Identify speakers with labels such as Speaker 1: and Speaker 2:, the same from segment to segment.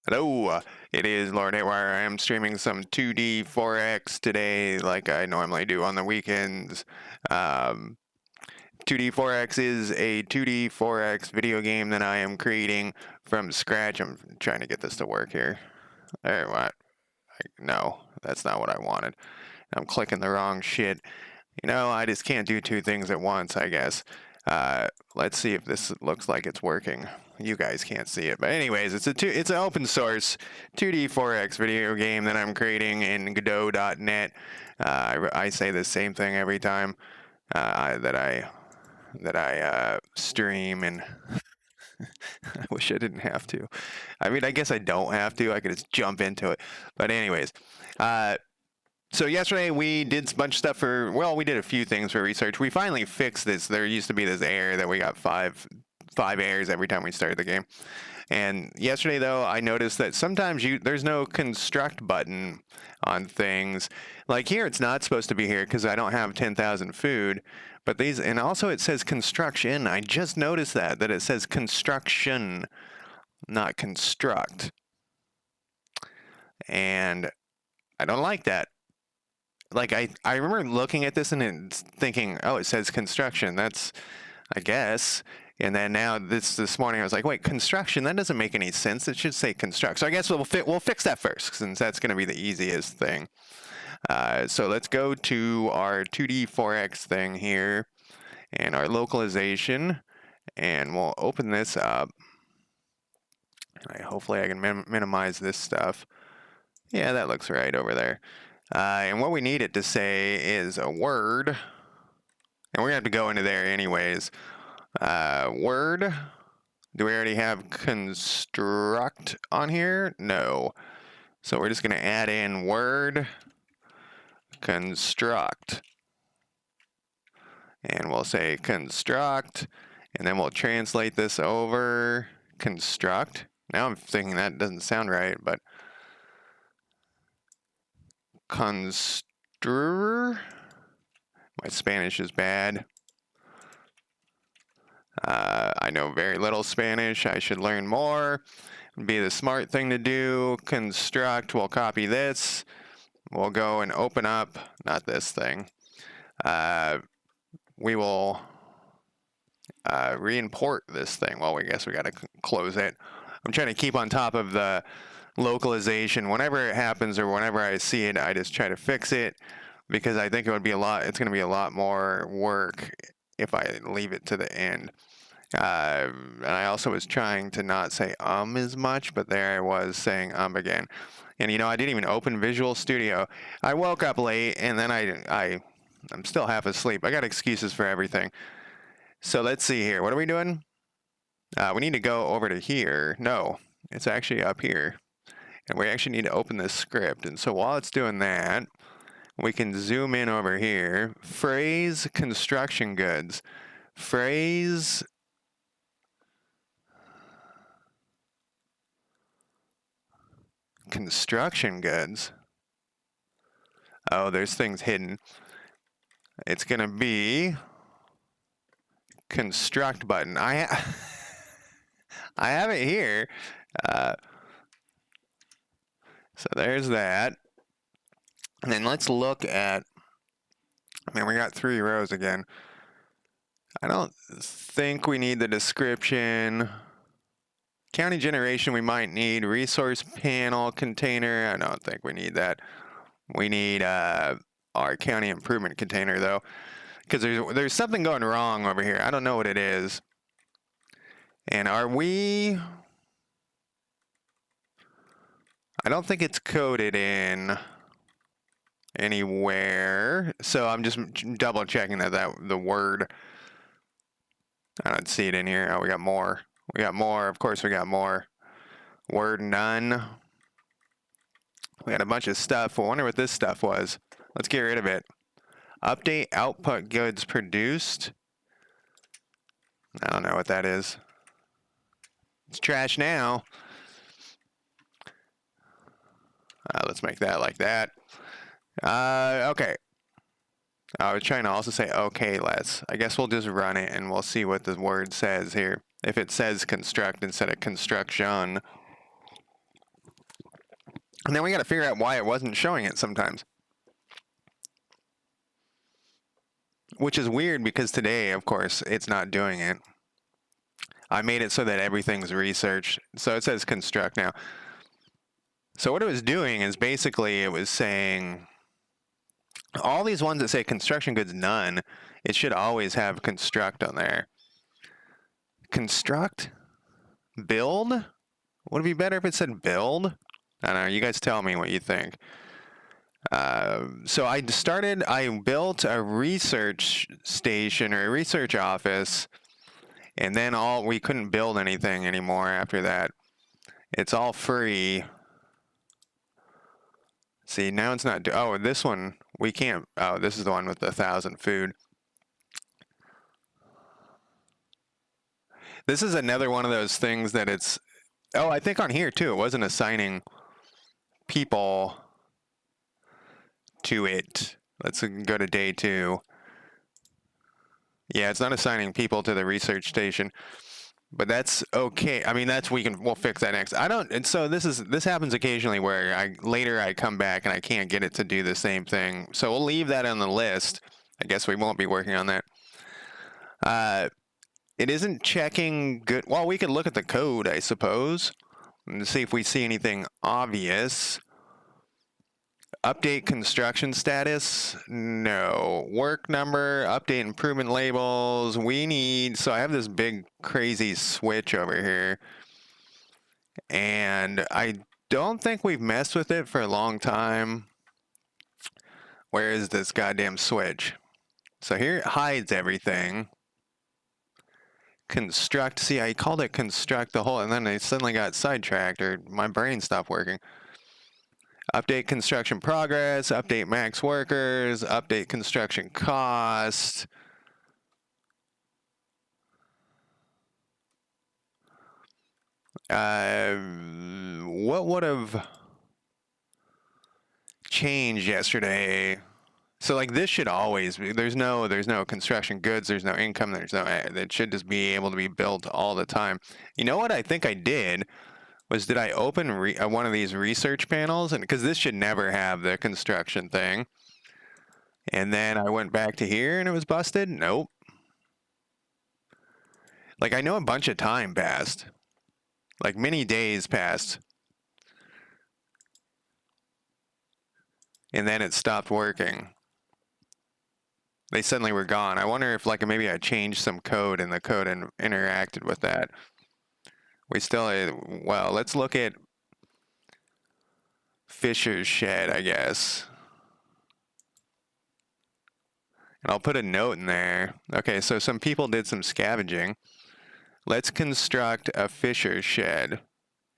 Speaker 1: Hello, it is Lord Haywire. I am streaming some 2D 4X today, like I normally do on the weekends. Um, 2D 4X is a 2D 4X video game that I am creating from scratch. I'm trying to get this to work here. There, what? No, that's not what I wanted. I'm clicking the wrong shit. You know, I just can't do two things at once, I guess. Let's see if this looks like it's working. You guys can't see it, but anyways, it's an open source 2D 4X video game that I'm creating in Godot.net. I say the same thing every time that I stream, and I wish I didn't have to. I mean, I guess I don't have to. I could just jump into it. But anyways, so yesterday we did a bunch of stuff we did a few things for research. We finally fixed this. There used to be this error that we got five errors every time we started the game. And yesterday, though, I noticed that sometimes there's no construct button on things. Like here, it's not supposed to be here because I don't have 10,000 food. But and also it says construction. I just noticed that it says construction, not construct. And I don't like that. Like, I remember looking at this and thinking, oh, it says construction. That's, I guess. And then now this morning I was like, wait, construction? That doesn't make any sense. It should say construct. So I guess we'll fix that first, since that's going to be the easiest thing. So let's go to our 2D 4X thing here and our localization, and we'll open this up. Hopefully I can minimize this stuff. Yeah, that looks right over there. And what we need it to say is a word, and we're gonna have to go into there anyways. Word. Do we already have construct on here? No. So we're just gonna add in word construct, and we'll say construct, and then we'll translate this over construct. Now I'm thinking that doesn't sound right, but constructor. My Spanish is bad. I know very little Spanish. I should learn more. It'd be the smart thing to do. Construct. We'll copy this. We'll go and open up, not this thing. We will re-import this thing. Well, we guess we got to close it. I'm trying to keep on top of the localization. Whenever it happens or whenever I see it, I just try to fix it, because I think it's going to be a lot more work if I leave it to the end. And I also was trying to not say as much, but there I was saying again. And you know, I didn't even open Visual Studio. I woke up late, and then I'm still half asleep. I got excuses for everything. So let's see here. What are we doing? We need to go over to here. No, it's actually up here. And we actually need to open this script. And so while it's doing that, we can zoom in over here. Phrase construction goods. Phrase construction goods. Oh, there's things hidden. It's going to be construct button. I have it here. So there's that. And then let's look at, I mean, we got 3 rows again. I don't think we need the description. County generation we might need. Resource panel container. I don't think we need that. We need our county improvement container, though, because there's something going wrong over here. I don't know what it is. And I don't think it's coded in anywhere. So I'm just double checking that the word. I don't see it in here. Oh, we got more. We got more. Of course, we got more. Word none. We got a bunch of stuff. I wonder what this stuff was. Let's get rid of it. Update output goods produced. I don't know what that is. It's trash now. Let's make that like that. Okay. I was trying to also say okay, I guess we'll just run it and we'll see what the word says here. If it says construct instead of construction. And then we got to figure out why it wasn't showing it sometimes. Which is weird because today, of course, it's not doing it. I made it so that everything's researched. So it says construct now. So what it was doing is basically it was saying all these ones that say construction goods none, it should always have construct on there. Construct? Build? Would it be better if it said build? I don't know. You guys tell me what you think. So I built a research station or a research office, and then we couldn't build anything anymore after that. It's all free. See, now it's not, oh, this one, we can't, oh, this is the one with the 1,000 food. This is another one of those things that it's, oh, I think on here too, it wasn't assigning people to it. Let's go to day 2. Yeah, it's not assigning people to the research station, but that's okay. I mean, we'll fix that next. And so this happens occasionally where later I come back and I can't get it to do the same thing. So we'll leave that on the list. I guess we won't be working on that. It isn't checking good. Well, we could look at the code, I suppose, and see if we see anything obvious. Update construction status? No. Work number, update improvement labels. So I have this big crazy switch over here. And I don't think we've messed with it for a long time. Where is this goddamn switch? So here it hides everything. Construct. See, I called it construct the whole, and then I suddenly got sidetracked, or my brain stopped working. Update construction progress, update max workers, update construction cost. What would have changed yesterday? So like this should always be, there's no construction goods, there's no income, it should just be able to be built all the time. You know what I think I did? Did I open one of these research panels? And because this should never have the construction thing. And then I went back to here and it was busted? Nope. Like I know a bunch of time passed. Like many days passed. And then it stopped working. They suddenly were gone. I wonder if like maybe I changed some code and the code interacted with that. Well, let's look at Fisher's Shed, I guess. And I'll put a note in there. Okay, so some people did some scavenging. Let's construct a Fisher's Shed.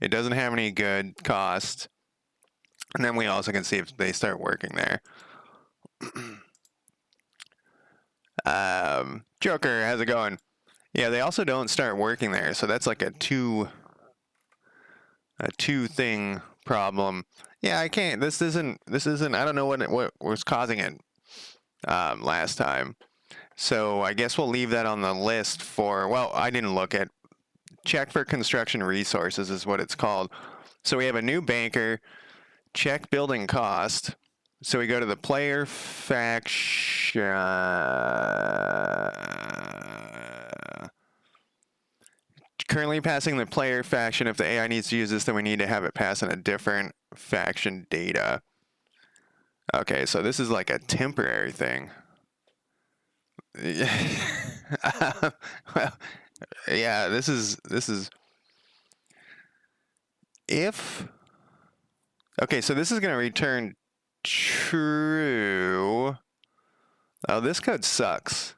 Speaker 1: It doesn't have any good cost. And then we also can see if they start working there. Joker, how's it going? Yeah, they also don't start working there, so that's like a two thing problem. Yeah, I can't. This isn't. I don't know what was causing it last time. So I guess we'll leave that on the list for. Well, I didn't look at. Check for construction resources is what it's called. So we have a new banker. Check building cost. So we go to the player faction. Currently passing the player faction. If the AI needs to use this, then we need to have it pass in a different faction data. Okay, so this is like a temporary thing. Well, yeah, this is if. Okay, so this is going to return true. Oh, this code sucks.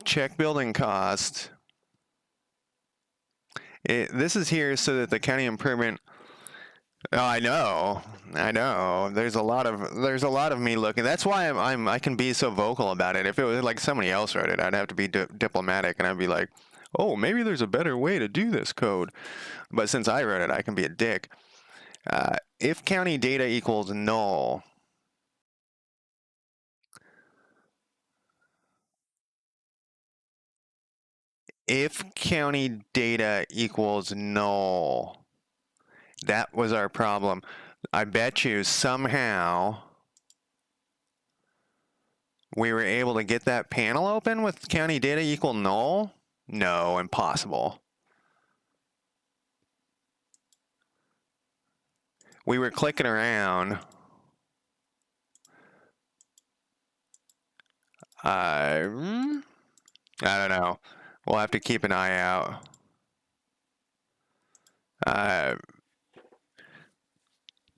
Speaker 1: Check building cost. This is here so that the county improvement. Oh, I know. There's a lot of me looking. That's why I can be so vocal about it. If it was like somebody else wrote it, I'd have to be diplomatic, and I'd be like, "Oh, maybe there's a better way to do this code." But since I wrote it, I can be a dick. If county data equals null. if county data equals null, that was our problem. I bet you somehow we were able to get that panel open with county data equal null? No, impossible. We were clicking around. I don't know. We'll have to keep an eye out.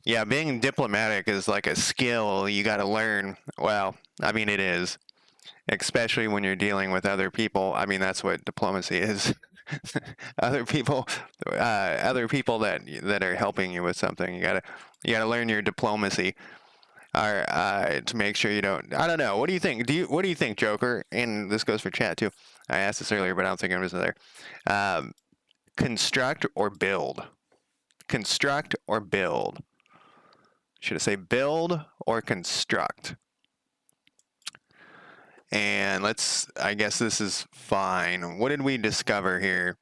Speaker 1: Yeah, being diplomatic is like a skill you got to learn. Well, I mean, it is, especially when you're dealing with other people. I mean, that's what diplomacy is. Other people that are helping you with something. You gotta learn your diplomacy. To make sure you don't. I don't know. What do you think? What do you think, Joker? And this goes for chat too. I asked this earlier, but I don't think it was there. Construct or build? Construct or build? Should I say build or construct? And I guess this is fine. What did we discover here?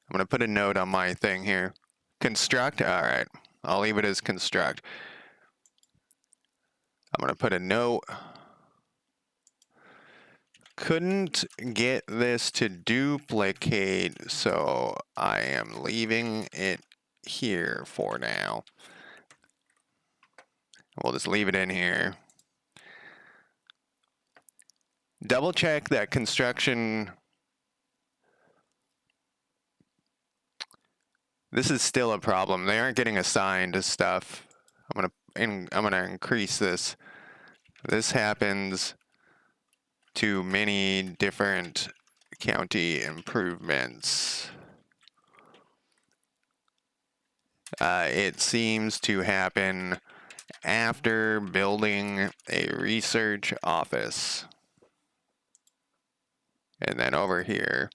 Speaker 1: I'm going to put a note on my thing here. Construct? All right. I'll leave it as construct. I'm going to put a note. Couldn't get this to duplicate, so I am leaving it here for now. We'll just leave it in here. Double check that construction. This is still a problem. They aren't getting assigned to I'm gonna increase this. This happens to many different county improvements. It seems to happen after building a research office. And then over here,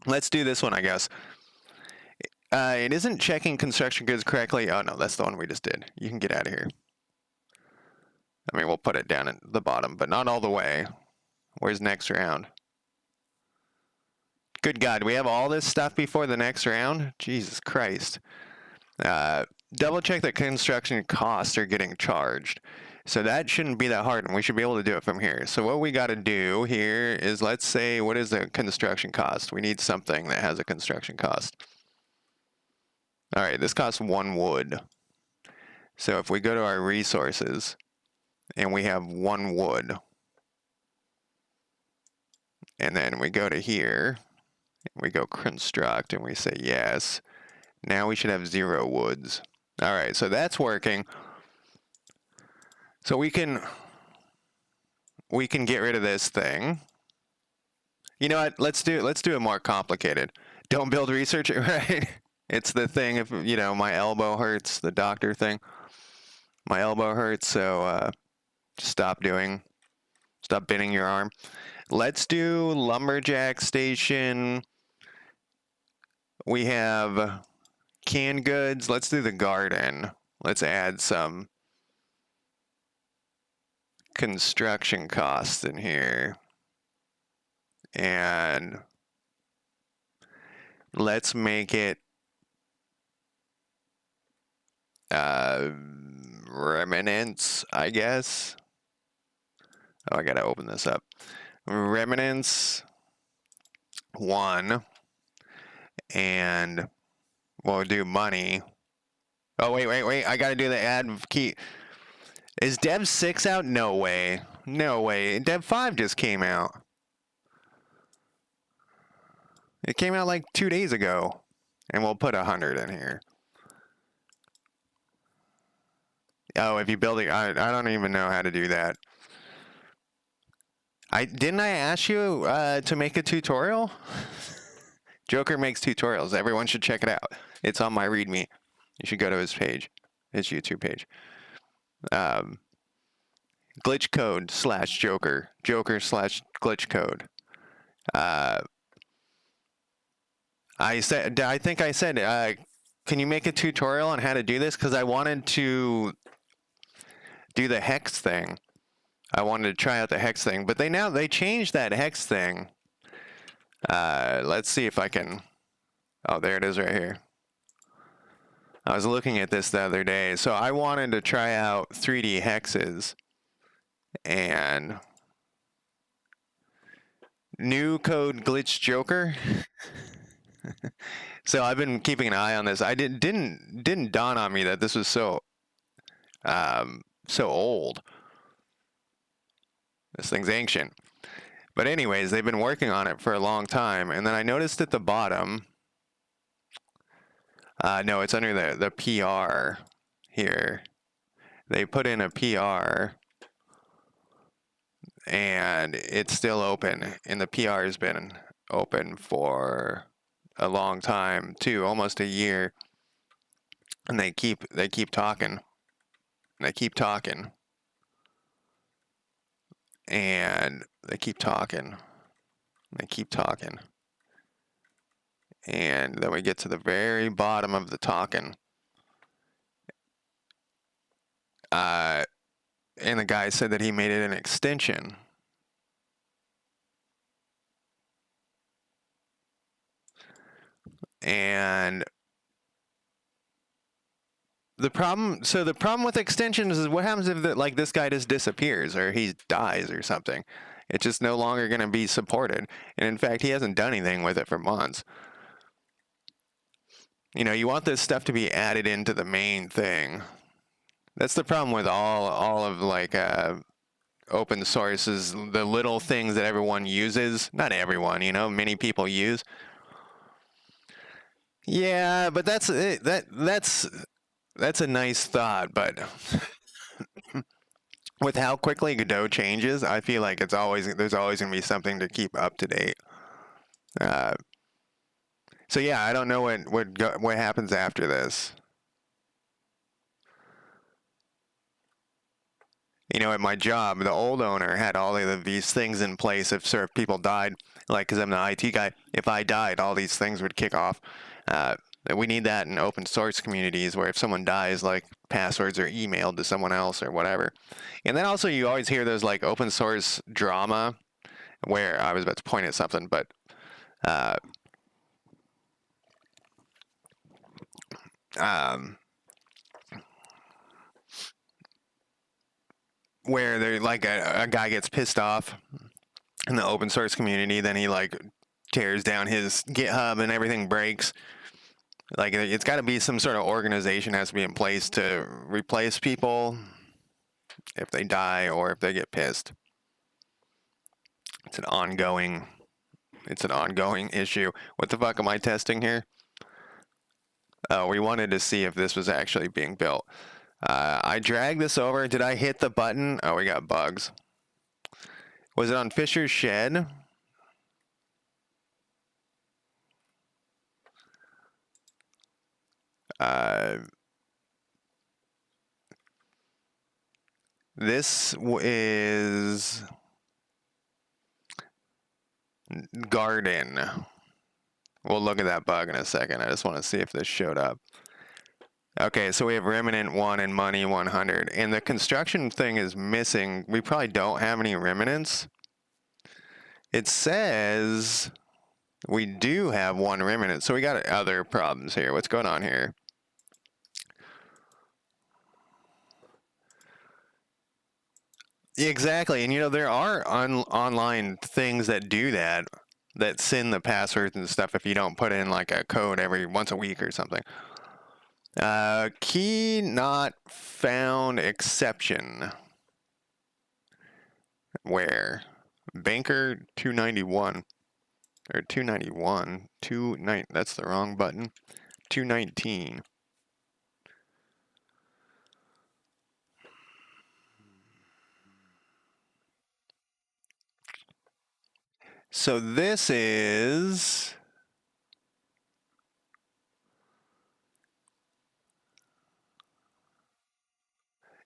Speaker 1: let's do this one, I guess. It isn't checking construction goods correctly. Oh no, that's the one we just did. You can get out of here. I mean, we'll put it down at the bottom, but not all the way. Where's next round? Good God, we have all this stuff before the next round? Jesus Christ. Double check that construction costs are getting charged. So that shouldn't be that hard, and we should be able to do it from here. So what we got to do here is, let's say, what is the construction cost? We need something that has a construction cost. All right, this costs 1 wood. So if we go to our resources, and we have 1 wood, and then we go to here, and we go construct, and we say yes. Now we should have 0 woods. All right, so that's working. So we can get rid of this thing. You know what? Let's do it more complicated. Don't build research, right? It's the thing if, you know, my elbow hurts, the doctor thing. My elbow hurts, so stop bending your arm. Let's do lumberjack station. We have canned goods. Let's do the garden. Let's add some construction costs in here. And let's make it remnants, I guess. Oh, I gotta open this up. Remnants 1, and we'll do money. Oh, wait, I gotta do the add key. Is Dev 6 out? No way. No way. Dev 5 just came out. It came out like 2 days ago. And we'll put 100 in here. Oh, if you build it, I don't even know how to do that. Didn't I ask you to make a tutorial? Joker makes tutorials. Everyone should check it out. It's on my README. You should go to his page, his YouTube page. Glitch code / Joker. Joker / glitch code. I think I said, can you make a tutorial on how to do this? Because I wanted to do the hex thing. I wanted to try out the hex thing, but they changed that hex thing. Let's see if I can. Oh, there it is right here. I was looking at this the other day. So I wanted to try out 3D hexes and new code glitch Joker. So I've been keeping an eye on this. I didn't dawn on me that this was so old. This thing's ancient. But anyways, they've been working on it for a long time, and then I noticed at the bottom. No, it's under the PR here. They put in a PR, and it's still open, and the PR has been open for a long time too, almost a year. And they keep talking. They keep talking. And they keep talking. They keep talking. And then we get to the very bottom of the talking. And the guy said that he made it an extension. And the problem with extensions is what happens if like this guy just disappears or he dies or something. It's just no longer going to be supported. And in fact, he hasn't done anything with it for months. You know, you want this stuff to be added into the main thing. That's the problem with all of like open sources, the little things that everyone uses. Not everyone, you know, many people use. Yeah, but that's a nice thought, but with how quickly Godot changes, I feel like there's always going to be something to keep up to date. So yeah, I don't know what happens after this. You know, at my job, the old owner had all of these things in place if people died. Like, because I'm the IT guy, if I died, all these things would kick off. We need that in open source communities where if someone dies, like passwords are emailed to someone else or whatever. And then also you always hear those like open source drama where I was about to point at something, but where they're like a guy gets pissed off in the open source community, then he like tears down his GitHub and everything breaks. Like it's got to be some sort of organization has to be in place to replace people if they die or if they get pissed. It's an ongoing issue. What the fuck am I testing here? Oh, we wanted to see if this was actually being built. I dragged this over. Did I hit the button? Oh, we got bugs. Was it on Fisher's Shed? This is Garden. We'll look at that bug in a second. I just want to see if this showed up. Okay, so we have Remnant 1 and Money 100. And the construction thing is missing. We probably don't have any remnants. It says we do have one remnant. So we got other problems here. What's going on here? Exactly. And you know, there are online things that do that send the passwords and stuff if you don't put in like a code every once a week or something. Key not found exception. Where? Banker 291 or 291, 29, that's the wrong button. 219. So this is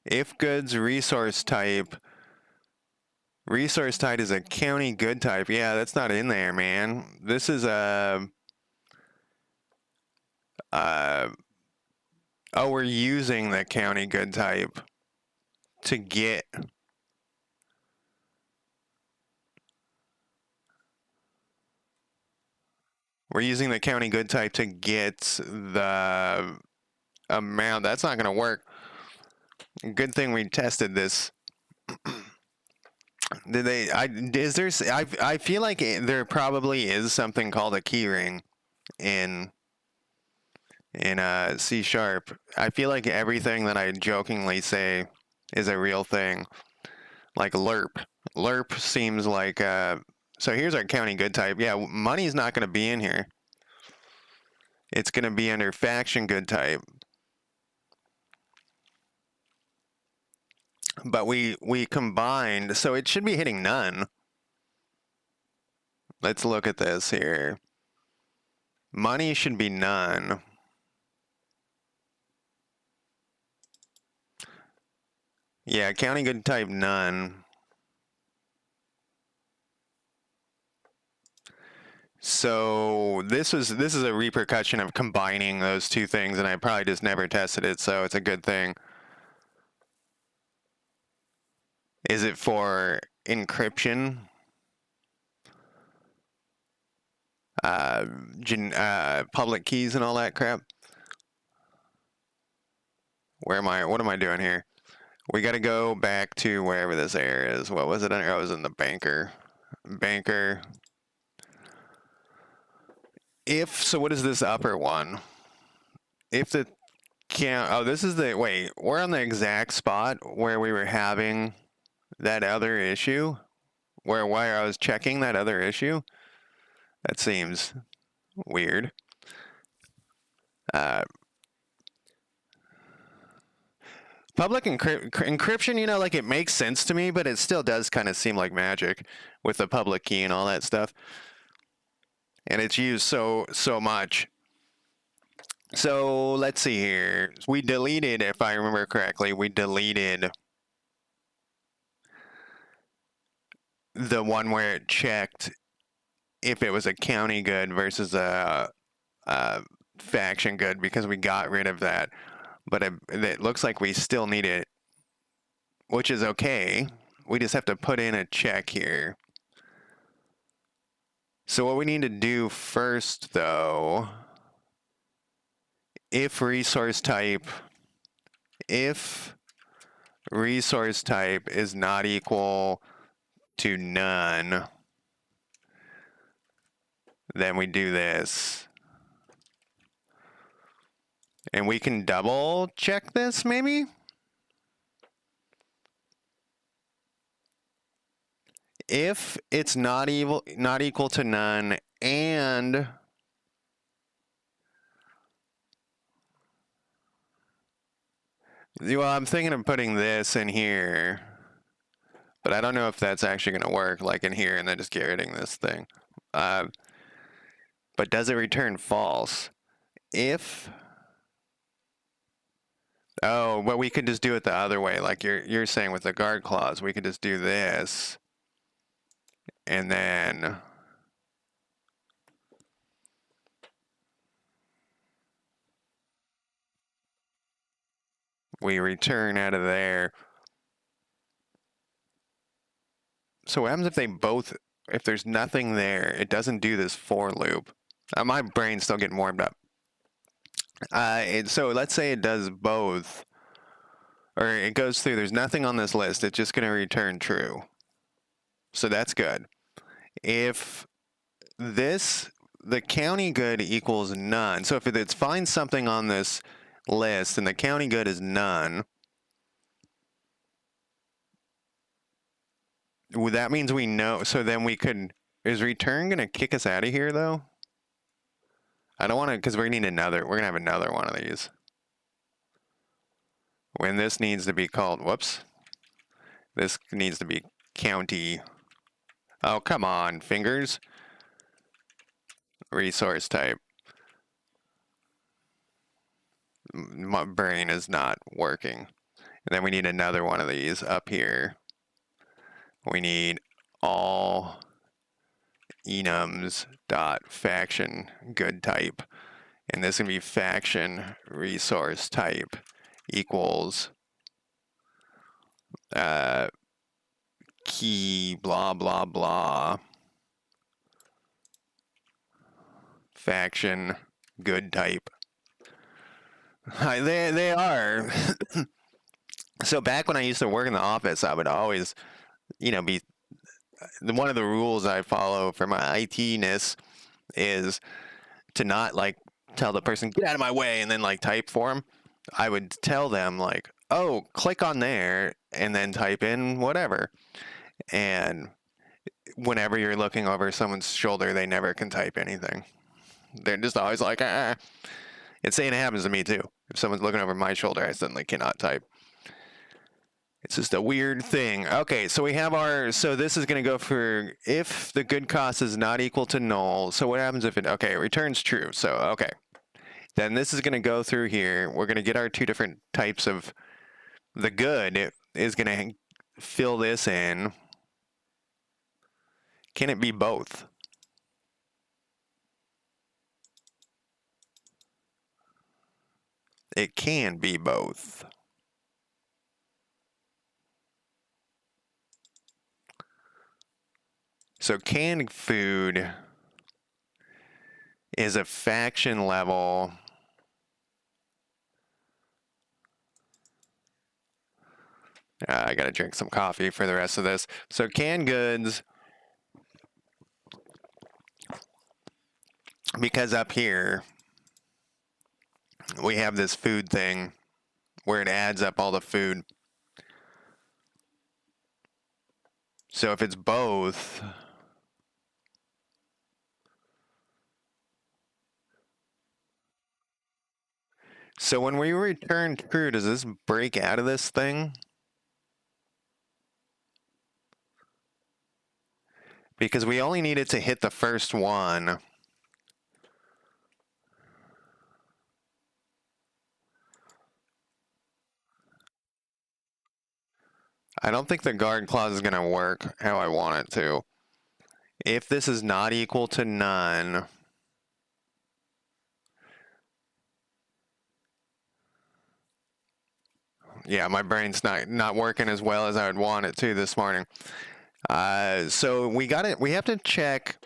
Speaker 1: if goods resource type. Resource type is a county good type. Yeah, that's not in there, man. This is a oh, we're using the county good type to get We're using the county good type to get the amount. That's not going to work. Good thing we tested this. Did they? Is there? I feel like there probably is something called a keyring in C sharp. I feel like everything that I jokingly say is a real thing. Like lerp. Lerp seems like. So here's our county good type. Yeah, money's not going to be in here. It's going to be under faction good type. But we combined, so it should be hitting none. Let's look at this here. Money should be none. Yeah, county good type none. So this is a repercussion of combining those two things, and I probably just never tested it, so it's a good thing. Is it for encryption? Public keys and all that crap? What am I doing here? We got to go back to wherever this error is. What was it under? I was in the banker. Banker. So what is this upper one? If the this is the, wait, we're on the exact spot where we were having that other issue? Where I was checking that other issue? That seems weird. Public encryption, you know, like it makes sense to me, but it still does kind of seem like magic with the public key and all that stuff. And it's used so much. So let's see here. We deleted, if I remember correctly, we deleted the one where it checked if it was a county good versus a faction good, because we got rid of that. But it looks like we still need it, which is okay. We just have to put in a check here. So what we need to do first, though, if resource type is not equal to none, then we do this. And we can double check this, maybe? If it's not equal to none, and well, I'm thinking of putting this in here, but I don't know if that's actually going to work, like in here, and then just get rid of this thing. But does it return false? Oh, but we could just do it the other way, like you're saying with the guard clause. We could just do this, and then we return out of there. So what happens if there's nothing there, it doesn't do this for loop? My brain's still getting warmed up. So let's say it does both, or it goes through, there's nothing on this list, it's just going to return true. So that's good. If the county good equals none, so if it finds something on this list and the county good is none, well, that means we know, so then we could, is return going to kick us out of here though? I don't want to, because we're going to have another one of these. When this needs to be called, whoops. This needs to be county. Oh, come on, fingers. Resource type. My brain is not working. And then we need another one of these up here. We need all enums dot faction good type, and this can be faction resource type equals key blah blah blah faction good type. They are. So back when I used to work in the office, I would always, be one of the rules I follow for my IT-ness is to not like tell the person get out of my way and then like type for them. I would tell them like, oh, click on there and then type in whatever. And whenever you're looking over someone's shoulder, they never can type anything. They're just always like, ah. It's saying it happens to me too. If someone's looking over my shoulder, I suddenly cannot type. It's just a weird thing. Okay, so we have so this is going to go for if the good cost is not equal to null. So what happens if it returns true. So, okay. Then this is going to go through here. We're going to get our two different types of the good. It is going to fill this in. Can it be both? It can be both. So canned food is a faction level. I gotta drink some coffee for the rest of this. So canned goods, because up here we have this food thing where it adds up all the food. So if it's both, so when we return true, does this break out of this thing? Because we only need it to hit the first one. I don't think the guard clause is going to work how I want it to. If this is not equal to none, yeah, my brain's not working as well as I would want it to this morning. So we have to check.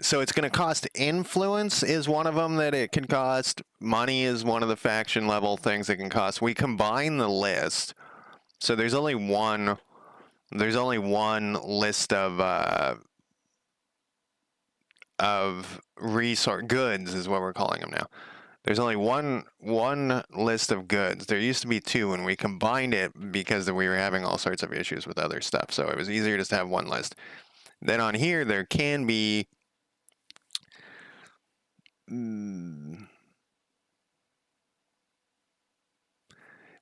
Speaker 1: So it's going to cost influence is one of them that it can cost. Money is one of the faction level things it can cost. We combine the list. So there's only one list of resource goods is what we're calling them now. There's only one list of goods. There used to be two, and we combined it because we were having all sorts of issues with other stuff. So it was easier just to have one list. Then on here, there can be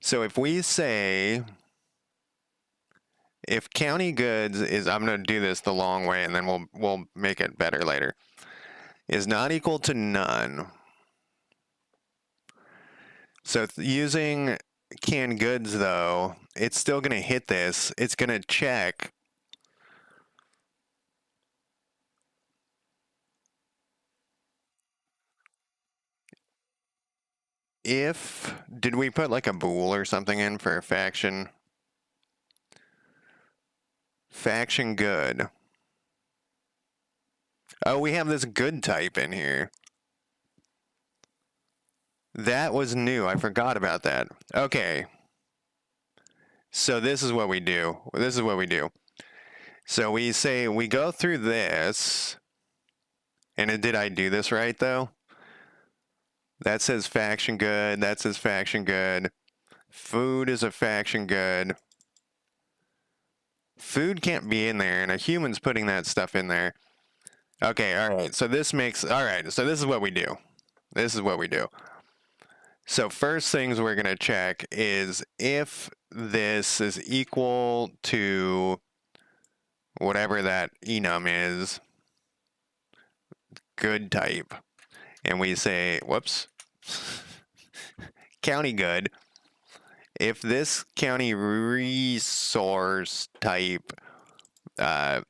Speaker 1: so if we say if county goods is, I'm going to do this the long way, and then we'll make it better later, is not equal to none. So using canned goods, though, it's still going to hit this. It's going to check did we put like a bool or something in for a faction? Faction good. Oh, we have this good type in here. That was new. I forgot about that. Okay. So this is what we do. So we say we go through this. And did I do this right, though? That says faction good. That says faction good. Food is a faction good. Food can't be in there, and a human's putting that stuff in there. Okay, all right. So this makes... All right, so this is what we do. So first things we're going to check is if this is equal to whatever that enum is, good type. And we say, whoops, county good. If this county resource type,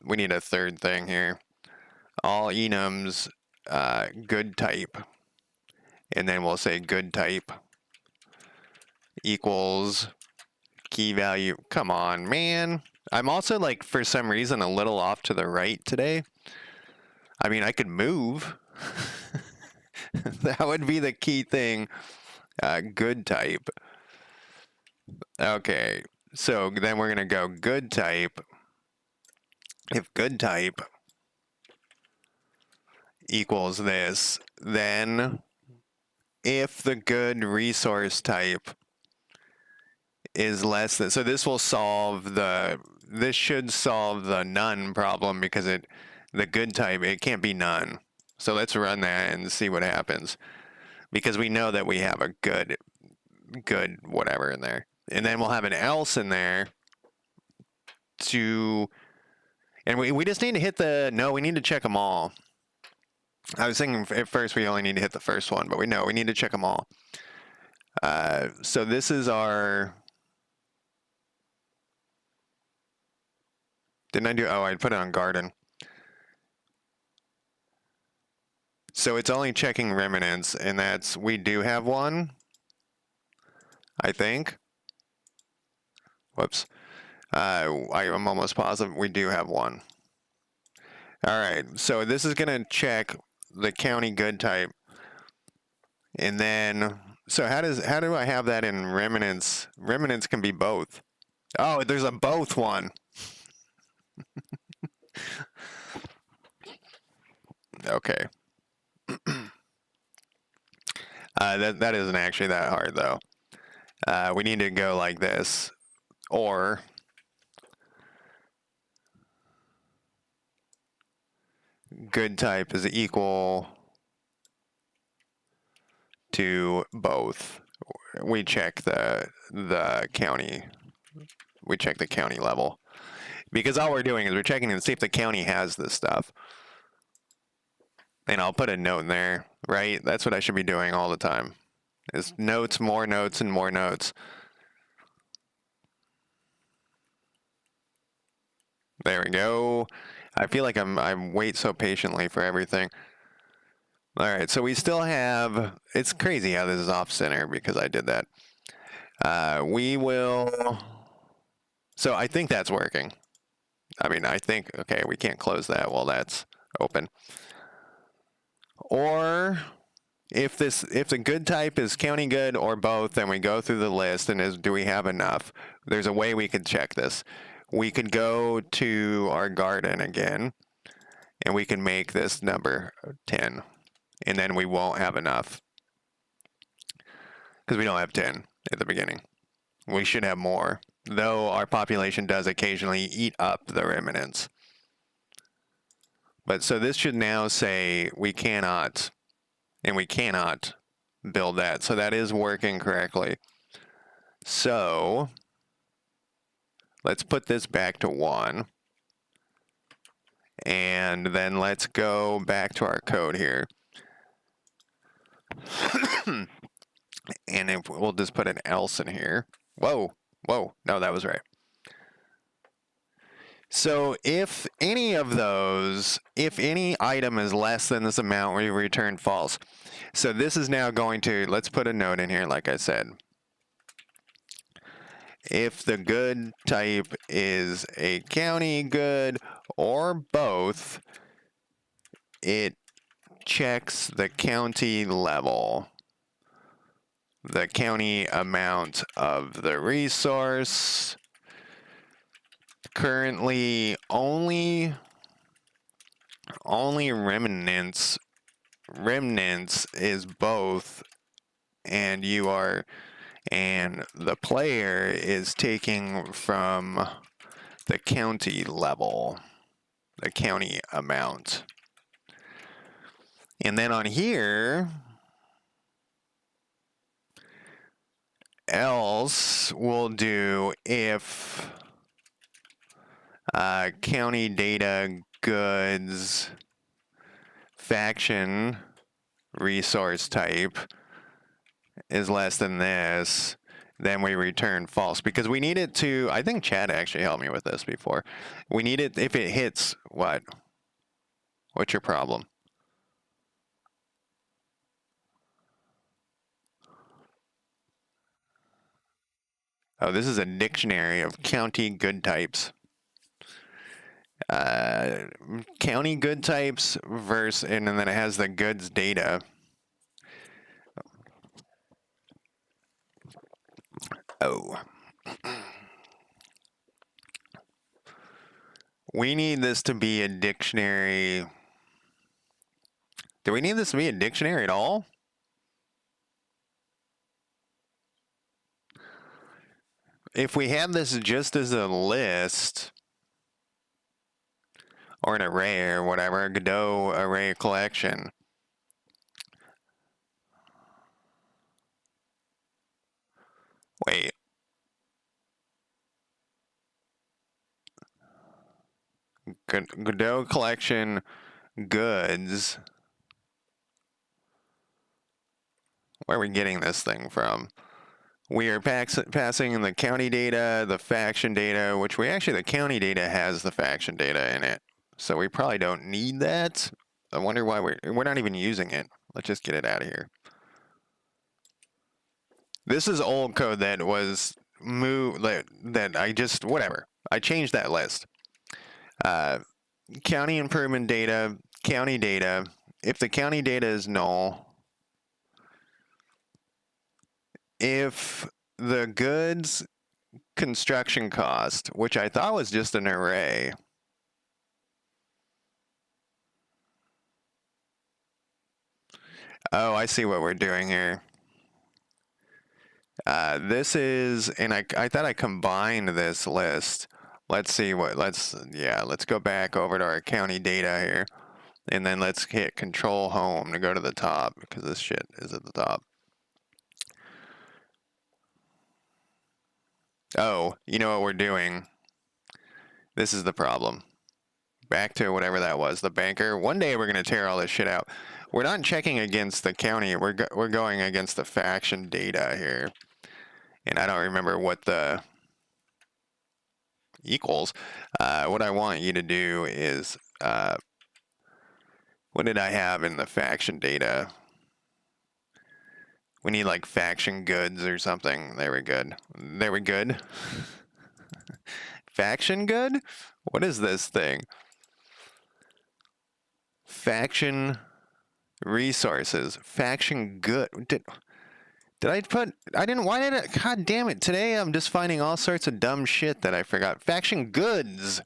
Speaker 1: we need a third thing here. All enums, good type. And then we'll say good type equals key value. Come on, man. I'm also, like, for some reason, a little off to the right today. I mean, I could move. That would be the key thing. Good type. Okay, so then we're going to go good type. If good type equals this, then if the good resource type is less than, so this will solve this should solve the none problem because the good type, it can't be none. So let's run that and see what happens, because we know that we have a good whatever in there. And then we'll have an else in there and we just need to hit no, we need to check them all. I was thinking at first we only need to hit the first one, but we need to check them all. So this is our, didn't I do, oh, I put it on garden. So it's only checking remnants, and we do have one, I think. Whoops. I'm almost positive we do have one. All right, so this is going to check the county good type. And then, so how do I have that in remnants? Remnants can be both. Oh, there's a both one. Okay. That isn't actually that hard, though. We need to go like this, or good type is equal to both. We check the county. We check the county level, because all we're doing is we're checking to see if the county has this stuff. And I'll put a note in there, right? That's what I should be doing all the time. Is notes, more notes, and more notes. There we go. I feel like I wait so patiently for everything. All right, so we still have, it's crazy how this is off center because I did that. We will, so I think that's working. I mean, I think, okay, we can't close that while that's open. Or if the good type is county good or both, then we go through the list and do we have enough? There's a way we could check this. We could go to our garden again, and we can make this number 10, and then we won't have enough because we don't have 10 at the beginning. We should have more, though our population does occasionally eat up the remnants. But so this should now say we cannot, and we cannot build that. So that is working correctly. So let's put this back to 1. And then let's go back to our code here. And we'll just put an else in here. Whoa, no, that was right. So if any of those, if any item is less than this amount, we return false. So this is now going to, let's put a note in here, like I said. If the good type is a county good or both, it checks the county level, the county amount of the resource. Currently, only remnants is both, and the player is taking from the county level, the county amount. And then on here, else we'll do if county data goods faction resource type is less than this, then we return false, because we need it to, I think Chad actually helped me with this before. We need it if it hits what? What's your problem? Oh, this is a dictionary of county good types. county good types versus, and then it has the goods data. Oh. We need this to be a dictionary. Do we need this to be a dictionary at all? If we have this just as a list, or an array or whatever, a Godot array collection. Wait. Godot collection goods. Where are we getting this thing from? We are passing the county data, the faction data, which the county data has the faction data in it. So we probably don't need that. I wonder why we're not even using it. Let's just get it out of here. This is old code that was moved, that I just, whatever. I changed that list. County improvement data, county data. If the county data is null, if the goods construction cost, which I thought was just an array, oh, I see what we're doing here. This is, and I thought I combined this list. Let's see what, let's go back over to our county data here. And then let's hit Control Home to go to the top, because this shit is at the top. Oh, you know what we're doing? This is the problem. Back to whatever that was, the banker. One day we're going to tear all this shit out. We're not checking against the county. We're going against the faction data here. And I don't remember what the equals. What I want you to do is, what did I have in the faction data? We need like faction goods or something. There we good. There we good. Faction good? What is this thing? Faction resources. Faction good. Did I put, I didn't, why did it, god damn it. Today I'm just finding all sorts of dumb shit that I forgot. Faction goods.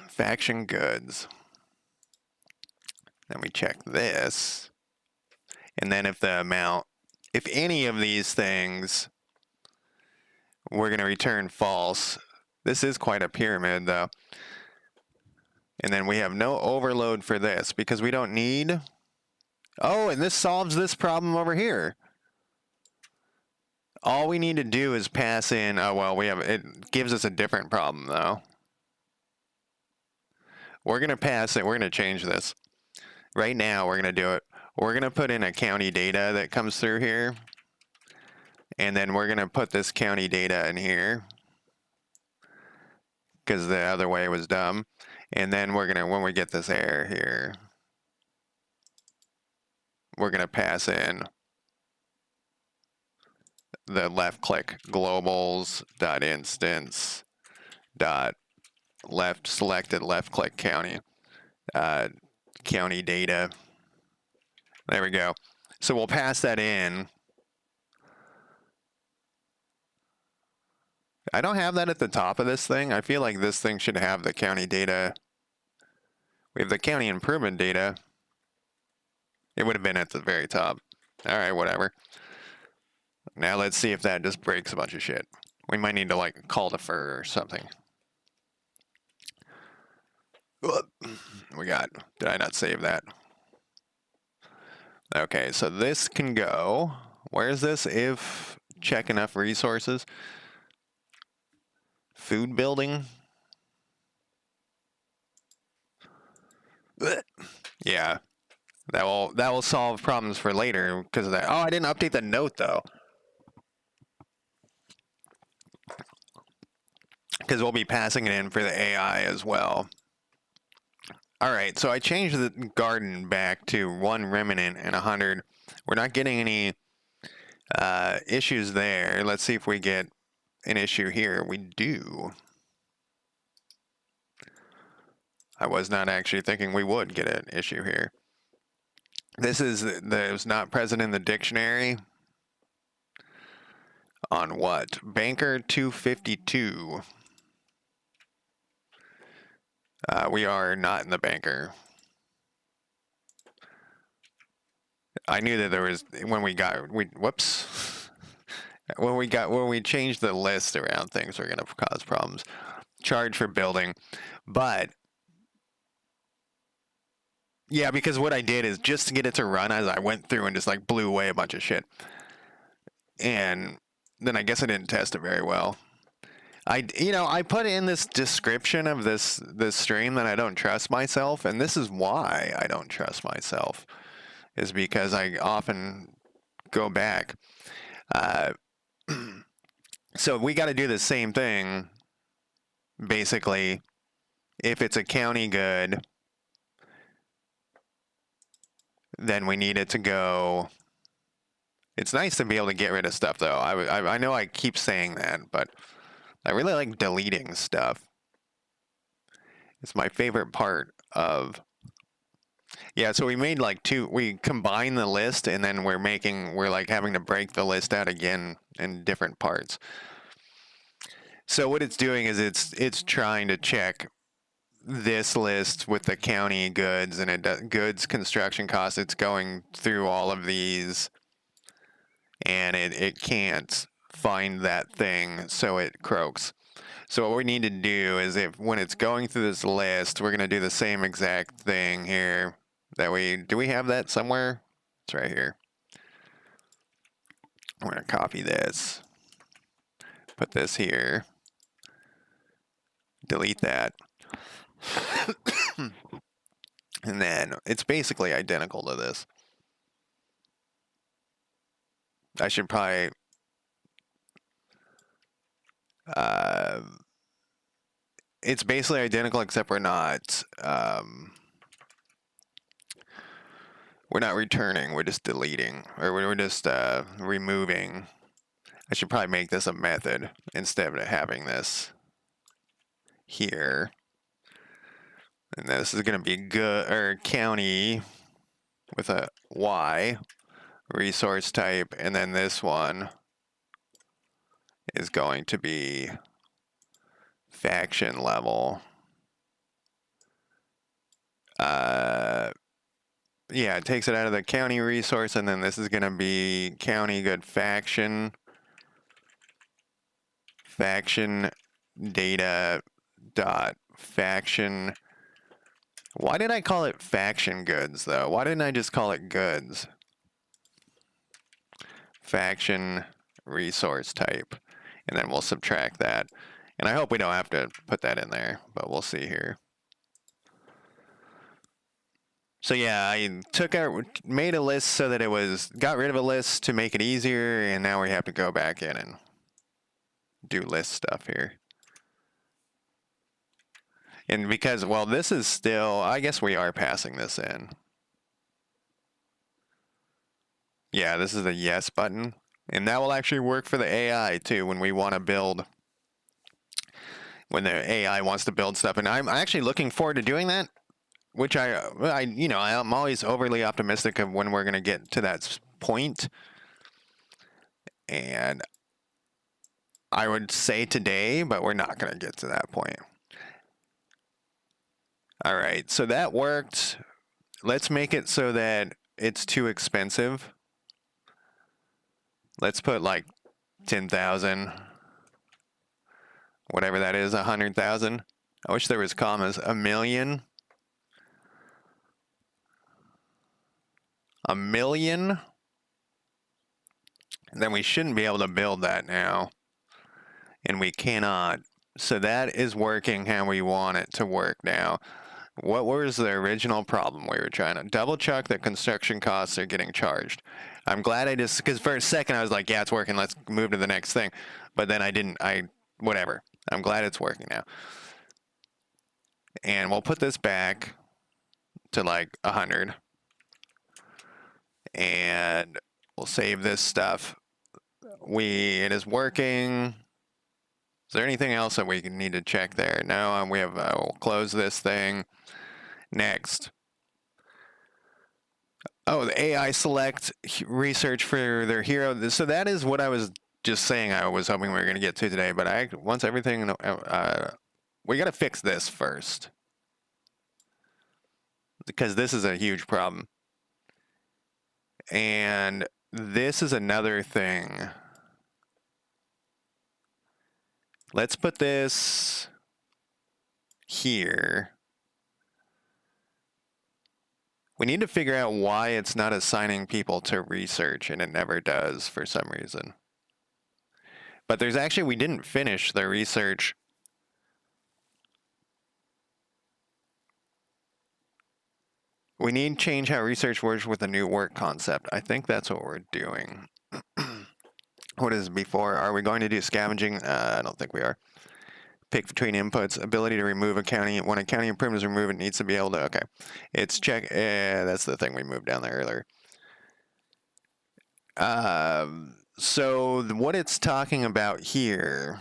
Speaker 1: Faction goods. Then we check this. And then if the amount, if any of these things, we're going to return false. This is quite a pyramid though. And then we have no overload for this because we don't need. Oh, and this solves this problem over here. All we need to do is pass in, oh well, it gives us a different problem though. We're going to pass it, we're going to change this. Right now, we're going to do it. We're going to put in a county data that comes through here. And then we're going to put this county data in here. Because the other way was dumb. And then we're going to, when we get this error here, we're going to pass in the left click globals.instance dot left selected left click county county data. There we go. So we'll pass that in. I don't have that at the top of this thing. I feel like this thing should have the county data. We have the county improvement data. It would have been at the very top. All right, whatever. Now let's see if that just breaks a bunch of shit. We might need to like call defer or something. We got, did I not save that? Okay, so this can go, where is this? If check enough resources. Food building. Yeah, that will solve problems for later because of that. Oh, I didn't update the note though. Because we'll be passing it in for the AI as well. All right, so I changed the garden back to 1 remnant and 100. We're not getting any issues there. Let's see if we get an issue here. We do. I was not actually thinking we would get an issue here. This is not present in the dictionary. On what? Banker 252. We are not in the banker. I knew that there was, when we changed the list around, things were going to cause problems. Charge for building. But yeah, because what I did is just to get it to run as I went through and just like blew away a bunch of shit. And then I guess I didn't test it very well. I put in this description of this stream that I don't trust myself, and this is why I don't trust myself, is because I often go back. So we got to do the same thing, basically. If it's a county good, then we need it to go. It's nice to be able to get rid of stuff, though. I know I keep saying that, but I really like deleting stuff. It's my favorite part of. Yeah, so we made like we combine the list, and then we're like having to break the list out again in different parts. So what it's doing is it's trying to check this list with the county goods, and it does goods construction costs. It's going through all of these, and it can't find that thing, so it croaks. So what we need to do is, when it's going through this list, we're going to do the same exact thing here. Do we have that somewhere? It's right here. I'm going to copy this, put this here, delete that. And then it's basically identical to this. I should probably it's basically identical, except we're not returning, we're just deleting, or we're just removing. I should probably make this a method instead of having this here. And this is going to be county with a Y resource type, and then this one is going to be faction level. Yeah, it takes it out of the county resource, and then this is going to be county good faction data dot faction. Why did I call it faction goods, though? Why didn't I just call it goods? Faction resource type. And then we'll subtract that. And I hope we don't have to put that in there, but we'll see here. So yeah, I made a list so that got rid of a list to make it easier, and now we have to go back in and do list stuff here. And because, well, this is still, I guess we are passing this in. Yeah, this is the yes button. And that will actually work for the AI too when we want to build, when the AI wants to build stuff. And I'm actually looking forward to doing that, which I'm always overly optimistic of when we're going to get to that point. And I would say today, but we're not going to get to that point. All right, so that worked. Let's make it so that it's too expensive. Let's put like 10,000, whatever that is, 100,000. I wish there was commas. 1,000,000. 1,000,000. And then we shouldn't be able to build that now. And we cannot. So that is working how we want it to work now. What was the original problem we were trying to double check that construction costs are getting charged? I'm glad because for a second I was like, yeah, it's working, let's move to the next thing. But then whatever. I'm glad it's working now. And we'll put this back to like 100. And we'll save this stuff. It is working. Is there anything else that we need to check there? No, we have, we'll close this thing. Next. Oh, the AI select research for their hero. So that is what I was just saying I was hoping we were going to get to today. But once everything, we got to fix this first. Because this is a huge problem. And this is another thing. Let's put this here. We need to figure out why it's not assigning people to research, and it never does for some reason. But there's actually, we didn't finish the research. We need to change how research works with a new work concept. I think that's what we're doing. What is before? Are we going to do scavenging? I don't think we are. Pick between inputs. Ability to remove a county. When a county improvement is removed, it needs to be able to... Okay. It's check... that's the thing we moved down there earlier. So what it's talking about here...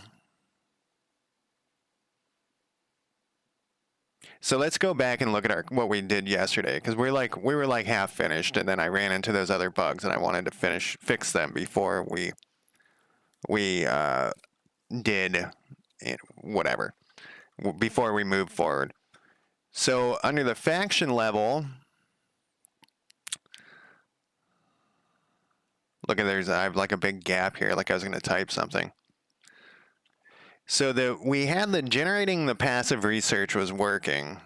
Speaker 1: So let's go back and look at what we did yesterday, because we were like half finished, and then I ran into those other bugs, and I wanted to fix them before we did whatever, before we move forward. So under the faction level, look at I have like a big gap here, like I was going to type something. So we had the generating the passive research was working.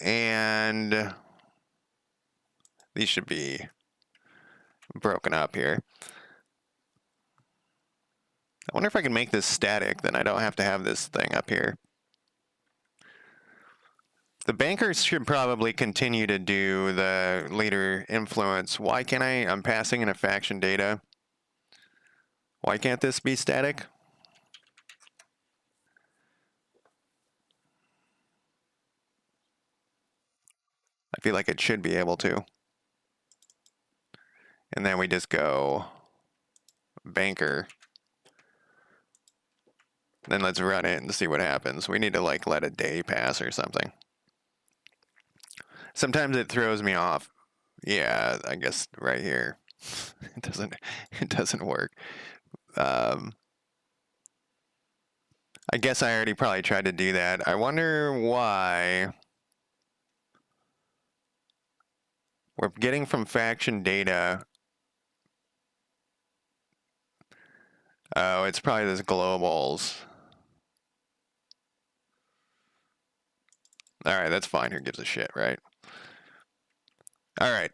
Speaker 1: And these should be broken up here. I wonder if I can make this static, then I don't have to have this thing up here. The bankers should probably continue to do the leader influence. Why can't I'm passing in a faction data. Why can't this be static? I feel like it should be able to. And then we just go banker. Then let's run it and see what happens. We need to like let a day pass or something. Sometimes it throws me off. Yeah, I guess right here. It doesn't work. I guess I already probably tried to do that. I wonder why we're getting from faction data. Oh, it's probably this globals. All right, that's fine. Who gives a shit, right? All right.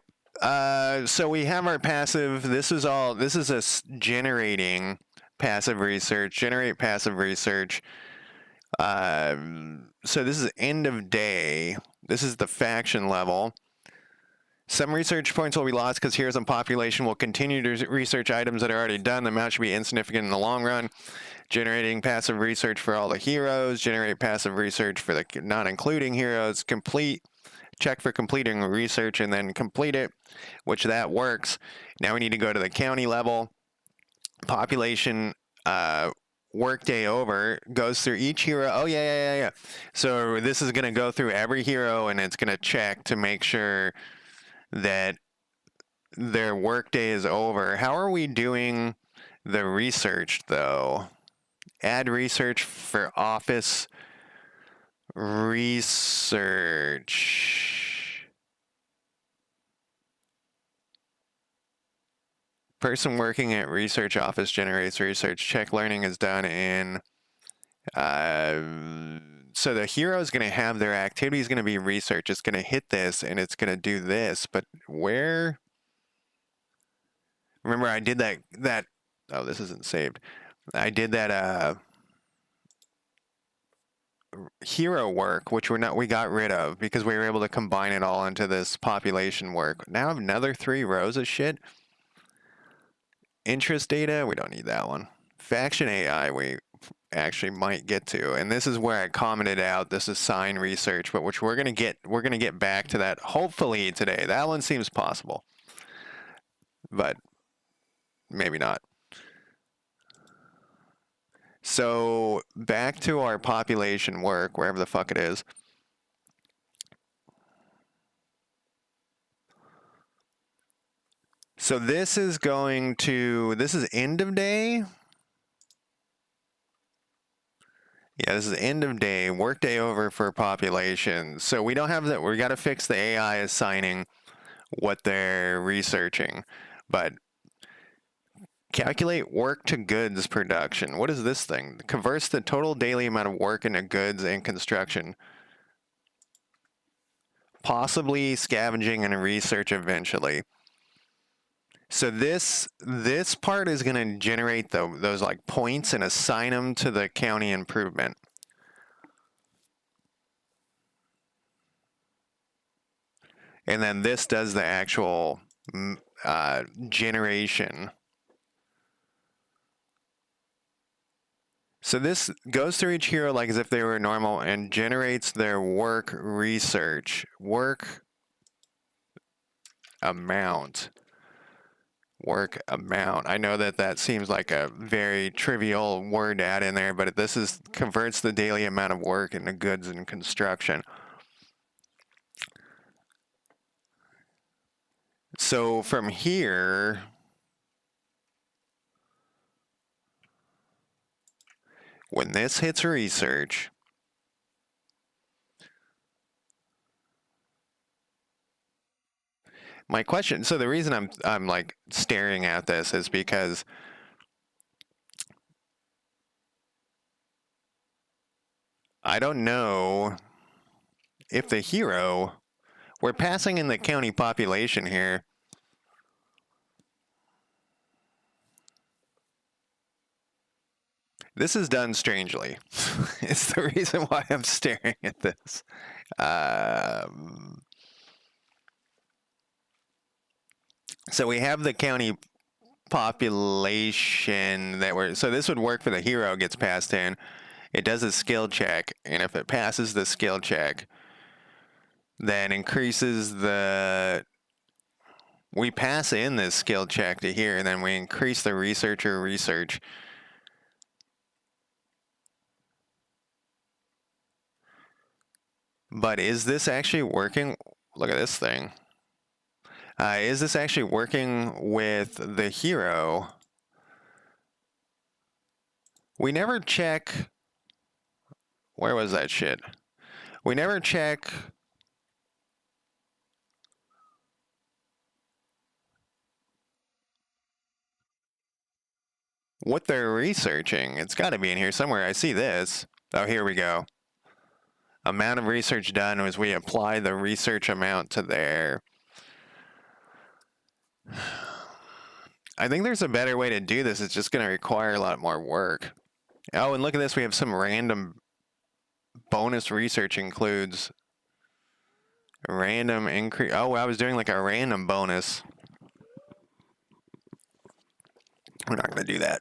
Speaker 1: So we have our passive. This is a generating passive research. Generate passive research. So this is end of day. This is the faction level. Some research points will be lost because heroes and population will continue to research items that are already done. The amount should be insignificant in the long run. Generating passive research for all the heroes. Generate passive research for the not including heroes. Check for completing research and then complete it, which that works. Now we need to go to the county level. Population, workday over, goes through each hero. Oh, yeah. So this is going to go through every hero, and it's going to check to make sure that their workday is over. How are we doing the research, though? Add research for office research. Person working at research office generates research. Check learning is done in... so the hero is going to have their activity is going to be research. It's going to hit this, and it's going to do this. But where... Remember, I did that... Oh, this isn't saved. I did that... hero work, which we got rid of because we were able to combine it all into this population work. Now I have another 3 rows of shit. Interest data, we don't need that one. Faction AI, we actually might get to, and this is where I commented out this is sign research, but which we're gonna get back to that hopefully today. That one seems possible. but maybe not. So back to our population work, wherever the fuck it is. So this is end of day. Yeah, this is end of day, work day over for population. So we don't have that. We got to fix the AI assigning what they're researching. But calculate work to goods production. What is this thing? Converts the total daily amount of work into goods and construction. Possibly scavenging and research eventually. So this part is going to generate those like points and assign them to the county improvement. And then this does the actual generation. So this goes through each hero like as if they were normal and generates their work research. Work amount. Work amount. I know that seems like a very trivial word to add in there, but this converts the daily amount of work into goods and construction. So from here, when this hits research, my question, so the reason I'm like staring at this is because I don't know if the hero, we're passing in the county population here. This is done strangely. It's the reason why I'm staring at this. So we have the county population so this would work for the hero gets passed in. It does a skill check, and if it passes the skill check, then increases we pass in this skill check to here, and then we increase the researcher research. But is this actually working? Look at this thing. Is this actually working with the hero? We never check. Where was that shit? We never check. What they're researching. It's got to be in here somewhere. I see this. Oh, here we go. Amount of research done was we apply the research amount to there. I think there's a better way to do this. It's just going to require a lot more work. Oh, and look at this. We have some random bonus research includes random increase. Oh, I was doing like a random bonus. We're not going to do that.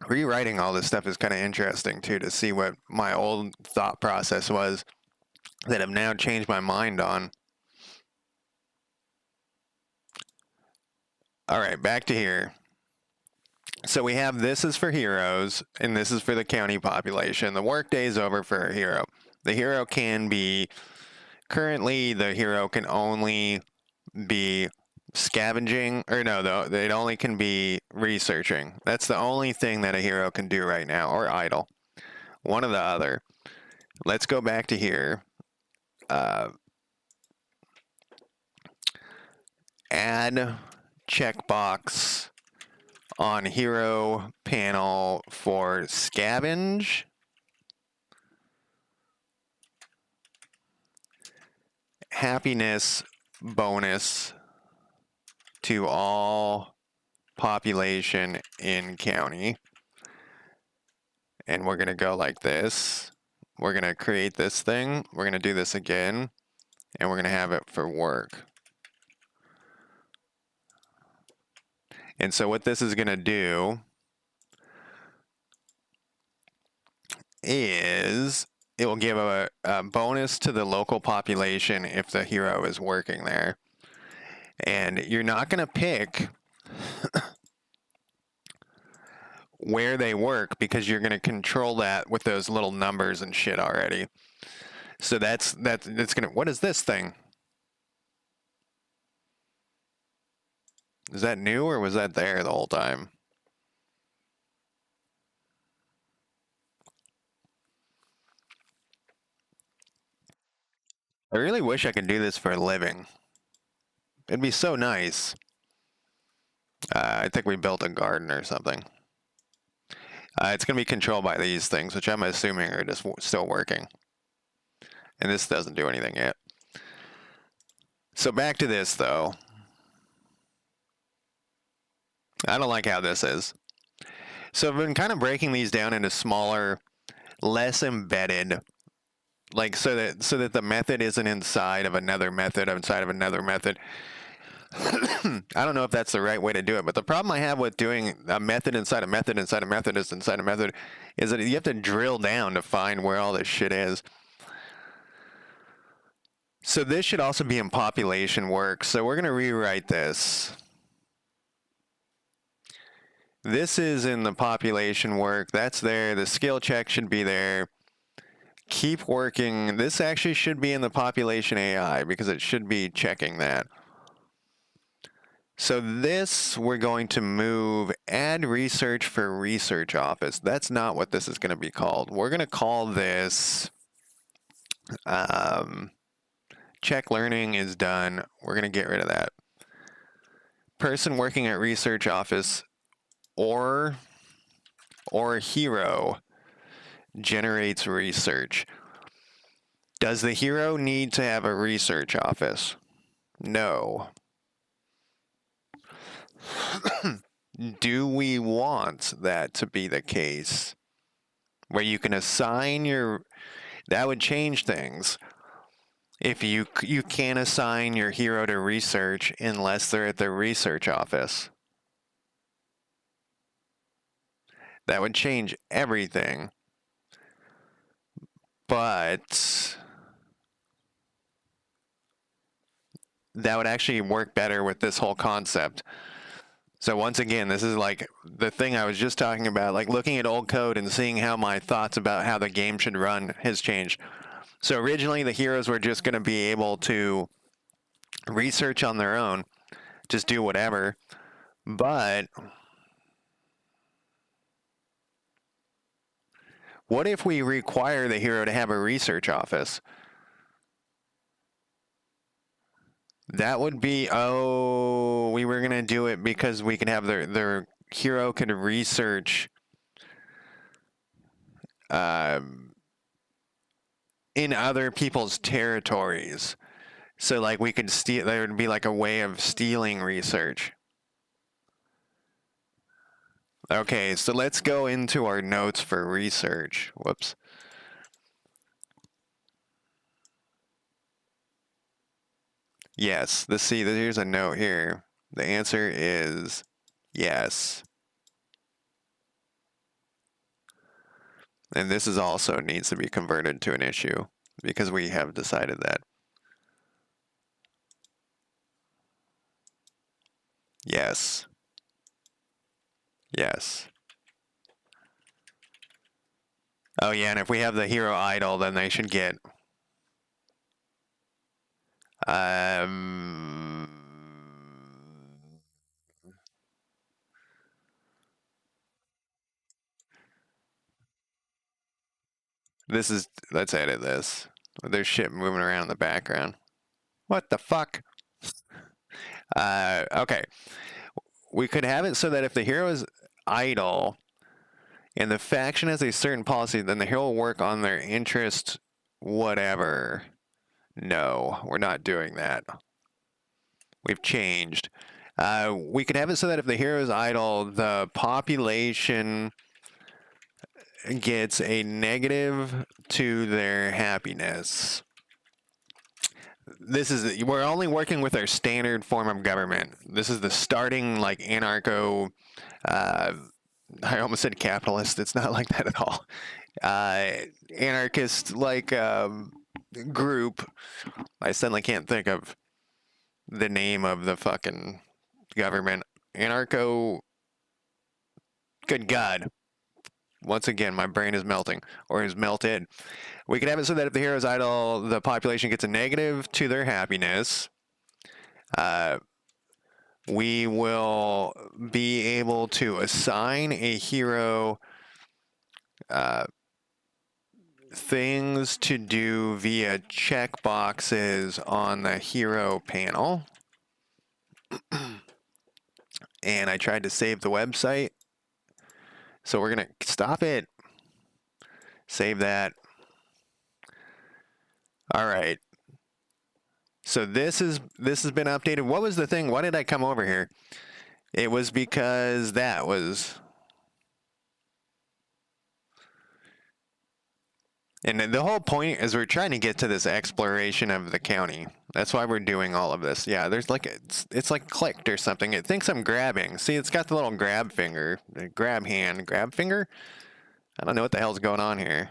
Speaker 1: Rewriting all this stuff is kind of interesting too, to see what my old thought process was that I've now changed my mind on. All right, back to here. So we have this is for heroes, and this is for the county population. The workday is over for a hero. The hero can be, currently the hero can only be scavenging, or no, though, it only can be researching. That's the only thing that a hero can do right now, or idle. One or the other. Let's go back to here. Add checkbox on hero panel for scavenge. Happiness bonus to all population in county. And we're going to go like this. We're going to create this thing. We're going to do this again. And we're going to have it for work. And so what this is going to do is it will give a bonus to the local population if the hero is working there. And you're not going to pick where they work because you're going to control that with those little numbers and shit already. So that's going to, what is this thing? Is that new or was that there the whole time? I really wish I could do this for a living. It'd be so nice. I think we built a garden or something. It's going to be controlled by these things, which I'm assuming are just still working. And this doesn't do anything yet. So back to this, though. I don't like how this is. So I've been kind of breaking these down into smaller, less embedded, like so that the method isn't inside of another method, inside of another method. I don't know if that's the right way to do it, but the problem I have with doing a method inside a method inside a method inside a method is that you have to drill down to find where all this shit is. So this should also be in population work. So we're going to rewrite this. This is in the population work. That's there. The skill check should be there. Keep working. This actually should be in the population AI because it should be checking that. So this, we're going to move add research for research office. That's not what this is going to be called. We're going to call this check learning is done. We're going to get rid of that. Person working at research office or hero generates research. Does the hero need to have a research office? No. Do we want that to be the case? Where you can assign your... That would change things. If you can't assign your hero to research unless they're at the research office. That would change everything. But that would actually work better with this whole concept. So once again, this is like the thing I was just talking about, like looking at old code and seeing how my thoughts about how the game should run has changed. So originally the heroes were just going to be able to research on their own, just do whatever. But what if we require the hero to have a research office? That would be, oh, we were going to do it because we could have their hero could research in other people's territories. So like we could steal, there would be like a way of stealing research. Okay, so let's go into our notes for research. Whoops. Yes, here's a note here. The answer is yes. And this is also needs to be converted to an issue because we have decided that. Yes. Yes. Oh yeah, and if we have the hero idle, then they should get let's edit this. There's shit moving around in the background. What the fuck? Okay. We could have it so that if the hero is idle and the faction has a certain policy, then the hero will work on their interest, whatever. No, we're not doing that. We've changed. We could have it so that if the hero is idle, the population gets a negative to their happiness. We're only working with our standard form of government. This is the starting like anarcho, I almost said capitalist. It's not like that at all. Anarchist like group. I suddenly can't think of the name of the fucking government. Anarcho. Good God. Once again, my brain is melting, or is melted. We can have it so that if the heroes idle, the population gets a negative to their happiness. Uh, we will be able to assign a hero things to do via checkboxes on the hero panel. And I tried to save the website. So we're going to stop it. Save that. All right. So this has been updated. What was the thing? Why did I come over here? It was because that was. And the whole point is we're trying to get to this exploration of the county. That's why we're doing all of this. Yeah, there's like it's like clicked or something. It thinks I'm grabbing. See, it's got the little grab finger, the grab hand, grab finger. I don't know what the hell's going on here.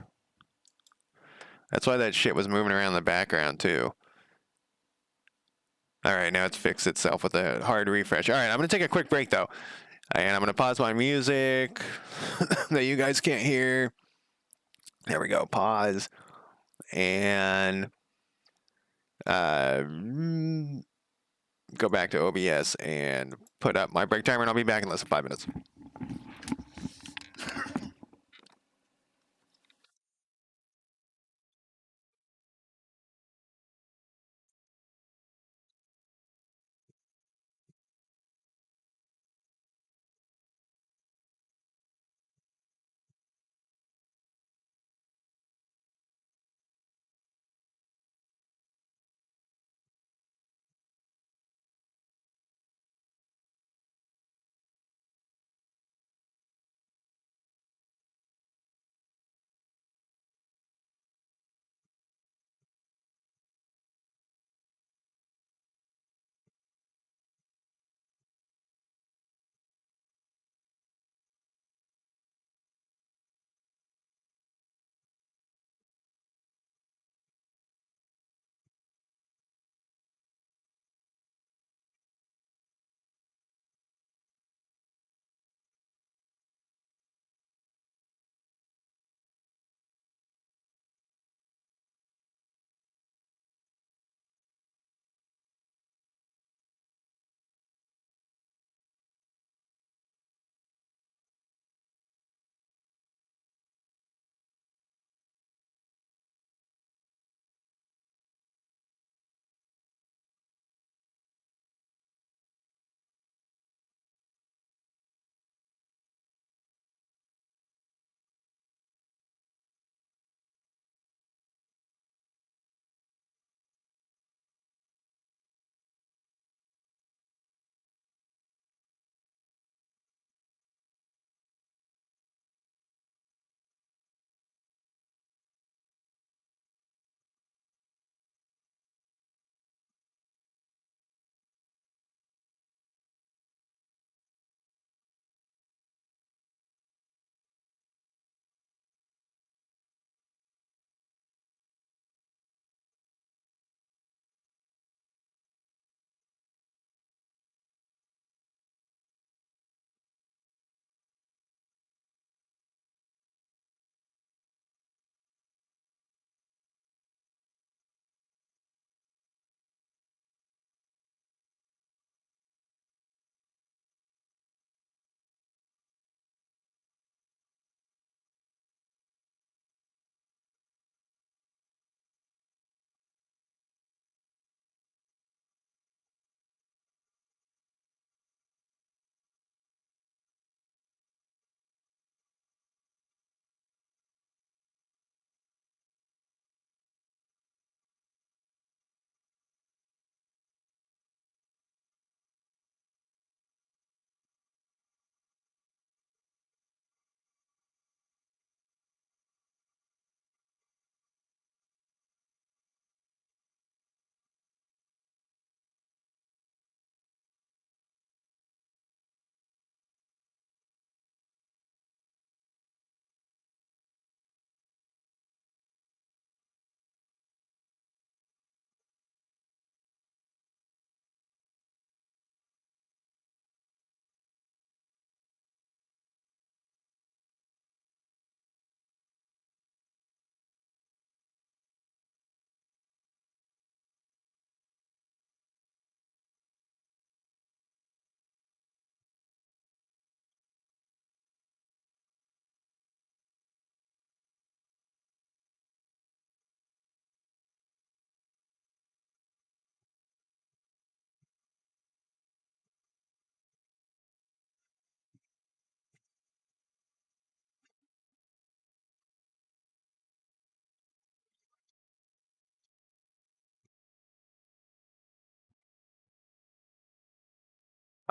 Speaker 1: That's why that shit was moving around in the background too. All right, now it's fixed itself with a hard refresh. All right, I'm gonna take a quick break though, and I'm gonna pause my music that you guys can't hear. There we go. Pause. And go back to OBS and put up my break timer, and I'll be back in less than 5 minutes.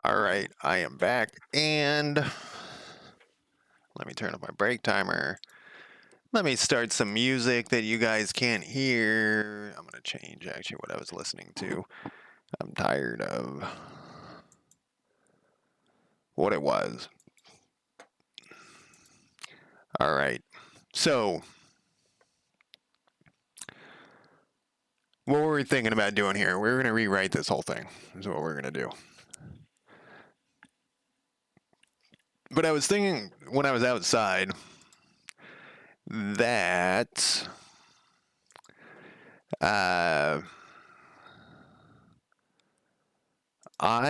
Speaker 1: All right, I am back, and let me turn up my break timer. Let me start some music that you guys can't hear. I'm going to change actually what I was listening to. I'm tired of what it was. All right, so what were we thinking about doing here? We're going to rewrite this whole thing, is what we're going to do. But I was thinking when I was outside that I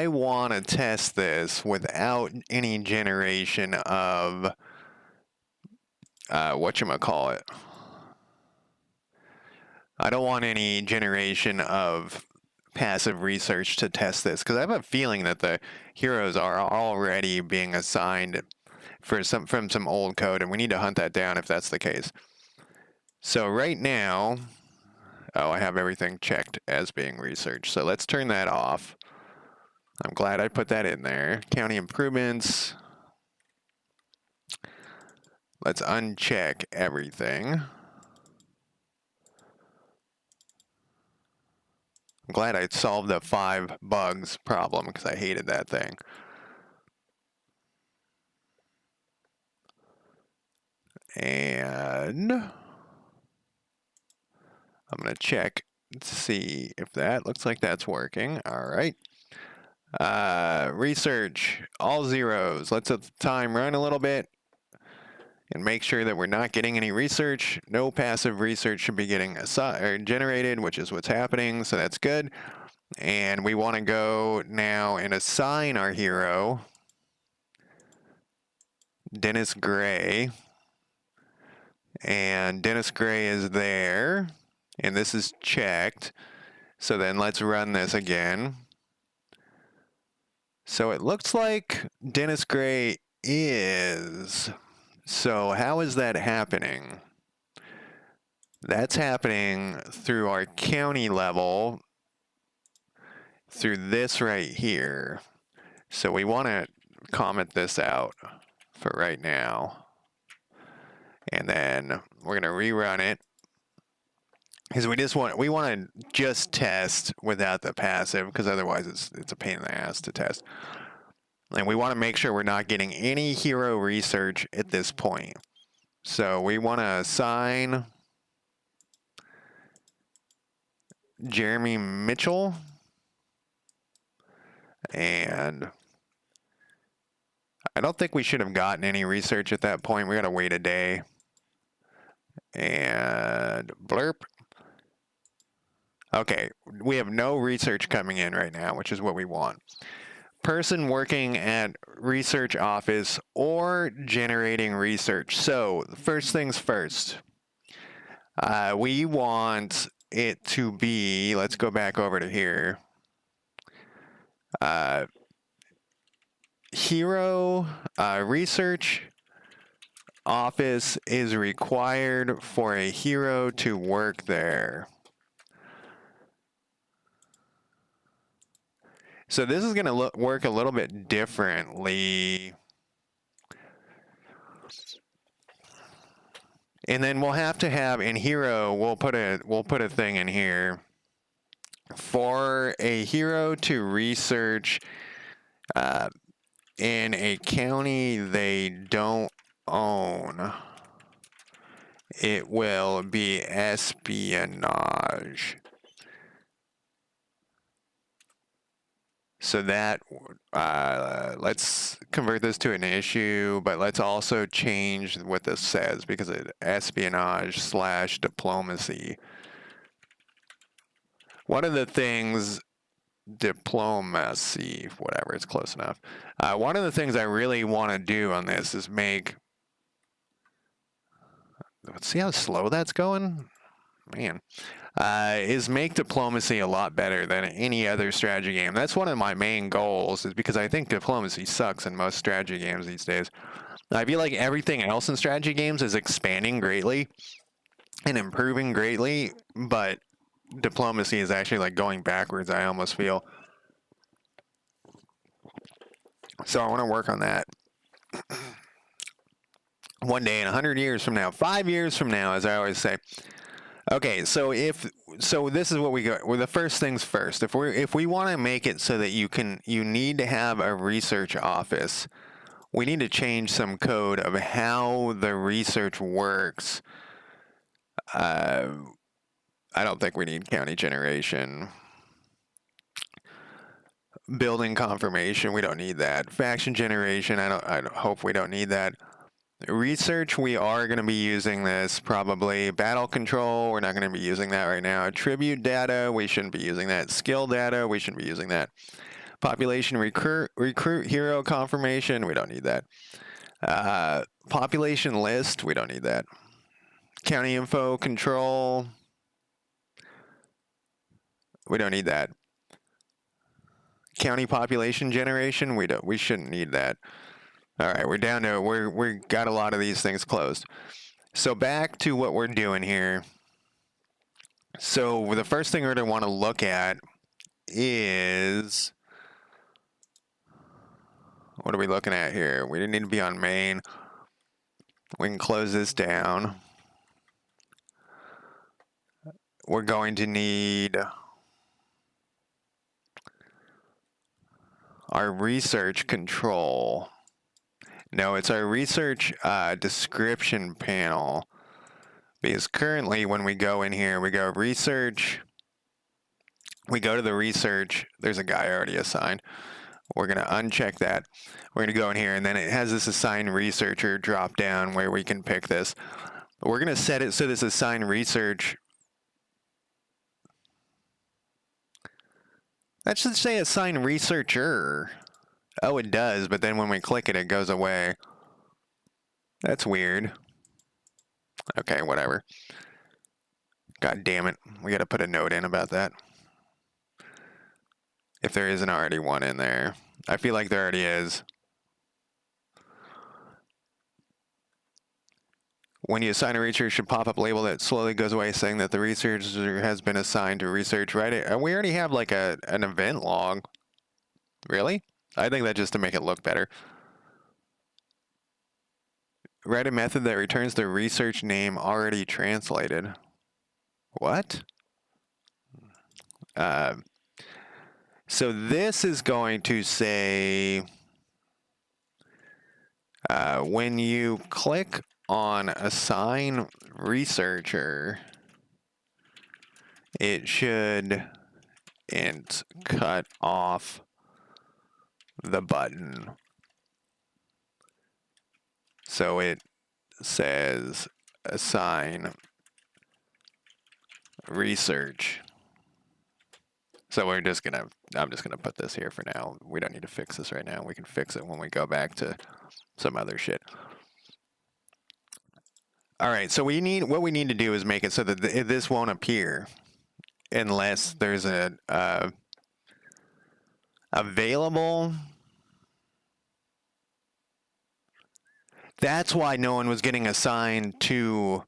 Speaker 1: want to test this without any generation of whatchamacallit. I don't want any generation of passive research to test this, because I have a feeling that the heroes are already being assigned from some old code, and we need to hunt that down if that's the case. So right now, I have everything checked as being researched. So let's turn that off. I'm glad I put that in there. County improvements. Let's uncheck everything. I'm glad I solved the 5 bugs problem because I hated that thing. And I'm going to check to see if that looks like that's working. All right. Research, all zeros. Let's let the time run a little bit and make sure that we're not getting any research. No passive research should be getting generated, which is what's happening, so that's good. And we want to go now and assign our hero, Dennis Gray. And Dennis Gray is there, and this is checked. So then let's run this again. So it looks like Dennis Gray is. So how is that happening? That's happening through our county level, through this right here. So we want to comment this out for right now. And then we're going to rerun it. Because we want to just test without the passive, because otherwise it's a pain in the ass to test. And we want to make sure we're not getting any hero research at this point. So we want to assign Jeremy Mitchell. And I don't think we should have gotten any research at that point. We got to wait a day. And blurp. Okay, we have no research coming in right now, which is what we want. Person working at research office or generating research. So first things first, we want it to be, let's go back over to here. Hero research office is required for a hero to work there. So this is going to work a little bit differently. And then we'll have to have in hero, we'll put a thing in here for a hero to research in a county they don't own. It will be espionage. So that, let's convert this to an issue, but let's also change what this says, because it's espionage / diplomacy. One of the things, diplomacy, whatever, it's close enough. One of the things I really want to do on this is make, let's see how slow that's going? Man. Is make diplomacy a lot better than any other strategy game. That's one of my main goals, is because I think diplomacy sucks in most strategy games these days. I feel like everything else in strategy games is expanding greatly and improving greatly, but diplomacy is actually like going backwards, I almost feel. So I want to work on that. One day in 100 years from now, 5 years from now, as I always say. Okay, so this is what we go. Well, the first things first. If we want to make it so that you need to have a research office, we need to change some code of how the research works. I don't think we need county generation. Building confirmation, we don't need that. Faction generation, I hope we don't need that. Research, we are going to be using this probably. Battle control, we're not going to be using that right now. Attribute data, we shouldn't be using that. Skill data, we shouldn't be using that. Population recruit hero confirmation, we don't need that. Population list, we don't need that. County info control, we don't need that. County population generation, we shouldn't need that. All right, we're down to, we got a lot of these things closed. So back to what we're doing here. So the first thing we're going to want to look at is, what are we looking at here? We didn't need to be on main. We can close this down. We're going to need our research control. No, it's our research description panel. Because currently when we go in here, we go research. We go to the research. There's a guy already assigned. We're going to uncheck that. We're going to go in here, and then it has this assign researcher drop down where we can pick this. We're going to set it so this assign research. That should say assign researcher. Oh, it does, but then when we click it, it goes away. That's weird. Okay, whatever. God damn it. We got to put a note in about that. If there isn't already one in there. I feel like there already is. When you assign a researcher, should pop up label that slowly goes away saying that the researcher has been assigned to research, right? We already have like an event log. Really? I think that's just to make it look better. Write a method that returns the research name already translated. What? So this is going to say, when you click on assign researcher, it should int cut off the button. So it says assign research. So I'm just gonna put this here for now. We don't need to fix this right now. We can fix it when we go back to some other shit. All right, so what we need to do is make it so that this won't appear unless there's a available. That's why no one was getting assigned to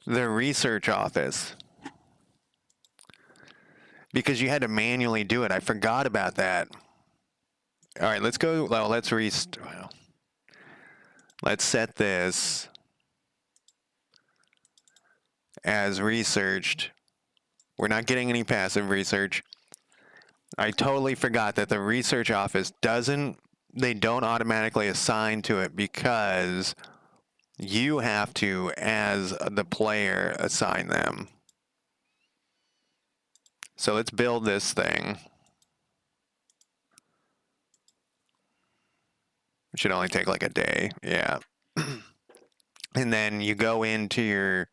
Speaker 1: the research office. Because you had to manually do it. I forgot about that. All right, let's go. Well, let's set this as researched. We're not getting any passive research. I totally forgot that the research office they don't automatically assign to it because you have to, as the player, assign them. So let's build this thing. It should only take like a day. Yeah. And then you go into your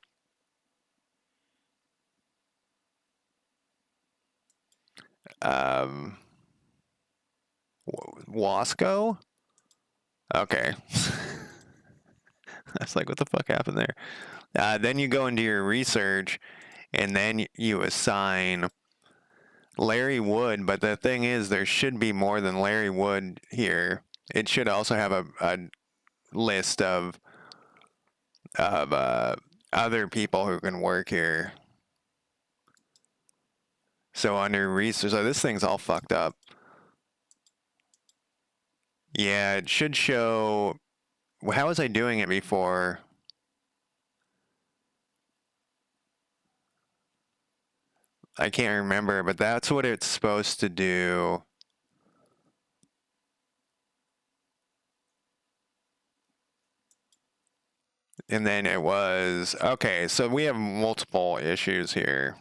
Speaker 1: Wasco? Okay. I was like, what the fuck happened there? Then you go into your research, and then you assign Larry Wood. But the thing is, there should be more than Larry Wood here. It should also have a list of other people who can work here. So under research, so this thing's all fucked up. Yeah, it should show. How was I doing it before? I can't remember, but that's what it's supposed to do. And then it was, okay, so we have multiple issues here.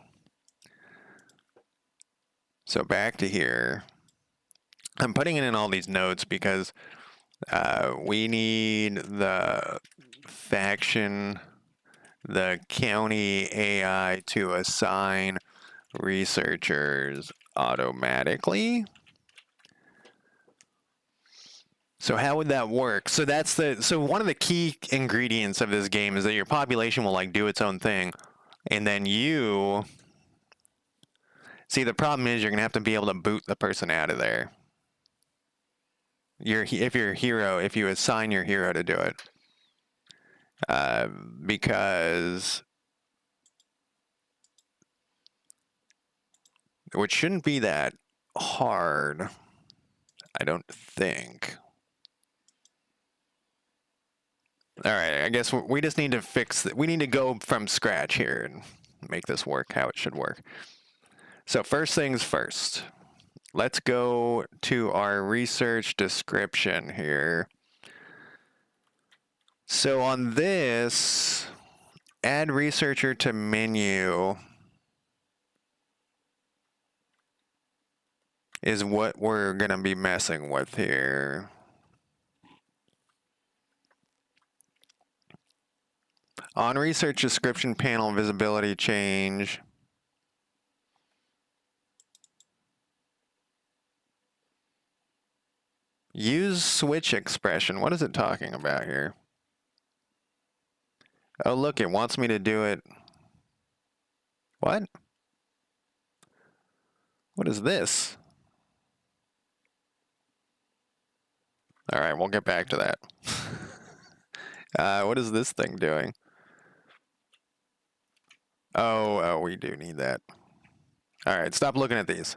Speaker 1: So back to here. I'm putting in all these notes because we need the faction, the county AI to assign researchers automatically. So how would that work? So one of the key ingredients of this game is that your population will like do its own thing, and then you see the problem is you're gonna have to be able to boot the person out of there. If you're a hero, if you assign your hero to do it, because which shouldn't be that hard, I don't think. All right, I guess we just need to fix it. We need to go from scratch here and make this work how it should work. So first things first, let's go to our research description here. So on this, add researcher to menu is what we're going to be messing with here. On research description panel, visibility change. Use switch expression. What is it talking about here? Oh, look, it wants me to do it. What? What is this? All right, we'll get back to that. What is this thing doing? Oh, we do need that. All right, stop looking at these.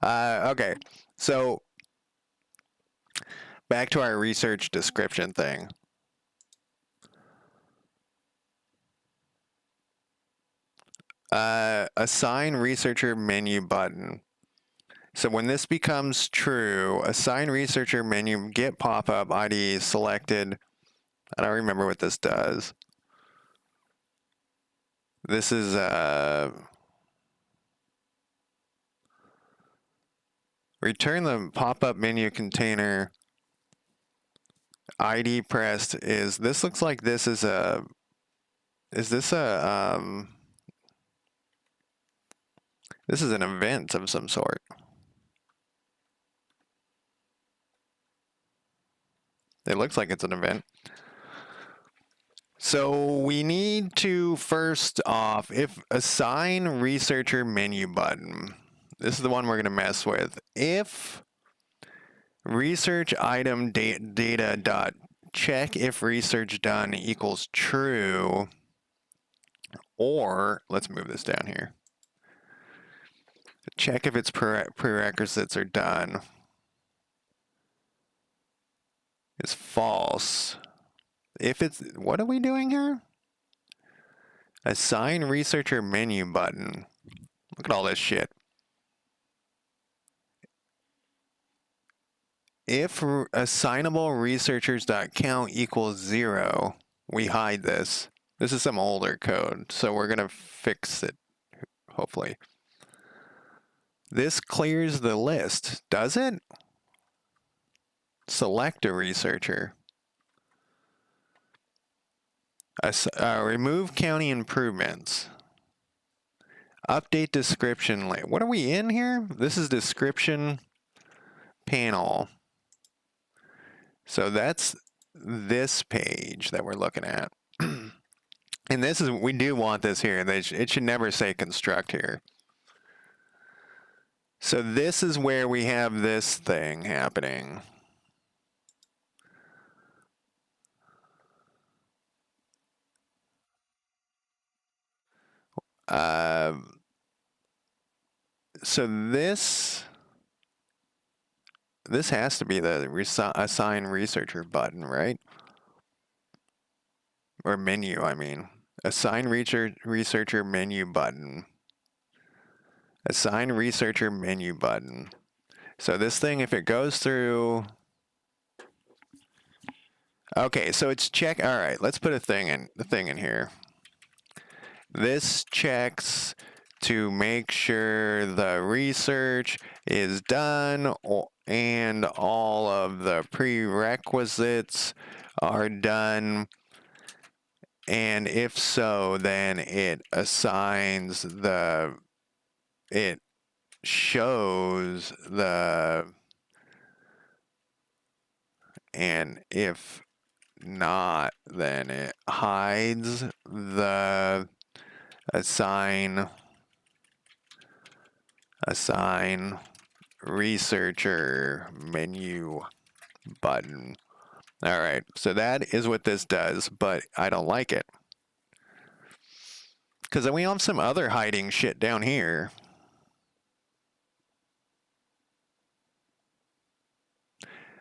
Speaker 1: Okay, so back to our research description thing. Assign researcher menu button. So when this becomes true, assign researcher menu, get pop-up ID selected. I don't remember what this does. This is return the pop-up menu container. ID pressed is, this looks like this is a, is this a, this is an event of some sort. It looks like it's an event. So we need to first off, if assign researcher menu button, this is the one we're going to mess with. If research item data dot check if research done equals true, or let's move this down here. Check if its prerequisites are done is false. If it's, what are we doing here? Assign researcher menu button. Look at all this shit. If assignable researchers.count equals 0, we hide this. This is some older code, so we're gonna fix it, hopefully. This clears the list, does it? Select a researcher. Remove county improvements. Update description. What are we in here? This is description panel. So that's this page that we're looking at. And this is, we do want this here. It should never say construct here. So this is where we have this thing happening. So this this has to be the assign researcher button, right? Or menu, I mean. Assign researcher menu button. Assign researcher menu button. So this thing, if it goes through... Okay, so it's check... All right, let's put a thing in here. This checks to make sure the research is done and all of the prerequisites are done. And if so, then it assigns the... It shows the... And if not, then it hides the assign researcher menu button. All right, so that is what this does, but I don't like it. Because then we have some other hiding shit down here.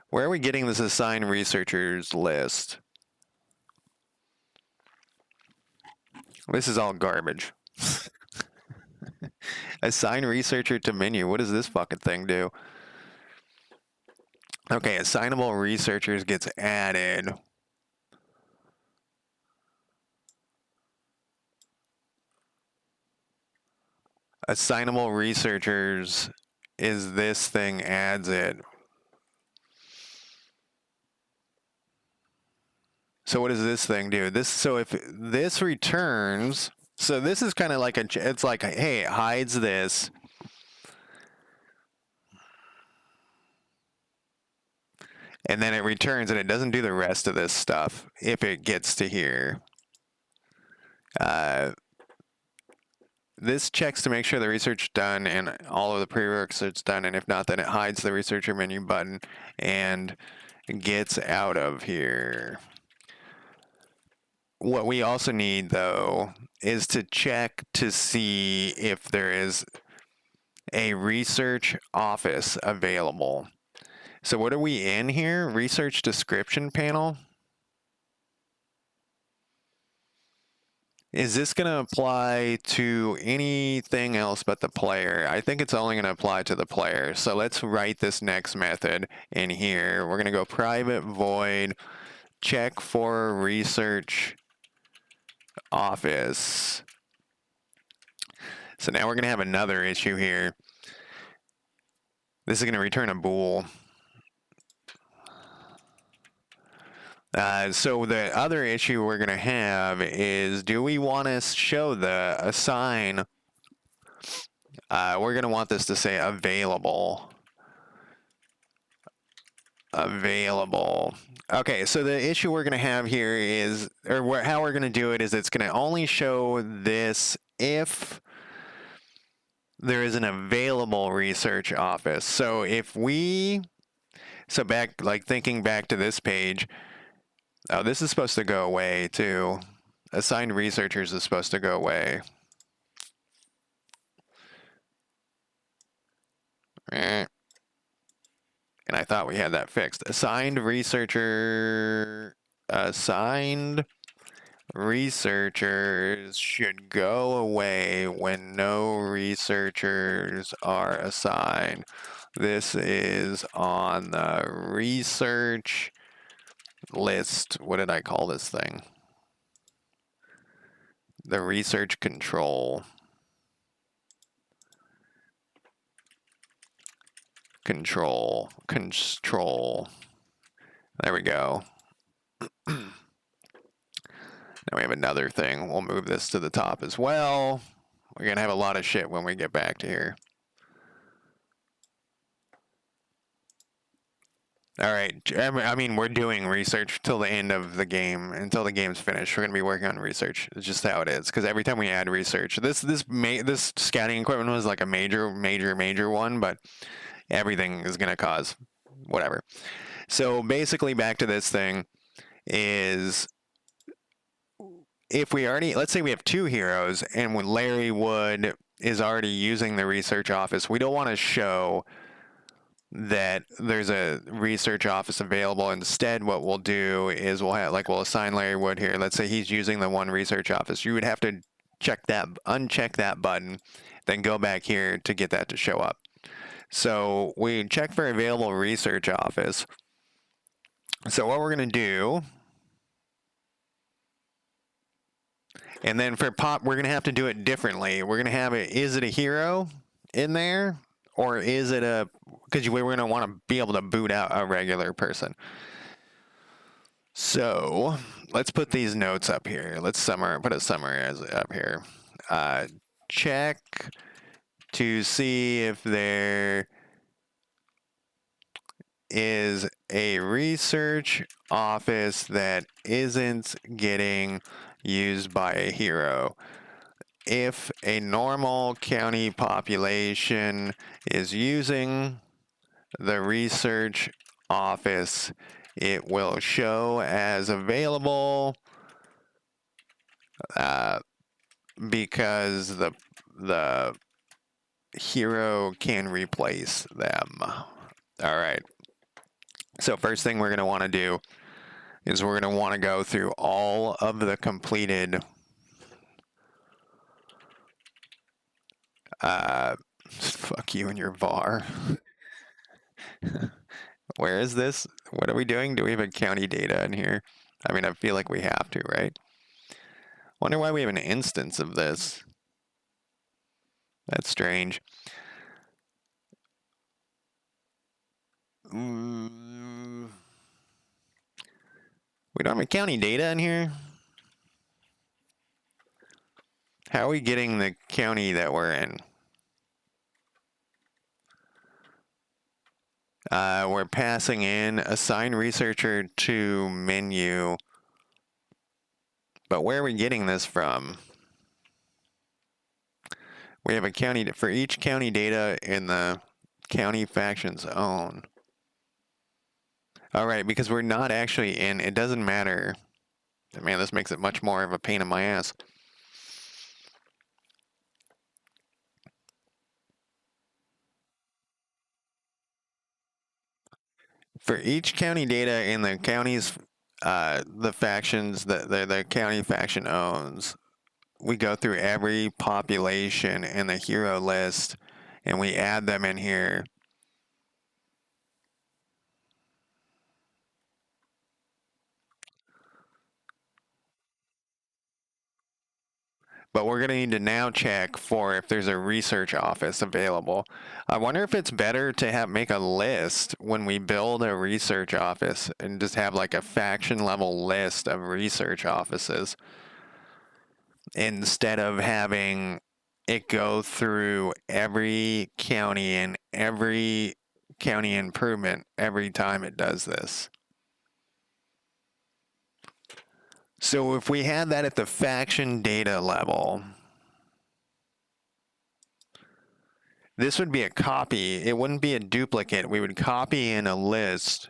Speaker 1: Where are we getting this assign researchers list? This is all garbage. Assign researcher to menu. What does this fucking thing do? Okay, assignable researchers gets added. Assignable researchers is this thing adds it. So what does this thing do? So if this returns, so this is kind of like it's like, hey, it hides this. And then it returns and it doesn't do the rest of this stuff if it gets to here. This checks to make sure the research done and all of the prerequisites done, and if not, then it hides the researcher menu button and gets out of here. What we also need, though, is to check to see if there is a research office available. So what are we in here? Research description panel. Is this going to apply to anything else but the player? I think it's only going to apply to the player. So let's write this next method in here. We're going to go private void check for research office. So now we're going to have another issue here. This is going to return a bool. So the other issue we're going to have is, do we want to show the assign? We're going to want this to say available. Available. Okay, so the issue we're going to have here is, or how we're going to do it is, it's going to only show this if there is an available research office. So if we, so back, like thinking back to this page, oh, this is supposed to go away too. Assigned researchers is supposed to go away. And I thought we had that fixed. Assigned researchers should go away when no researchers are assigned. This is on the research list. What did I call this thing? The research control. Control. There we go. Now we have another thing. We'll move this to the top as well. We're going to have a lot of shit when we get back to here. All right. I mean, we're doing research till the end of the game. Until the game's finished, we're going to be working on research. It's just how it is. Because every time we add research, this scouting equipment was like a major one, but everything is going to cause whatever. So basically, back to this thing is, if we already, let's say we have 2 heroes, and when Larry Wood is already using the research office, we don't want to show that there's a research office available. Instead, what we'll do is we'll assign Larry Wood here. Let's say he's using the one research office. You would have to uncheck that button, then go back here to get that to show up. So we check for available research office. So what we're going to do, and then for pop, we're going to have to do it differently. We're going to have it, is it a hero in there? Or is it because we're going to want to be able to boot out a regular person. So let's put these notes up here. Let's put a summary up here. Check to see if there is a research office that isn't getting used by a hero. If a normal county population is using the research office, it will show as available because the hero can replace them. All right. So first thing we're going to want to do is we're going to want to go through all of the completed fuck you and your var. Where is this? What are we doing? Do we have a county data in here? I mean, I feel like we have to, right? Wonder why we have an instance of this. That's strange. We don't have a county data in here. How are we getting the county that we're in? We're passing in assign researcher to menu. But where are we getting this from? We have a county for each county data in the county faction's own. All right, because we're not actually in, it doesn't matter. Man, this makes it much more of a pain in my ass. For each county data in the counties, the factions that the county faction owns, we go through every population in the hero list and we add them in here. But we're going to need to now check for if there's a research office available. I wonder if it's better to make a list when we build a research office and just have like a faction level list of research offices instead of having it go through every county and every county improvement every time it does this. So if we had that at the faction data level, this would be a copy. It wouldn't be a duplicate. We would copy in a list.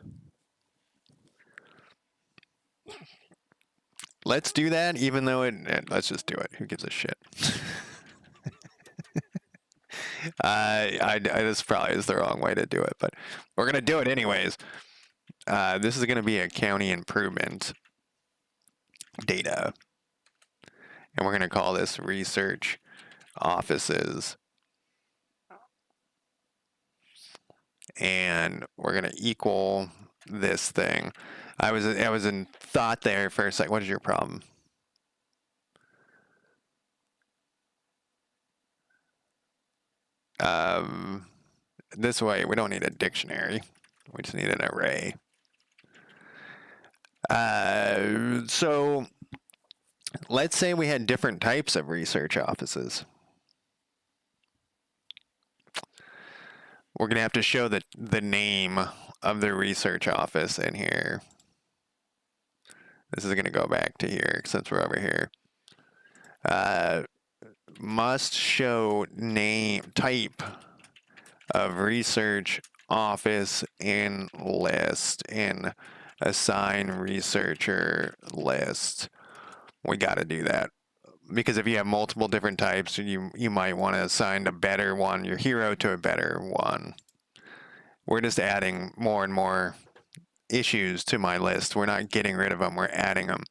Speaker 1: Let's do that, even though let's just do it. Who gives a shit? This probably is the wrong way to do it, but we're going to do it anyways. This is going to be a county improvement data. And we're going to call this research offices. And we're going to equal this thing. I was in thought there for a second. What is your problem? This way, we don't need a dictionary. We just need an array. So let's say we had different types of research offices. We're going to have to show the name of the research office in here. This is going to go back to here since we're over here. Must show name type of research office in list in assign researcher list. We got to do that because if you have multiple different types, you might want to assign a better one, your hero to a better one. We're just adding more and more issues to my list. We're not getting rid of them, we're adding them.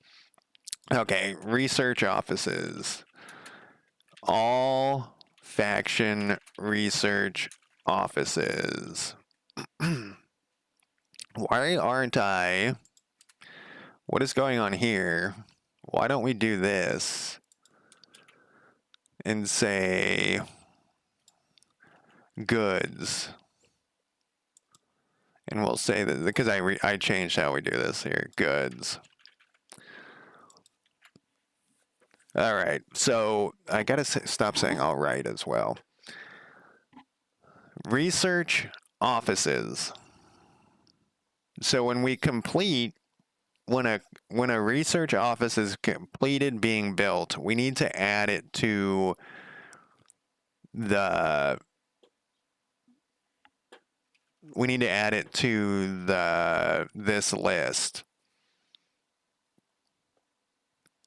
Speaker 1: Okay, research offices. All faction research offices. Why aren't I? What is going on here? Why don't we do this and say goods? And we'll say that because I changed how we do this here. Goods. All right. So I got to stop saying all right as well. Research offices. So when we complete, when a research office is completed being built, we need to add it to the this list.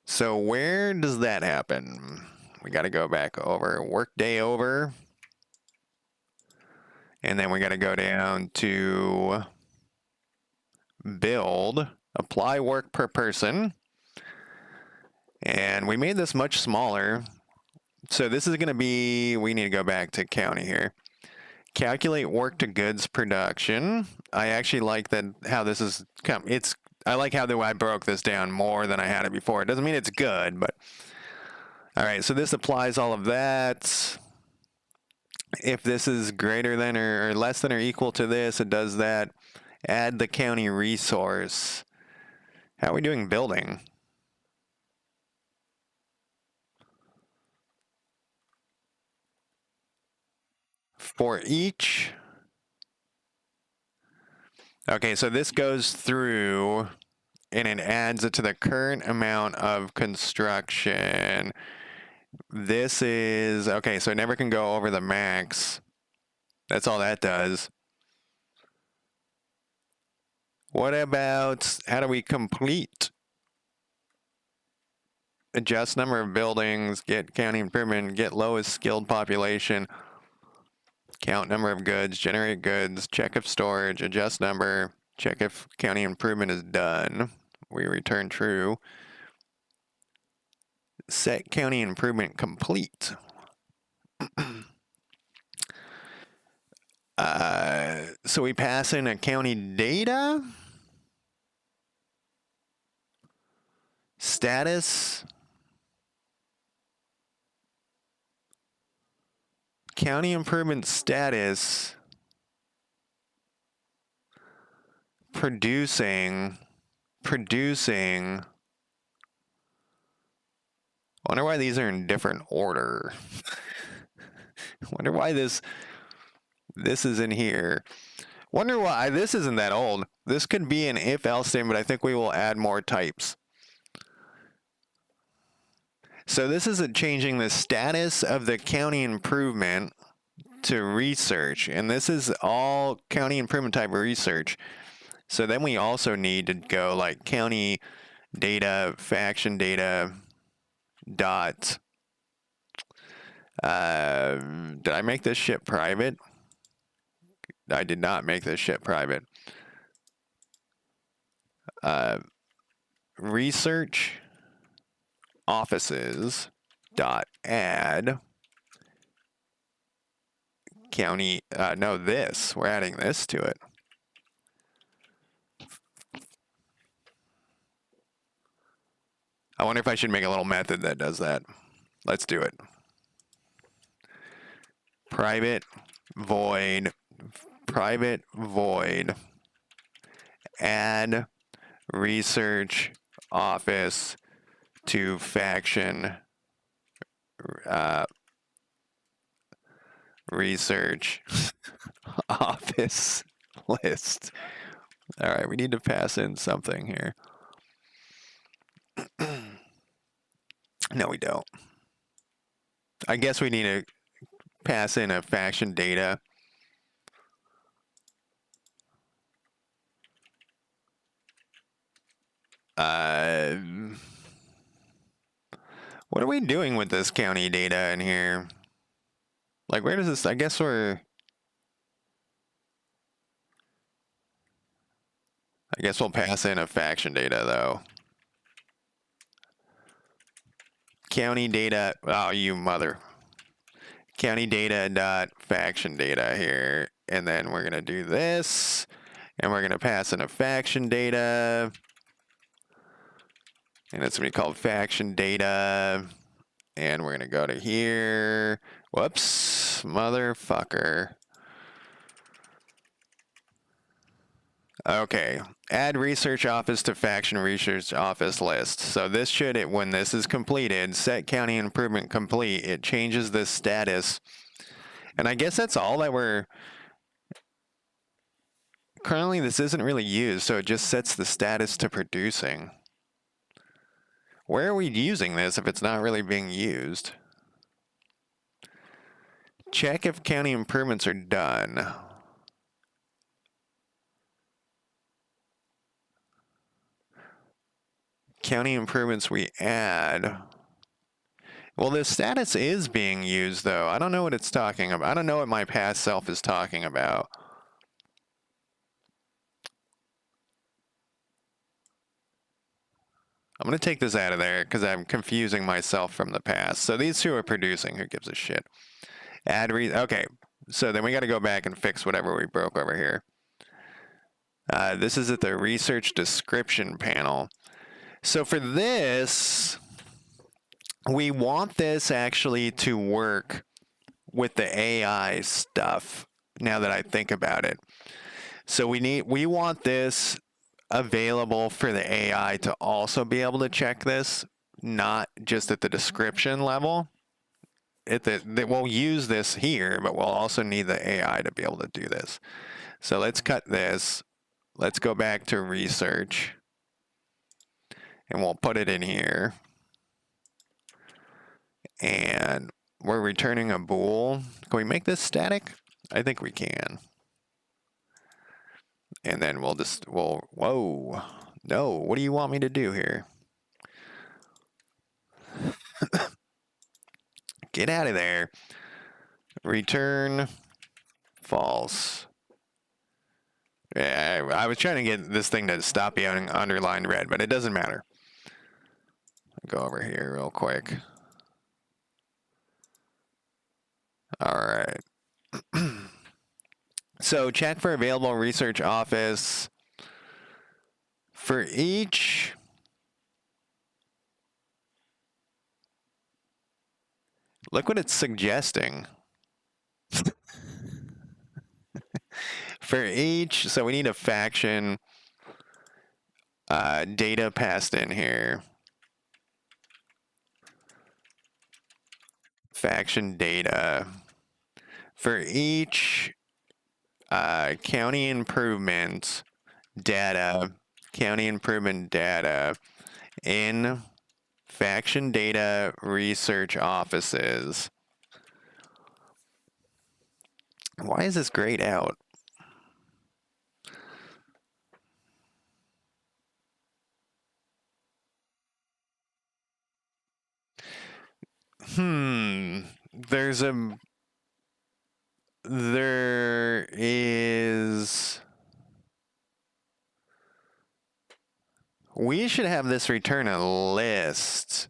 Speaker 1: So where does that happen? We got to go back over workday over, and then we got to go down to build, apply work per person, and we made this much smaller. So this is going to be, we need to go back to county here. Calculate work to goods production. I actually like that how this is I like how I broke this down more than I had it before. It doesn't mean it's good, but all right, so this applies all of that. If this is greater than or less than or equal to this, it does that. Add the county resource. How are we doing building? For each. Okay, so this goes through and it adds it to the current amount of construction. This is, okay, so it never can go over the max. That's all that does. What about, how do we complete? Adjust number of buildings, get county improvement, get lowest skilled population, count number of goods, generate goods, check if storage, adjust number, check if county improvement is done. We return true. Set county improvement complete. So we pass in a county data. Status. County improvement status. Producing. I wonder why these are in different order. I wonder why this is in here. Wonder why this isn't that old. This could be an if-else statement, but I think we will add more types. So this is changing the status of the county improvement to research, and this is all county improvement type of research. So then we also need to go like county data, faction data, dot. Did I make this shit private? I did not make this shit private. Research offices dot add county, no, this, we're adding this to it. I wonder if I should make a little method that does that. Let's do it. Private void add research office to faction research office list. All right, we need to pass in something here. No, we don't. I guess we need to pass in a faction data. What are we doing with this county data in here? Like, where does this, I guess we're, I guess we'll pass in a faction data though. County data, oh you mother. County data dot faction data here. And then we're gonna do this. And we're gonna pass in a faction data. And it's gonna be called faction data. And we're gonna go to here. Whoops, motherfucker. Okay, add research office to faction research office list. So this should, when this is completed, set county improvement complete, it changes this status. And I guess that's all that we're, currently this isn't really used, so it just sets the status to producing. Where are we using this if it's not really being used? Check if county improvements are done. County improvements we add. Well, the status is being used, though. I don't know what it's talking about. I don't know what my past self is talking about. I'm going to take this out of there because I'm confusing myself from the past. So these two are producing. Who gives a shit? Okay, so then we got to go back and fix whatever we broke over here. This is at the research description panel. So for this, we want this actually to work with the AI stuff, now that I think about it. So we want this available for the AI to also be able to check this, not just at the description level. We'll use this here, but we'll also need the AI to be able to do this. So let's cut this. Let's go back to research. And we'll put it in here. And we're returning a bool. Can we make this static? I think we can. And then whoa. No, what do you want me to do here? Get out of there. Return false. Yeah, I was trying to get this thing to stop being underlined red, but it doesn't matter. Go over here real quick. All right. So check for available research office. For each look what it's suggesting. For each, so we need a faction data passed in here. Faction data. For each county improvement data, in faction data research offices. Why is this grayed out? There is, we should have this return a list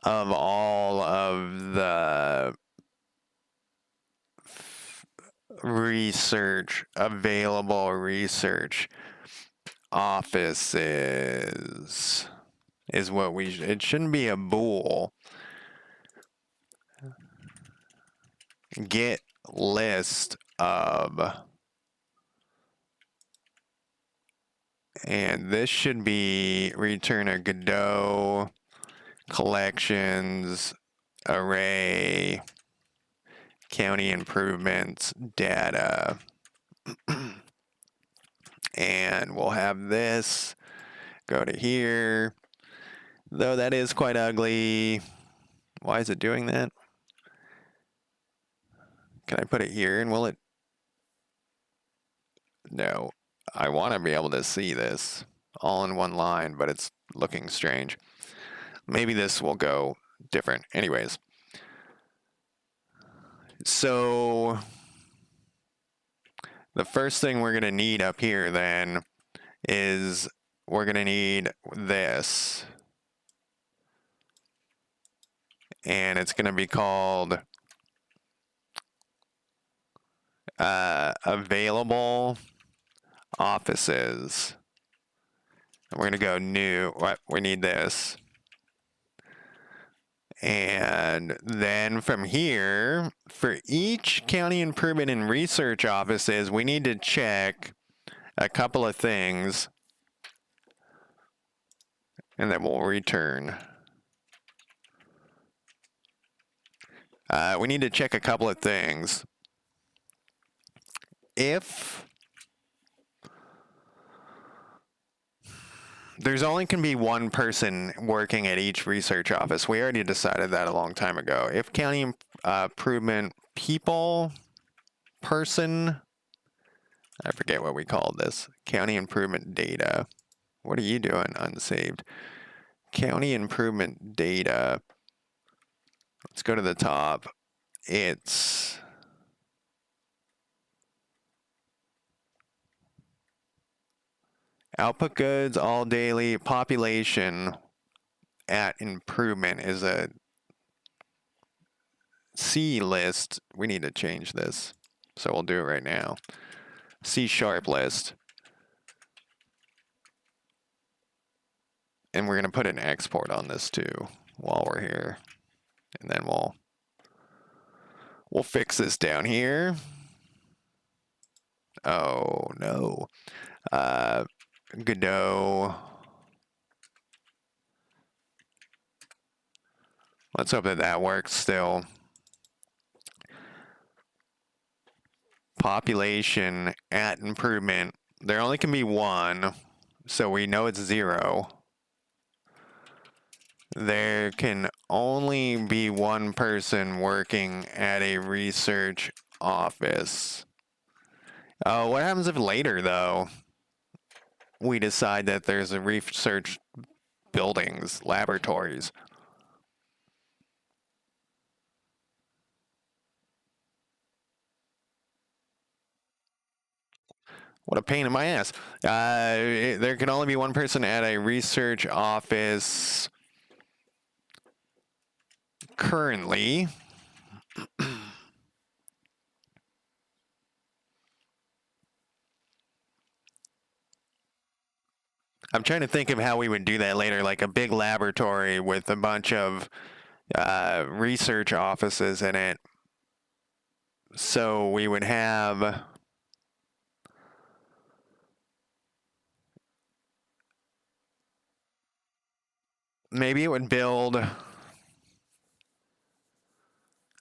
Speaker 1: of all of the available research offices is what it shouldn't be a bool. Get list of, and this should be return a Godot collections array county improvements data. And we'll have this go to here, though that is quite ugly. Why is it doing that? Can I put it here and will it? No, I want to be able to see this all in one line, but it's looking strange. Maybe this will go different. Anyways, so the first thing we're going to need up here then is we're going to need this. And it's going to be called available offices. And we're going to go new. What? We need this. And then from here, for each county improvement and research offices, we need to check a couple of things. And then we'll return. We need to check a couple of things. If there's only can be one person working at each research office, we already decided that a long time ago. If county improvement person, I forget what we called this, county improvement data. What are you doing, unsaved? County improvement data. Let's go to the top. It's output goods, all daily, population at improvement is a C list. We need to change this. So we'll do it right now. C# list. And we're going to put an export on this too while we're here. And then we'll fix this down here. Oh no. Godot. Let's hope that that works still. Population at improvement. There only can be one, so we know it's 0. There can only be one person working at a research office. Oh, what happens if later, though, we decide that there's a research buildings, laboratories? What a pain in my ass. There can only be one person at a research office currently. I'm trying to think of how we would do that later, like a big laboratory with a bunch of research offices in it. So we would have maybe it would build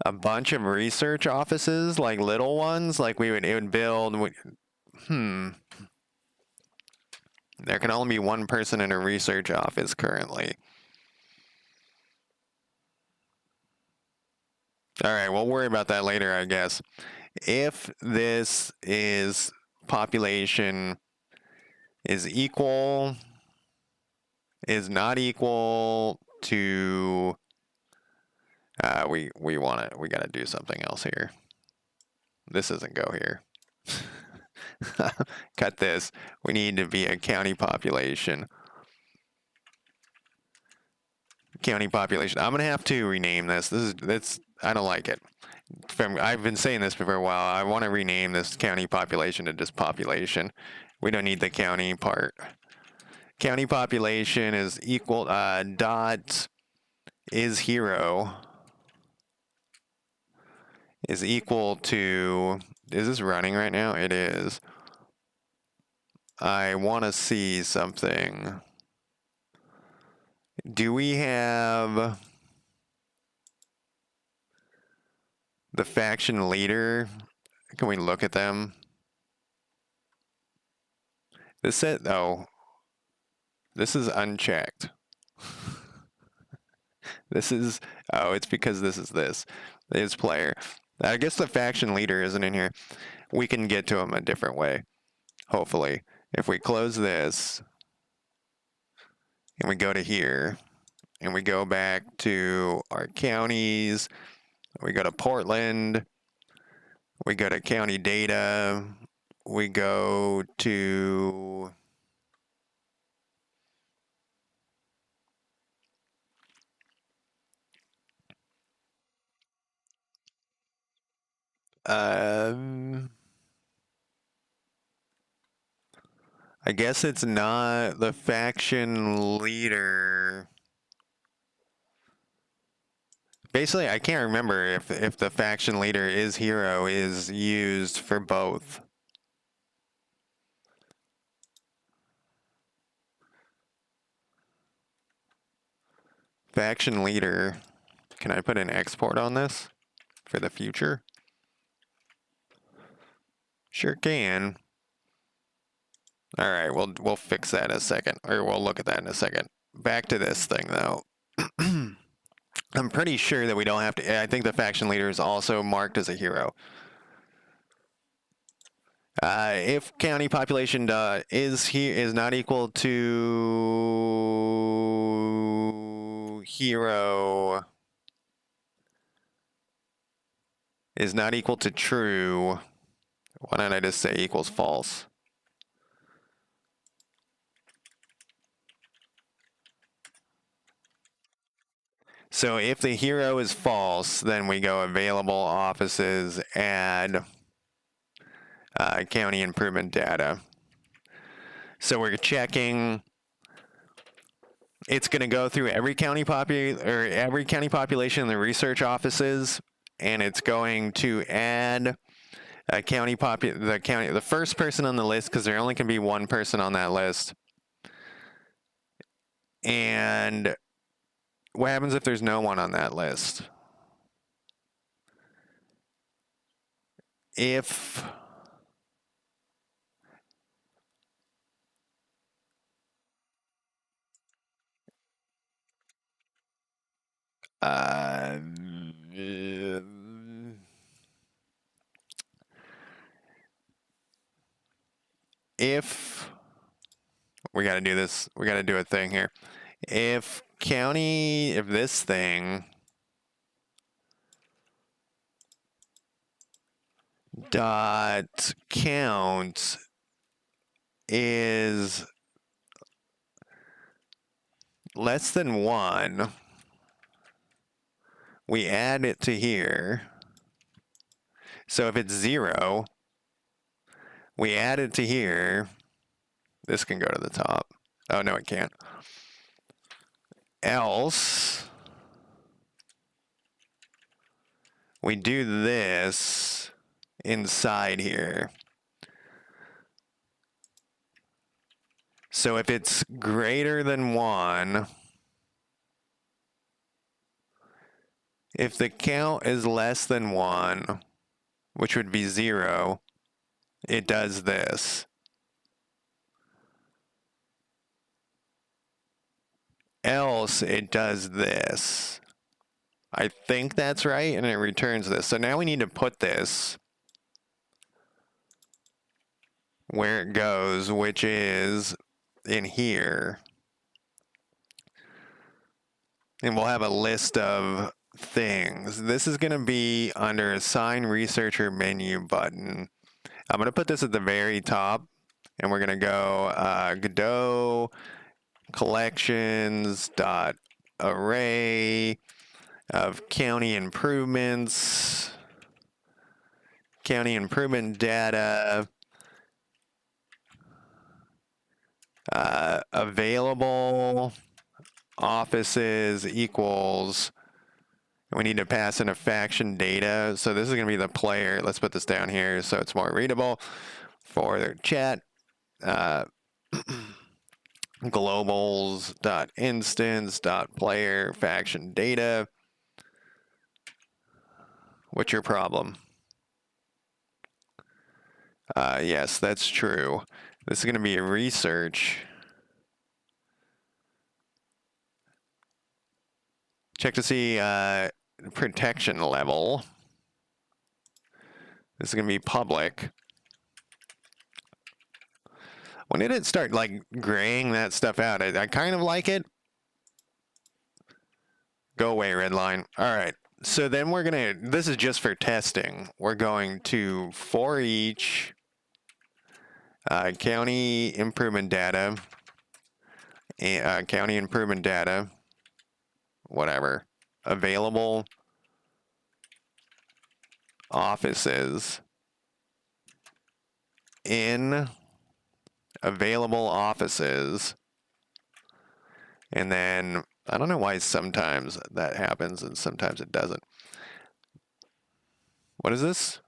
Speaker 1: a bunch of research offices, like little ones, like it would build, there can only be one person in a research office currently. All right, we'll worry about that later, I guess. If this is population is not equal to, we gotta do something else here. This doesn't go here. Cut this. We need to be a county population. County population. I'm gonna have to rename this. I don't like it. I've been saying this for a while. I want to rename this county population to just population. We don't need the county part. County population is equal dot is hero is equal to, is this running right now? It is. I want to see something. Do we have the faction leader? Can we look at them? This said, oh, this is unchecked. This is, oh, it's because this is player. I guess the faction leader isn't in here. We can get to him a different way, hopefully. If we close this, and we go to here, and we go back to our counties, we go to Portland, we go to county data, we go to I guess it's not the faction leader. Basically, I can't remember if the faction leader is hero is used for both. Faction leader. Can I put an export on this for the future? Sure can. All right, we'll fix that in a second, or we'll look at that in a second. Back to this thing though. I'm pretty sure that we don't have to. I think the faction leader is also marked as a hero. If county population is not equal to hero is not equal to true, why don't I just say equals false? So if the hero is false, then we go available offices, add county improvement data. So we're checking. It's going to go through every county population in the research offices, and it's going to add a the first person on the list, because there only can be one person on that list. And what happens if there's no one on that list? If if we got to do this, we got to do a thing here. If this thing dot count is less than 1, we add it to here. So if it's 0, we add it to here. This can go to the top. Oh, no, it can't. Else, we do this inside here. So if it's greater than 1, if the count is less than 1, which would be 0, it does this. Else, it does this. I think that's right, and it returns this. So now we need to put this where it goes, which is in here. And we'll have a list of things. This is going to be under Assign Researcher menu button. I'm going to put this at the very top, and we're going to go Godot collections dot array of county improvements, county improvement data, available offices equals, we need to pass in a faction data. So this is going to be the player. Let's put this down here so it's more readable for their chat. Globals.instance.player faction data. What's your problem? Yes, that's true. This is going to be a research. Check to see protection level. This is going to be public. When did it start like graying that stuff out? I kind of like it. Go away, red line. All right. So then we're going to, this is just for testing. We're going to, for each county improvement data, whatever, available offices in available offices, and then I don't know why sometimes that happens and sometimes it doesn't. What is this?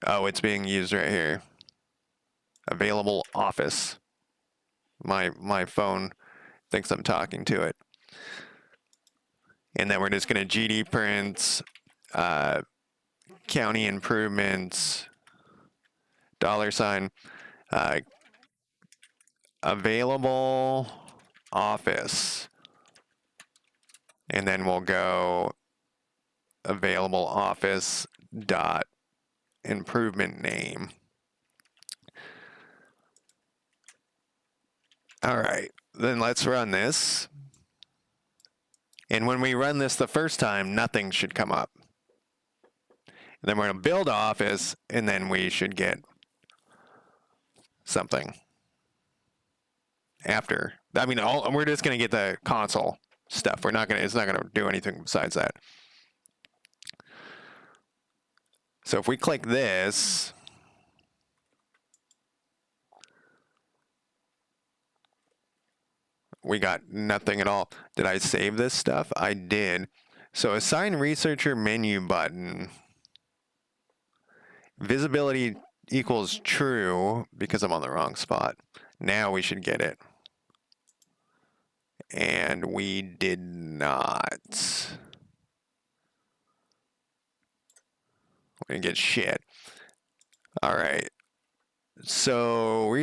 Speaker 1: Oh, it's being used right here. Available office. My phone thinks I'm talking to it. And then we're just going to GD print county improvements $, available office. And then we'll go available office dot improvement name. All right, then let's run this. And when we run this the first time, nothing should come up. And then we're going to build office, and then we should get something after. I mean, we're just going to get the console stuff. We're not going to. It's not going to do anything besides that. So if we click this, we got nothing at all. Did I save this stuff? I did. So assign researcher menu button. Visibility equals true because I'm on the wrong spot. Now we should get it. And we did not. We didn't get shit. All right. So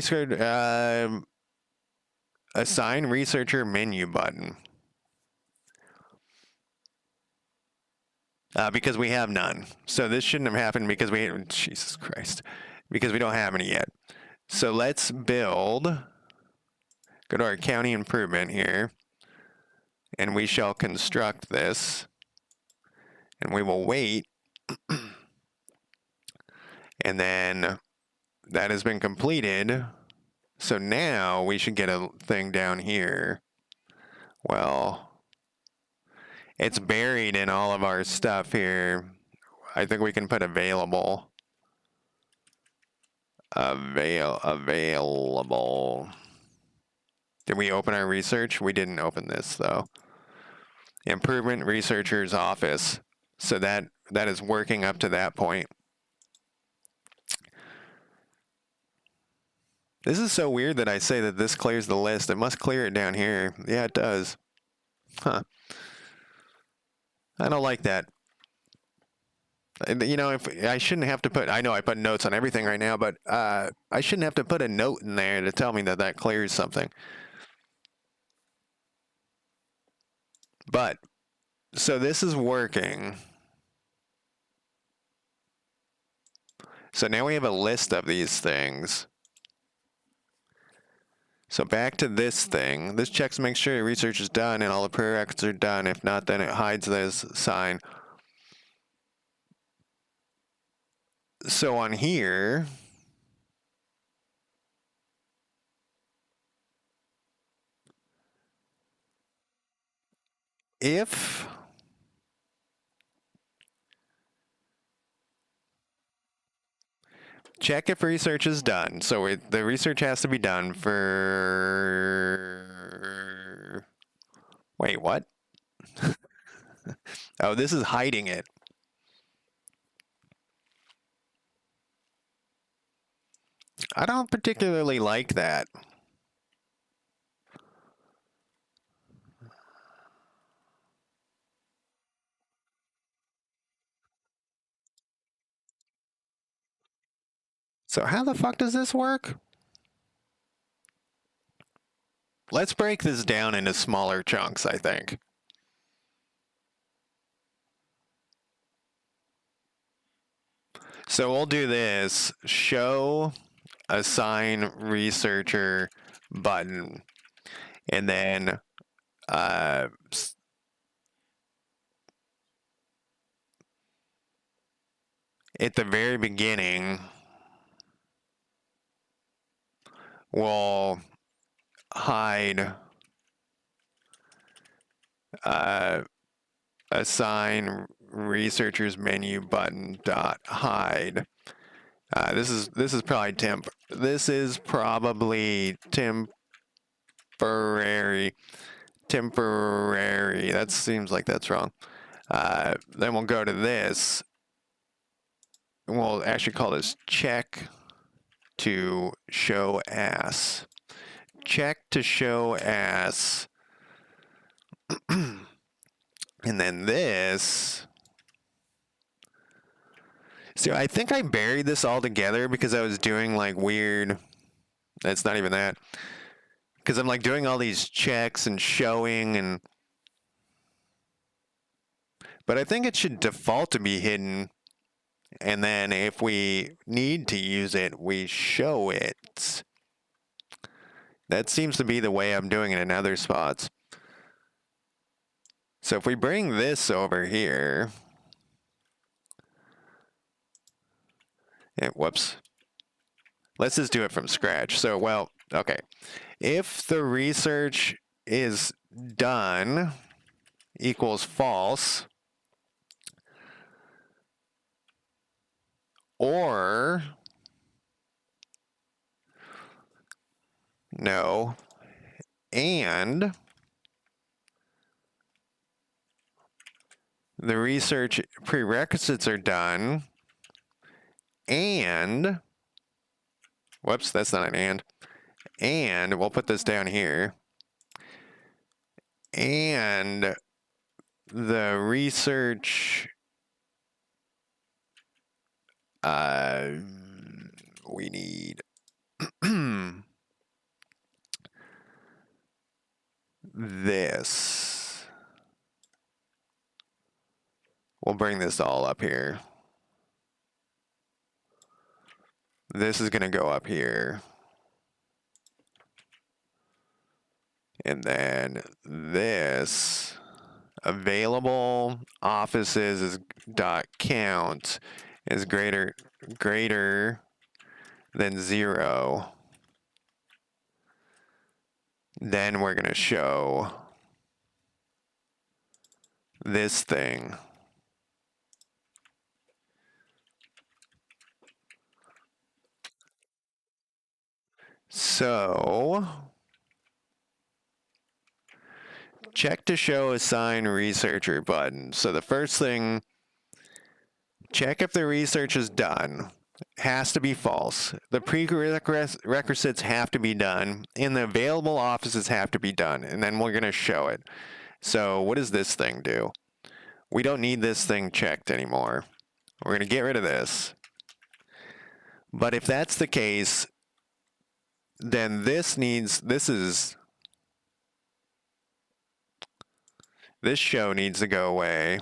Speaker 1: assign researcher menu button. Because we have none. So this shouldn't have happened because Jesus Christ, because we don't have any yet. So let's build, go to our county improvement here, and we shall construct this, and we will wait, and then that has been completed. So now we should get a thing down here. Well, it's buried in all of our stuff here. I think we can put available. Available. Did we open our research? We didn't open this though. Improvement researcher's office. So that is working up to that point. This is so weird that I say that this clears the list. It must clear it down here. Yeah, it does. Huh. I don't like that. You know, if I shouldn't have to put, I know I put notes on everything right now, but I shouldn't have to put a note in there to tell me that that clears something. But, so this is working. So now we have a list of these things. So back to this thing. This checks to make sure your research is done and all the prerequisites are done. If not, then it hides this sign. So on here, if check if research is done. So the research has to be done for... Wait, what? Oh, this is hiding it. I don't particularly like that. So how the fuck does this work? Let's break this down into smaller chunks, I think. So we'll do this, show assign researcher button, and then at the very beginning, we'll hide assign researchers menu button dot hide. This is probably temp. This is probably temporary. Temporary. That seems like that's wrong. Then we'll go to this. We'll actually call this check to show ass. Check to show ass. And then this. So I think I buried this all together because I was doing like weird. It's not even that. Because I'm like doing all these checks and showing and. But I think it should default to be hidden. And then if we need to use it, we show it. That seems to be the way I'm doing it in other spots. So if we bring this over here. Whoops. Let's just do it from scratch. So, well, okay. If the research is done equals false, or no, and the research prerequisites are done, and, whoops, that's not an and we'll put this down here, and the research, we need this. We'll bring this all up here. This is going to go up here. And then this available offices is dot count is greater than 0. Then we're going to show this thing. So, check to show assign researcher button. So the first thing, check if the research is done. Has to be false. The prerequisites have to be done, and the available offices have to be done, and then we're going to show it. So what does this thing do? We don't need this thing checked anymore. We're going to get rid of this. But if that's the case, then this show needs to go away.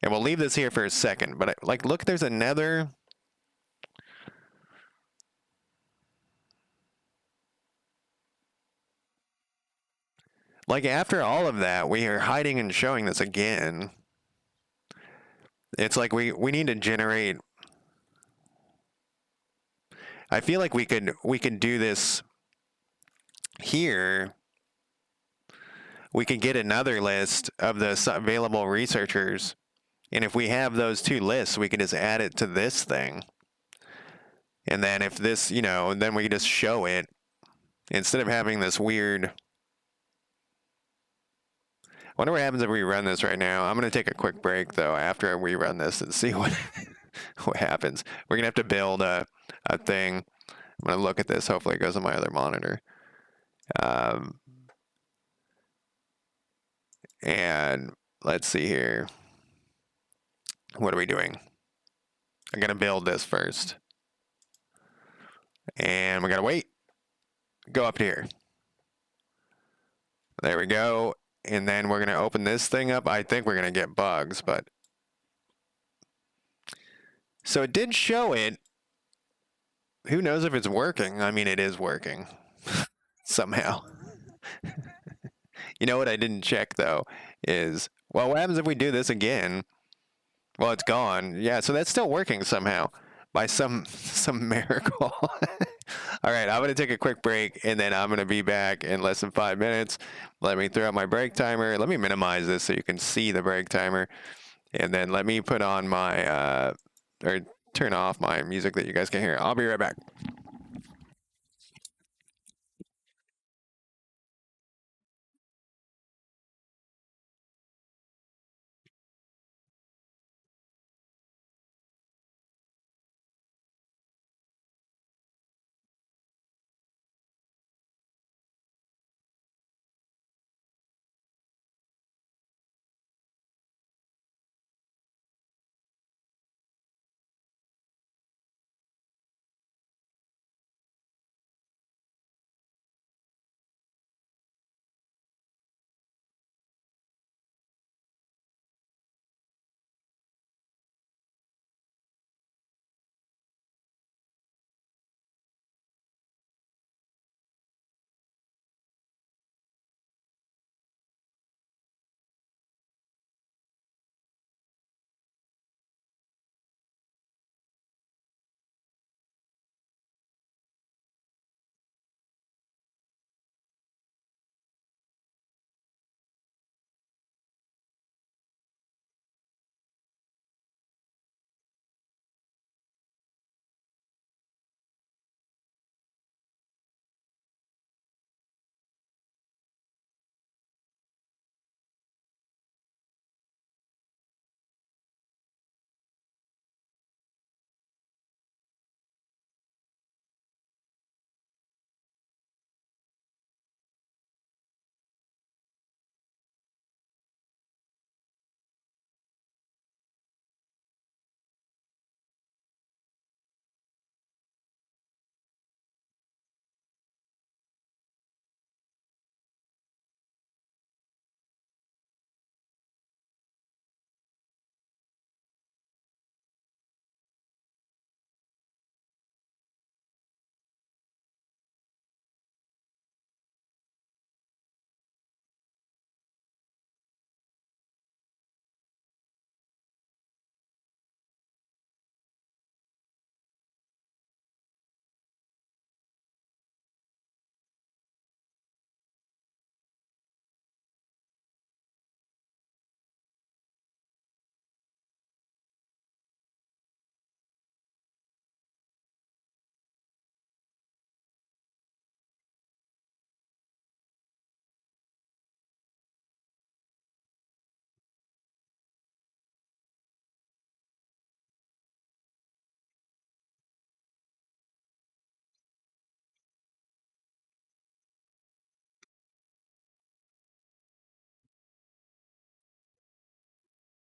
Speaker 1: And we'll leave this here for a second, but like, look, there's another. Like, after all of that, we are hiding and showing this again. It's like we need to generate. I feel like we could do this here. We could get another list of the available researchers. And if we have those two lists, we can just add it to this thing. And then if this, then we can just show it instead of having this weird. I wonder what happens if we run this right now. I'm going to take a quick break, though, after we run this and see what happens. We're going to have to build a thing. I'm going to look at this. Hopefully it goes on my other monitor. And let's see here. What are we doing? I'm going to build this first. And we got to wait. Go up here. There we go. And then we're going to open this thing up. I think we're going to get bugs, but. So it did show it. Who knows if it's working? I mean, it is working. Somehow. You know what I didn't check, though, is, well, what happens if we do this again? Well, it's gone. Yeah, so that's still working somehow by some miracle. All right, I'm going to take a quick break, and then I'm going to be back in less than 5 minutes. Let me throw out my break timer. Let me minimize this so you can see the break timer. And then let me put on my, or turn off my music that you guys can hear. I'll be right back.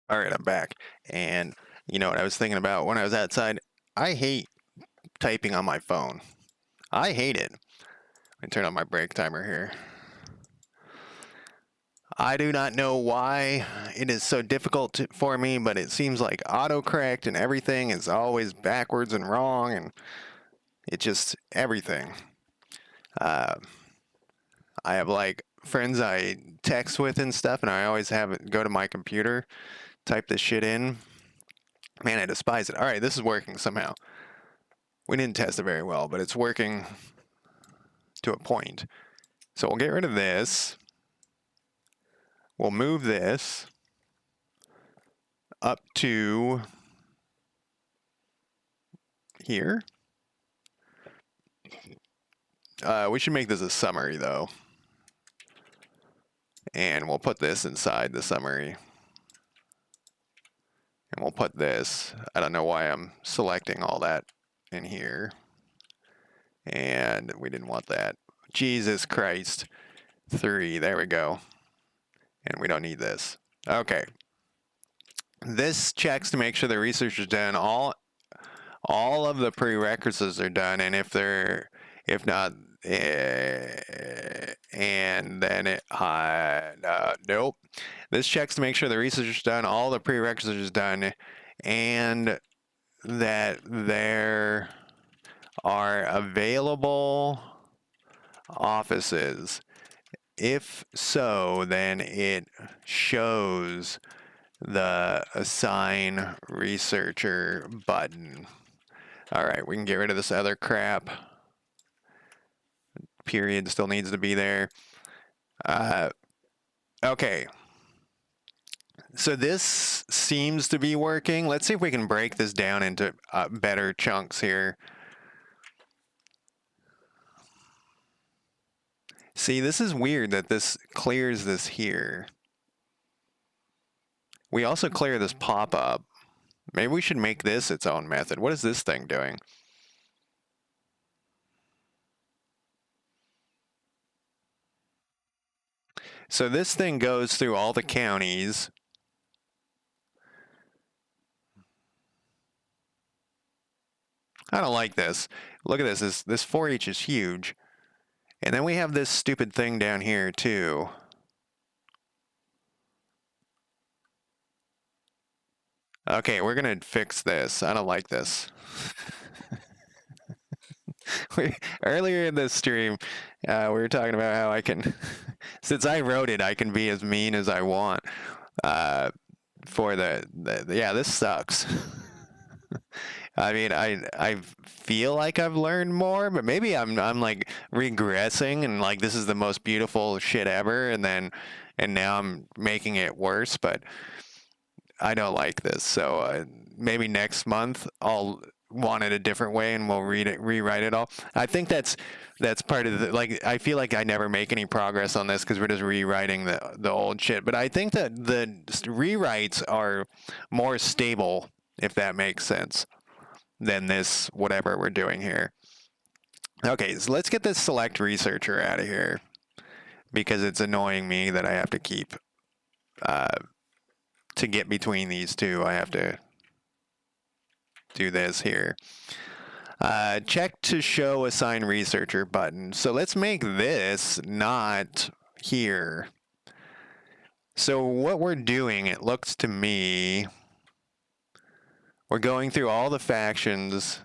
Speaker 1: All right, I'm back. And you know what I was thinking about when I was outside? I hate typing on my phone. I hate it. Let me turn on my break timer here. I do not know why it is so difficult for me, but it seems like autocorrect and everything is always backwards and wrong, and it just everything. Uh, I have like friends I text with and stuff, and I always have it go to my computer, type this shit in. Man, I despise it. All right, this is working somehow. We didn't test it very well, but it's working to a point. So we'll get rid of this. We'll move this up to here. We should make this a summary though. And we'll put this inside the summary. And we'll put this, I don't know why I'm selecting all that in here. And we didn't want that. Jesus Christ. 3, there we go. And we don't need this. Okay. This checks to make sure the research is done. All of the prerequisites are done, and if not, and then nope. This checks to make sure the research is done, all the prerequisites is done, and that there are available offices. If so, then it shows the assign researcher button. All right, we can get rid of this other crap. period still needs to be there. Okay. So this seems to be working. Let's see if we can break this down into better chunks here. See, this is weird that this clears this here. We also clear this pop-up. Maybe we should make this its own method. What is this thing doing? So this thing goes through all the counties. I don't like this. Look at this. This for each is huge. And then we have this stupid thing down here too. Okay, we're gonna fix this. I don't like this. Earlier in this stream, we were talking about how I can, since I wrote it, I can be as mean as I want. For yeah, this sucks. I mean, I feel like I've learned more, but maybe I'm like regressing and like this is the most beautiful shit ever, and now I'm making it worse. But I don't like this, so maybe next month I'll want it a different way and we'll rewrite it all. I think that's part of the, like, I feel like I never make any progress on this because we're just rewriting the old shit. But I think that the rewrites are more stable, if that makes sense, than this whatever we're doing here. Okay, so let's get this select researcher out of here because it's annoying me that I have to keep to get between these two. I have to do this here. Check to show assign researcher button. So let's make this not here. So what we're doing, it looks to me, we're going through all the factions,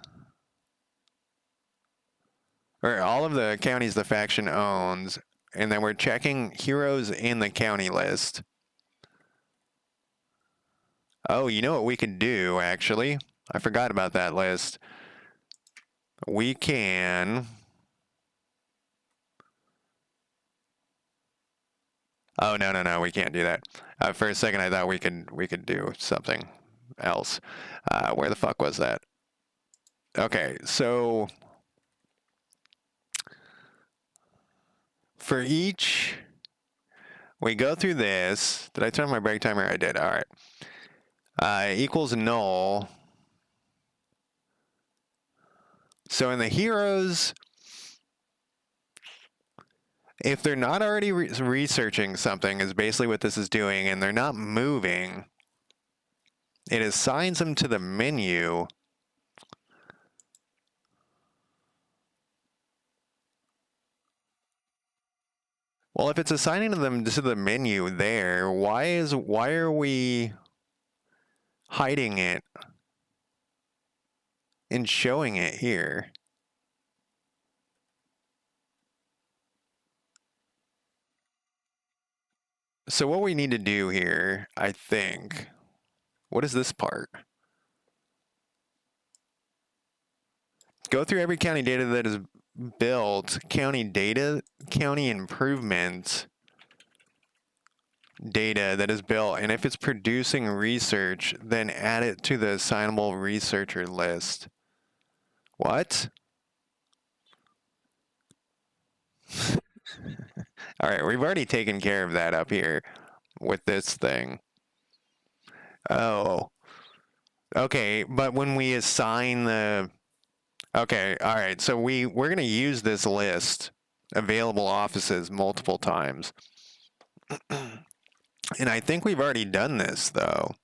Speaker 1: or all of the counties the faction owns, and then we're checking heroes in the county list. Oh, you know what we can do, actually? I forgot about that list. We can... Oh, no, we can't do that. For a second, I thought we could do something else. Where the fuck was that? Okay, so... For each... We go through this. Did I turn my break timer? I did. All right. Equals null. So in the heroes, if they're not already researching something, is basically what this is doing, and they're not moving, it assigns them to the menu. Well, if it's assigning them to the menu there, why are we hiding it and showing it here? So what we need to do here, I think, what is this part? Go through every county data that is built, county data, county improvement data that is built, and if it's producing research, then add it to the assignable researcher list. What? All right, we've already taken care of that up here with this thing. Oh. Okay, but when we assign the... Okay, all right, so we're going to use this list, available offices, multiple times. And I think we've already done this, though,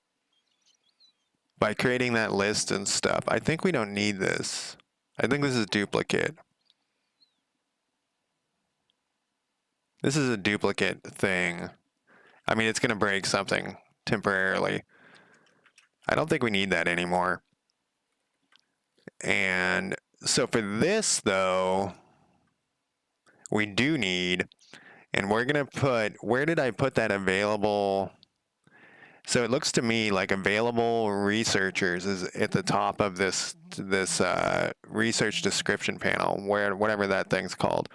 Speaker 1: by creating that list and stuff. I think we don't need this. I think this is a duplicate. This is a duplicate thing. I mean, it's going to break something temporarily. I don't think we need that anymore. And so for this, though, we do need, and we're going to put, where did I put that available? So it looks to me like available researchers is at the top of this research description panel, whatever that thing's called.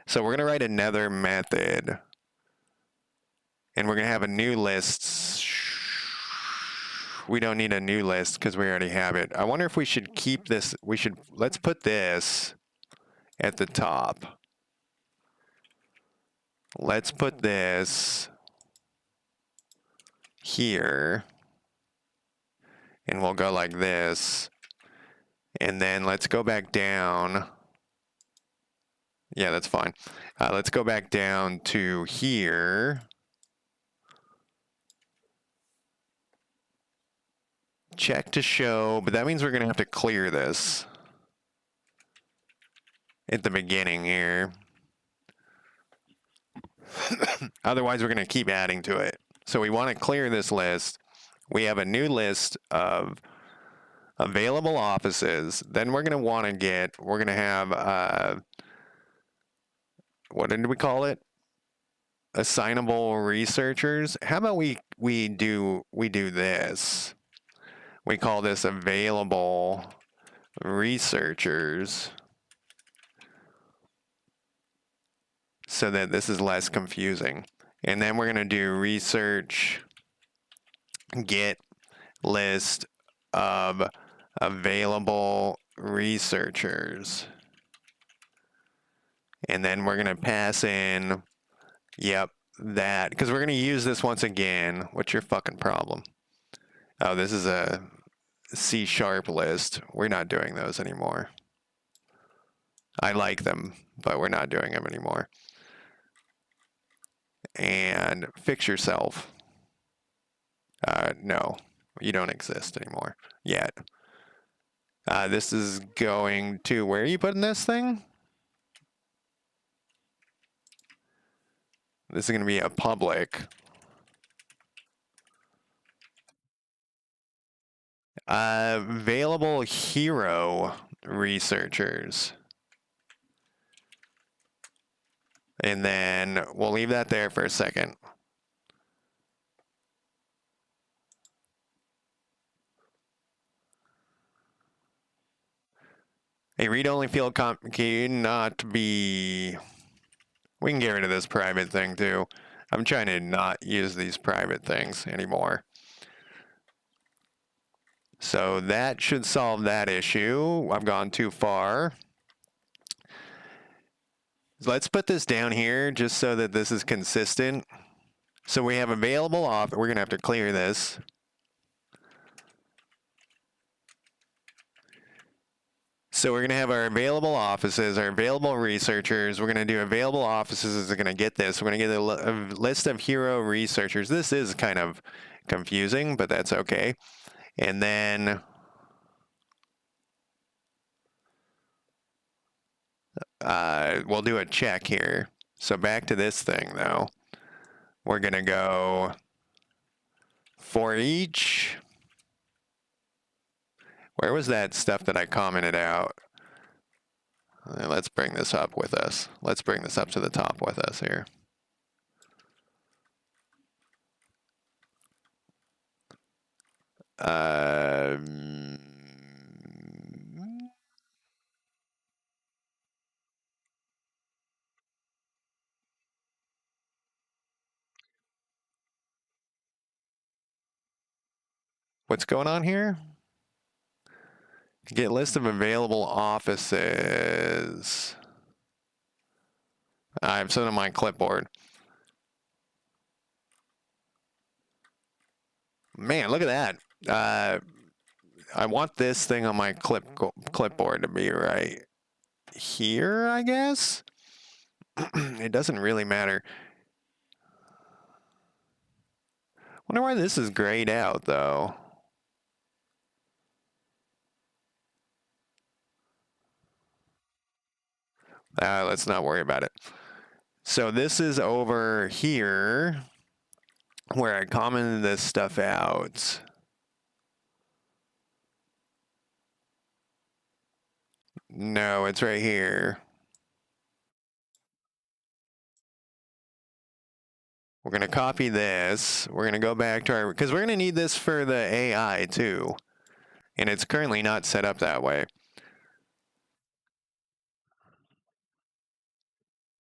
Speaker 1: So we're going to write another method. And we're going to have a new list. We don't need a new list because we already have it. I wonder if we should keep this. Let's put this at the top. Let's put this here. And we'll go like this. And then let's go back down. Yeah, that's fine. Let's go back down to here. Check to show, but that means we're going to have to clear this at the beginning here. Otherwise, we're going to keep adding to it. So we want to clear this list. We have a new list of available offices. Then we're going to have, what did we call it? Assignable researchers. How about we do this? We call this available researchers so that this is less confusing. And then we're going to do research get list of available researchers. And then we're going to pass in, yep, that, because we're going to use this once again. What's your fucking problem? Oh, this is a C# list. We're not doing those anymore. I like them, but we're not doing them anymore. And fix yourself. No, you don't exist anymore yet. This is going to, where are you putting this thing? This is going to be a public. Available hero researchers. And then we'll leave that there for a second. A read-only field cannot be... We can get rid of this private thing too. I'm trying to not use these private things anymore. So that should solve that issue. I've gone too far. Let's put this down here just so that this is consistent. So we have available off. We're going to have to clear this. So we're going to have our available offices, our available researchers. We're going to do available offices is going to get this. We're going to get a list of hero researchers. This is kind of confusing, but that's okay. And then we'll do a check here. So back to this thing, though. We're going to go for each. Where was that stuff that I commented out? Let's bring this up with us. Let's bring this up to the top with us here. What's going on here? Get list of available offices. I've set on my clipboard. Man, look at that. I want this thing on my clipboard to be right here, I guess. It doesn't really matter. Wonder why this is grayed out, though. Let's not worry about it. So this is over here where I commented this stuff out. No, it's right here. We're going to copy this. We're going to go back to our, because we're going to need this for the AI too. And it's currently not set up that way.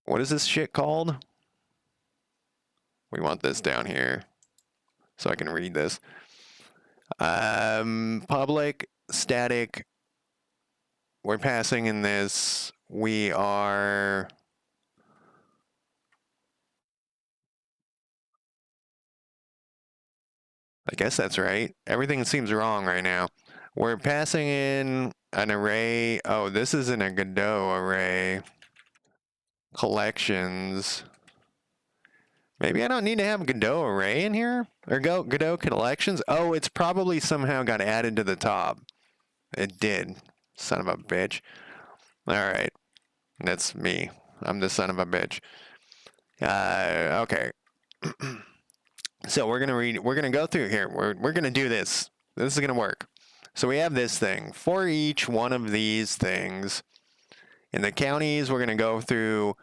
Speaker 1: What is this shit called? We want this down here so I can read this. Public static. We're passing in this. We are. I guess that's right. Everything seems wrong right now. We're passing in an array. Oh, this is in a Godot array. Collections. Maybe I don't need to have Godot array in here? Or Godot collections? Oh, it's probably somehow got added to the top. It did. Son of a bitch. Alright. That's me. I'm the son of a bitch. Okay. So we're gonna go through here. We're gonna do this. This is gonna work. So we have this thing. For each one of these things, in the counties, we're gonna go through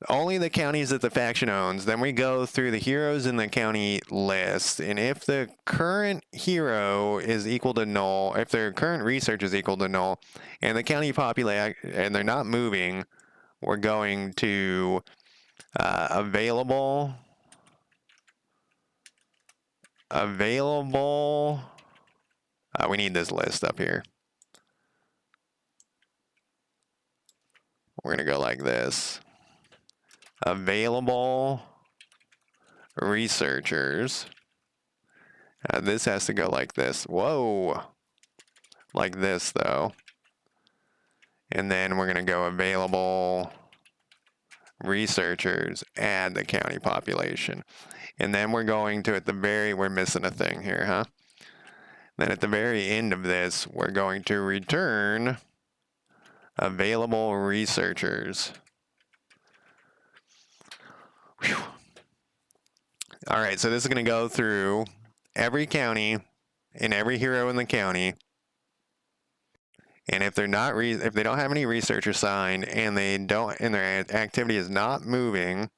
Speaker 1: only the counties that the faction owns. Then we go through the heroes in the county list. And if the current hero is equal to null, if their current research is equal to null, and the county populate and they're not moving, we're going to available. We need this list up here. We're going to go like this. Available researchers. This has to go like this. Whoa. Like this, though. And then we're going to go available researchers, add the county population. And then we're going to, we're missing a thing here, huh? Then at the very end of this, we're going to return available researchers. Whew. All right, so this is going to go through every county and every hero in the county. And if they're not if they don't have any research assigned and their activity is not moving,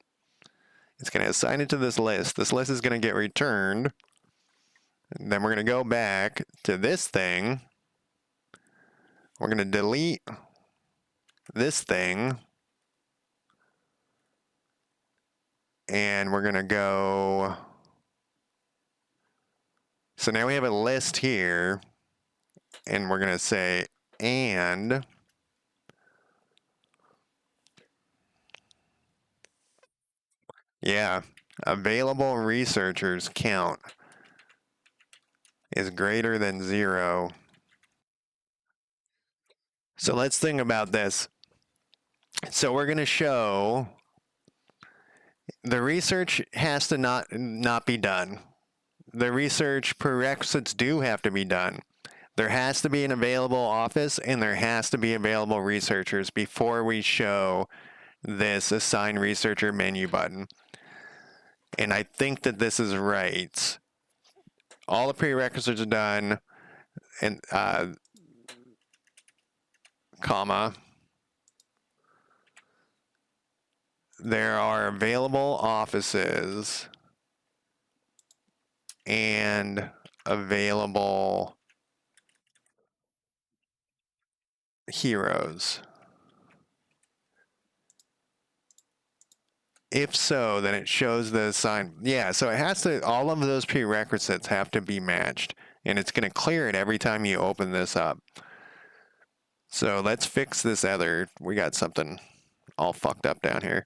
Speaker 1: it's going to assign it to this list. This list is going to get returned. And then we're going to go back to this thing. We're going to delete this thing. And we're going to go. So now we have a list here. And we're going to say, and yeah, available researchers count is greater than 0. So let's think about this. So we're going to show the research has to not be done. The research prerequisites do have to be done. There has to be an available office and there has to be available researchers before we show this assign researcher menu button. And I think that this is right. All the prerequisites are done, and comma. There are available offices and available heroes. If so, then it shows the assign. Yeah, so it has to, all of those prerequisites have to be matched. And it's going to clear it every time you open this up. So let's fix this other. We got something all fucked up down here.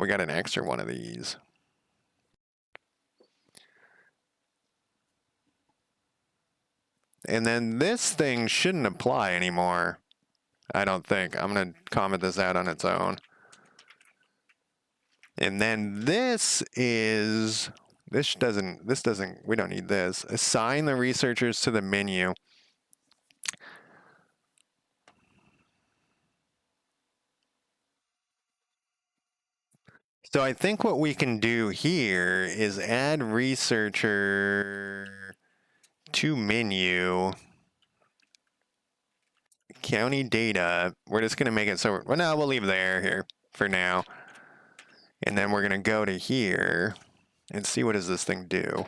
Speaker 1: We got an extra one of these. And then this thing shouldn't apply anymore. I don't think. I'm going to comment this out on its own. And then this doesn't, we don't need this. Assign the researchers to the menu. So I think what we can do here is add researcher to menu. County data. We're just going to make it so, well, no, we'll leave there here for now. And then we're going to go to here and see what does this thing do.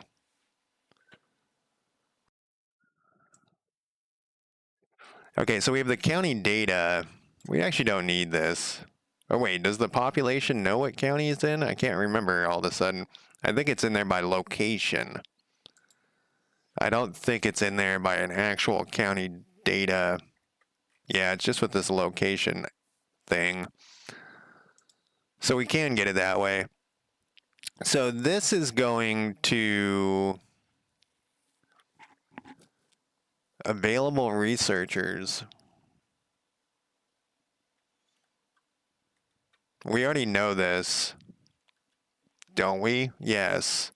Speaker 1: Okay, so we have the county data. We actually don't need this. Oh wait, does the population know what county it's in? I can't remember all of a sudden. I think it's in there by location. I don't think it's in there by an actual county data. Yeah, it's just with this location thing. So we can get it that way. So this is going to available researchers. We already know this, don't we? Yes.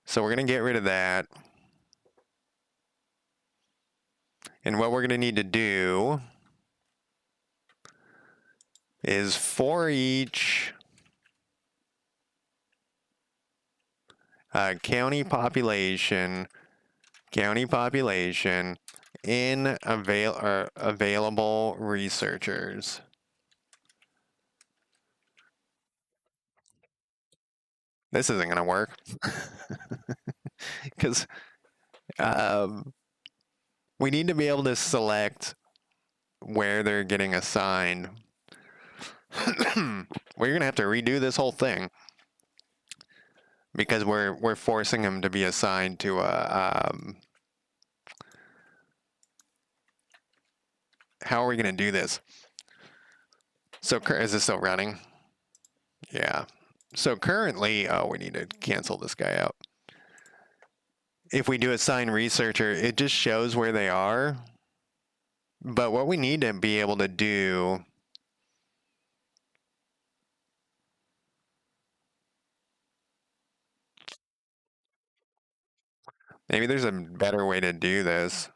Speaker 1: So we're going to get rid of that. And what we're going to need to do is for each county population in available researchers. This isn't going to work because we need to be able to select where they're getting assigned. We're going to have to redo this whole thing because we're forcing them to be assigned to a. How are we going to do this? So is this still running? Yeah. So currently, oh, we need to cancel this guy out. If we do assign researcher, it just shows where they are. But what we need to be able to do maybe there's a better way to do this.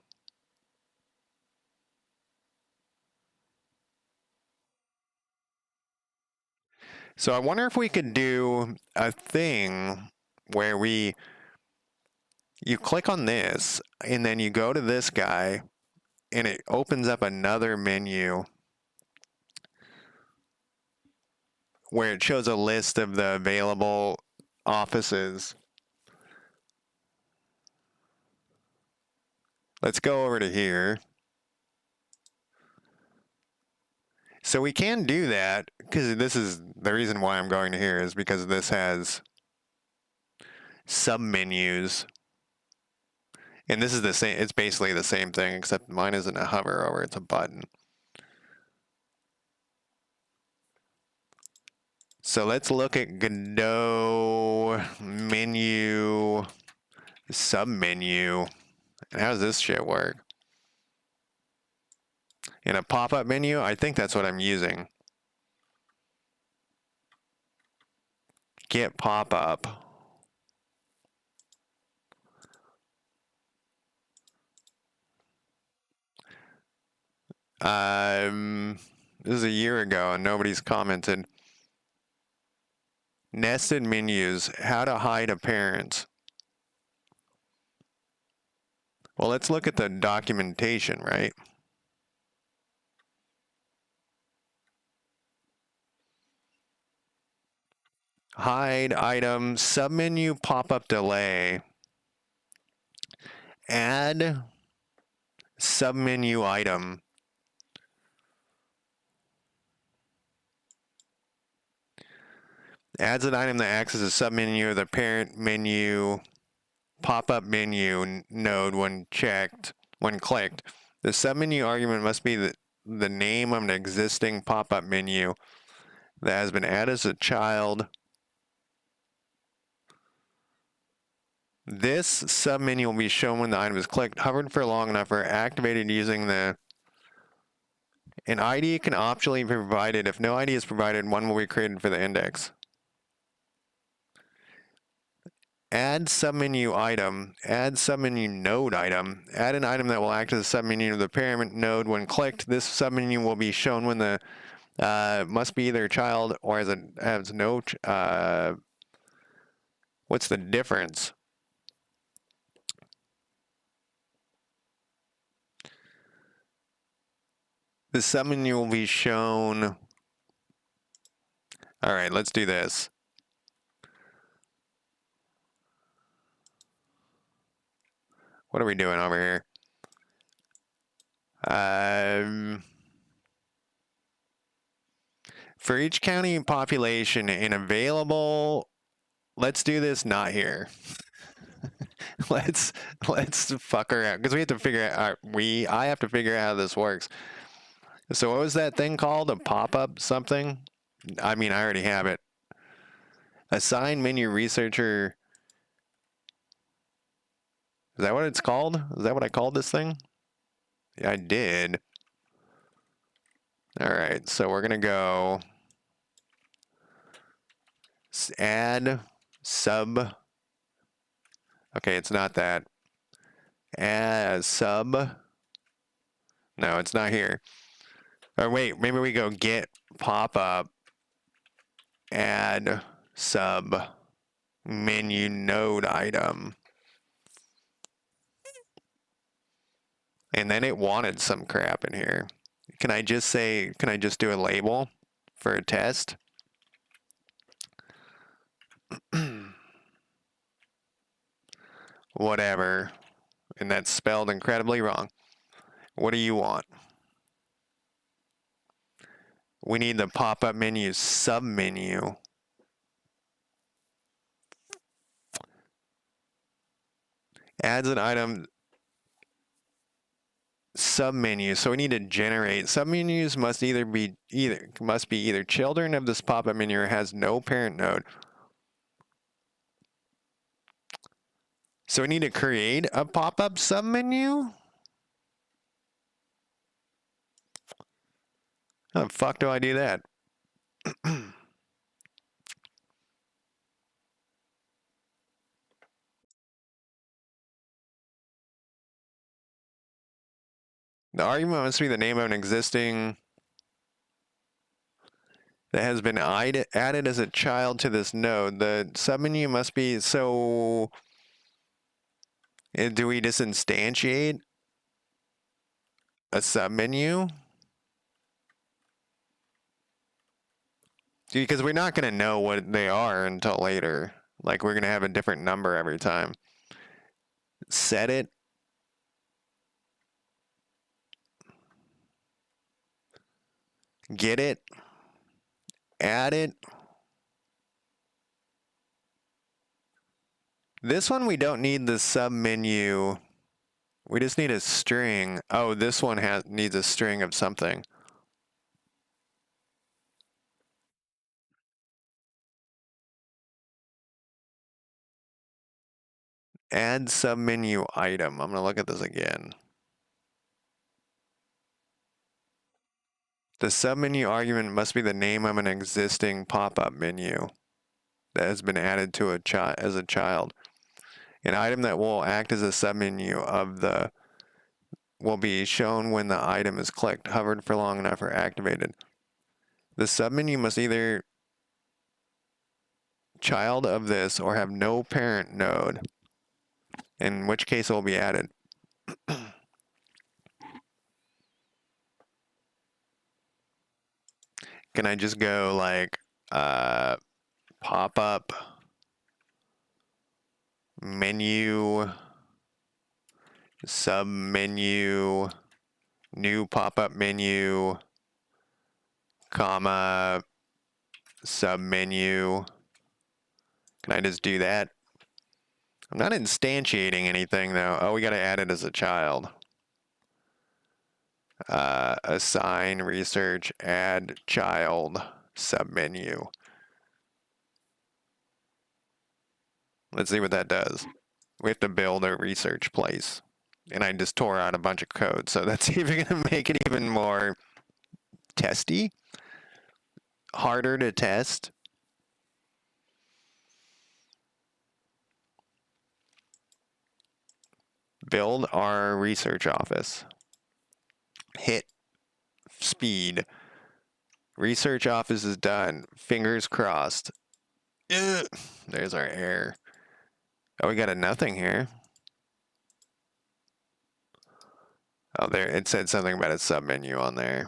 Speaker 1: So I wonder if we could do a thing where you click on this and then you go to this guy and it opens up another menu where it shows a list of the available offices. Let's go over to here. So we can do that because this is the reason why I'm going to here is because this has submenus. And this is the same, it's basically the same thing, except mine isn't a hover over, it's a button. So let's look at Godot menu, submenu. And how does this shit work? In a pop-up menu, I think that's what I'm using. Get pop-up. This is a year ago and nobody's commented. Nested menus, how to hide appearance. Well, let's look at the documentation, right? Hide item, submenu pop-up delay. Add submenu item. Adds an item that acts as a submenu of the parent menu pop-up menu node when clicked. The submenu argument must be the name of an existing pop-up menu that has been added as a child. This submenu will be shown when the item is clicked, hovered for long enough, or activated using an ID can optionally be provided. If no ID is provided, one will be created for the index. Add submenu item, add submenu node item, add an item that will act as a submenu of the parent node when clicked. This submenu will be shown when the must be either child or has no. What's the difference? The submenu will be shown. All right, let's do this. What are we doing over here? For each county population in available, let's do this not here. let's let's fuck around because we have to figure out I have to figure out how this works. So what was that thing called? A pop-up something? I mean, I already have it. Assign menu researcher. Is that what it's called? Is that what I called this thing? Yeah, I did. All right, so we're gonna go add sub. Okay, it's not that. Add sub. No, it's not here. Or wait, maybe we go get pop up, add sub menu node item. And then it wanted some crap in here. Can I just do a label for a test? Whatever. And that's spelled incredibly wrong. What do you want? We need the pop-up menu sub-menu. Adds an item sub-menu. So we need to generate sub-menus must be either children of this pop-up menu or has no parent node. So we need to create a pop-up sub-menu? How the fuck do I do that? The argument must be the name of an existing that has been added as a child to this node. The submenu must be, so do we just instantiate a submenu? Because we're not going to know what they are until later. Like, we're going to have a different number every time. Set it. Get it. Add it. This one we don't need the submenu. We just need a string. Oh, this one needs a string of something. Add submenu item. I'm going to look at this again. The submenu argument must be the name of an existing pop-up menu that has been added to as a child. An item that will act as a submenu will be shown when the item is clicked, hovered for long enough, or activated. The submenu must either child of this or have no parent node, in which case it will be added. Can I just go like pop-up menu submenu new pop-up menu comma submenu? Can I just do that? I'm not instantiating anything though. Oh, we got to add it as a child. Assign research add child submenu. Let's see what that does. We have to build a research place. And I just tore out a bunch of code, so that's even going to make it even more testy. Harder to test. Build our research office. Hit speed. Research office is done. Fingers crossed. Ugh. There's our error. Oh, we got a nothing here. Oh, there, it said something about a submenu on there.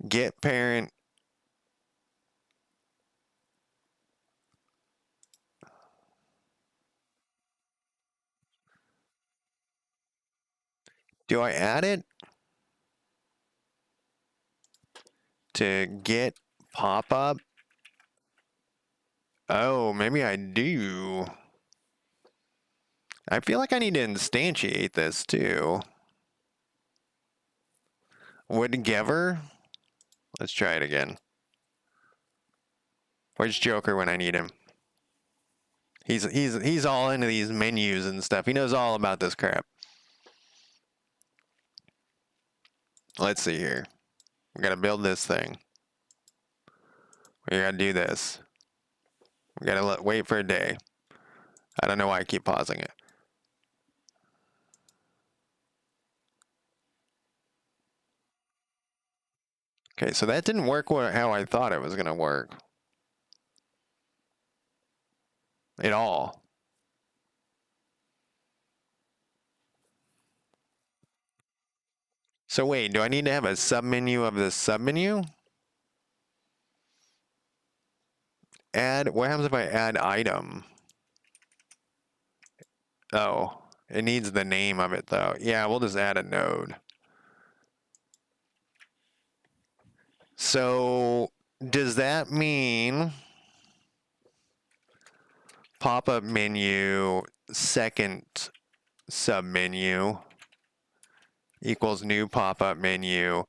Speaker 1: Get parent. Do I add it to get pop-up? Oh, maybe I do. I feel like I need to instantiate this too. Would Giver? Let's try it again. Where's Joker when I need him? He's all into these menus and stuff. He knows all about this crap. Let's see here. We gotta build this thing. We gotta do this. We gotta wait for a day. I don't know why I keep pausing it. Okay, so that didn't work how I thought it was gonna work. At all. So wait, do I need to have a submenu of the submenu? Add, what happens if I add item? Oh, it needs the name of it though. Yeah, we'll just add a node. So does that mean pop-up menu second submenu equals new pop-up menu,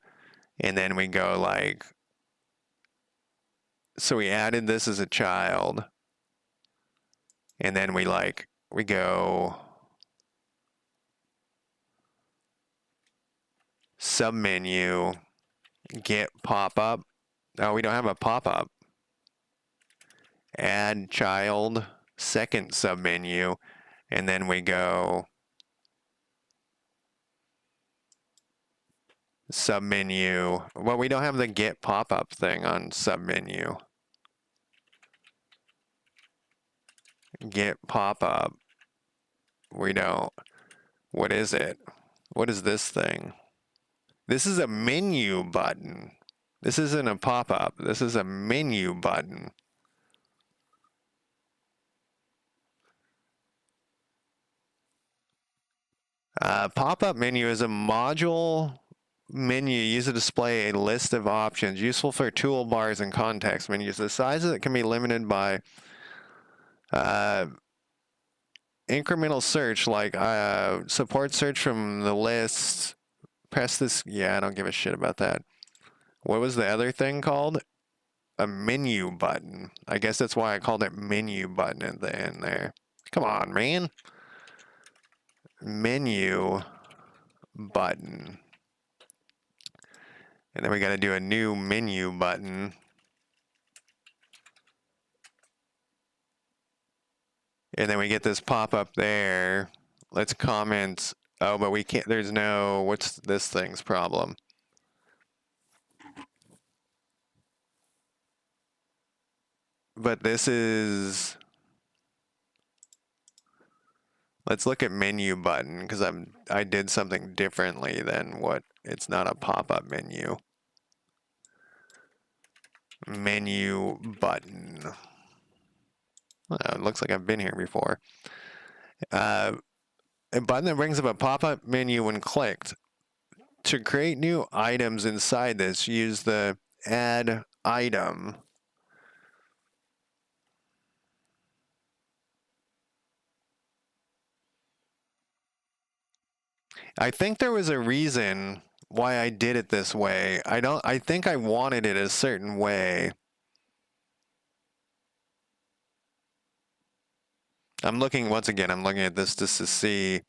Speaker 1: and then we go like, so we added this as a child, and then we go submenu get pop-up. Oh, we don't have a pop-up. Add child second submenu, and then we go submenu. Well, we don't have the get pop-up thing on submenu. Get pop-up. We don't. What is it? What is this thing? This is a menu button. This isn't a pop-up. This is a menu button. Pop-up menu is a module menu used to display a list of options, useful for toolbars and context menus. The size of it can be limited by incremental search, like support search from the list. Press this. Yeah, I don't give a shit about that. What was the other thing called? A menu button. I guess that's why I called it menu button at the end there. Come on, man. Menu button. And then we got to do a new menu button. And then we get this pop-up there. Let's comment. Oh, but we can't, there's no, what's this thing's problem? But this is, let's look at menu button, because I did something differently than what, it's not a pop-up menu. Menu button. Well, it looks like I've been here before. A button that brings up a pop-up menu when clicked. To create new items inside this, use the add item. I think there was a reason why I did it this way. I think I wanted it a certain way. I'm looking, once again, I'm looking at this just to see.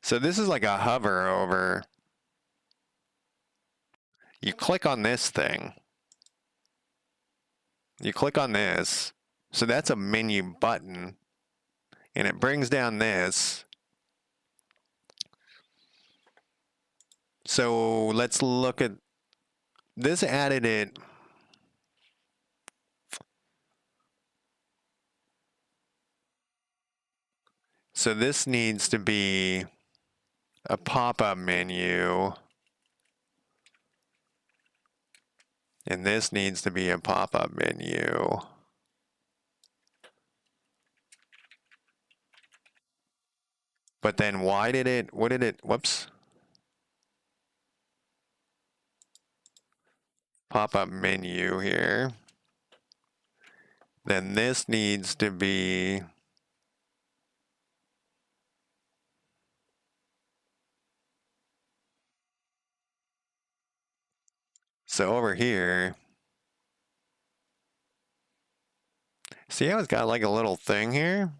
Speaker 1: So this is like a hover over. You click on this thing. You click on this. So that's a menu button. And it brings down this. So let's look at this, added it. So this needs to be a pop-up menu. And this needs to be a pop-up menu. But then why did it, what did it, whoops. pop-up menu here. Then this needs to be so over here. See how it's got like a little thing here?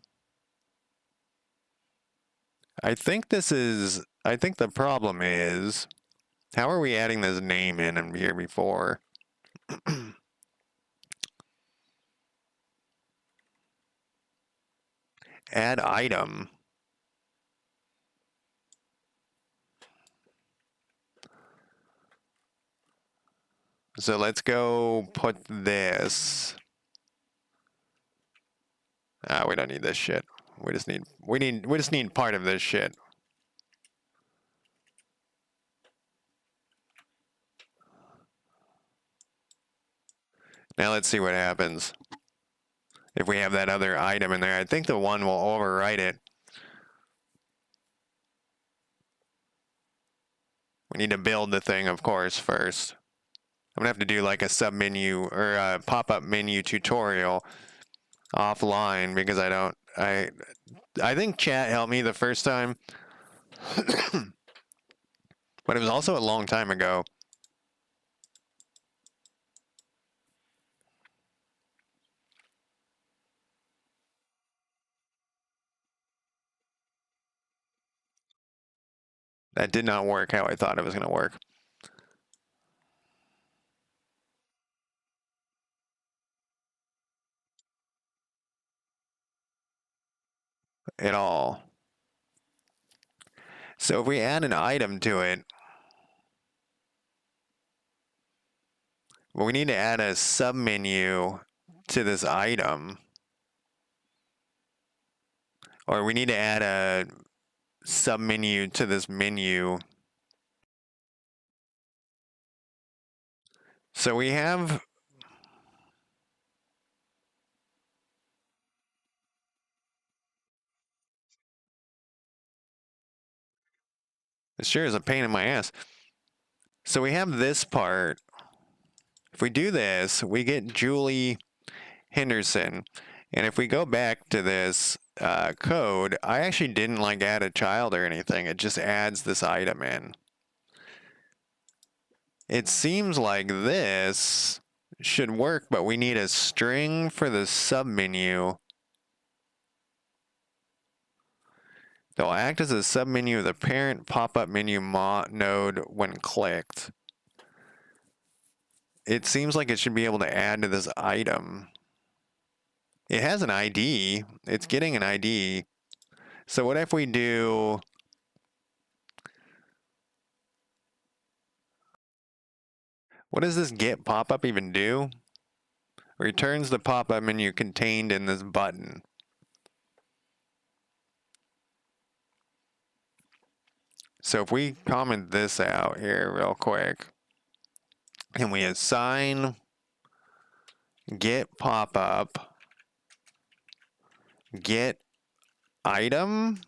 Speaker 1: I think the problem is, how are we adding this name in here before? Add item. So let's go put this. We don't need this shit. We just need part of this shit. Now let's see what happens if we have that other item in there. I think the one will overwrite it. We need to build the thing, of course, first. I'm gonna have to do like a sub menu or a pop-up menu tutorial offline because I think chat helped me the first time, but it was also a long time ago. That did not work how I thought it was gonna work. At all. So if we add an item to it, well, we need to add a submenu to this item. Or we need to add a submenu to this menu. So we have it sure is a pain in my ass. So we have this part. If we do this, we get Julie Henderson. And if we go back to this code, I actually didn't like add a child or anything. It just adds this item in. It seems like this should work, but we need a string for the submenu. They'll act as a submenu of the parent pop-up menu node when clicked. It seems like it should be able to add to this item. It has an ID. It's getting an ID. So what if we do... What does this get pop-up even do? Returns the pop-up menu contained in this button. So if we comment this out here real quick, and we assign get pop-up, get item,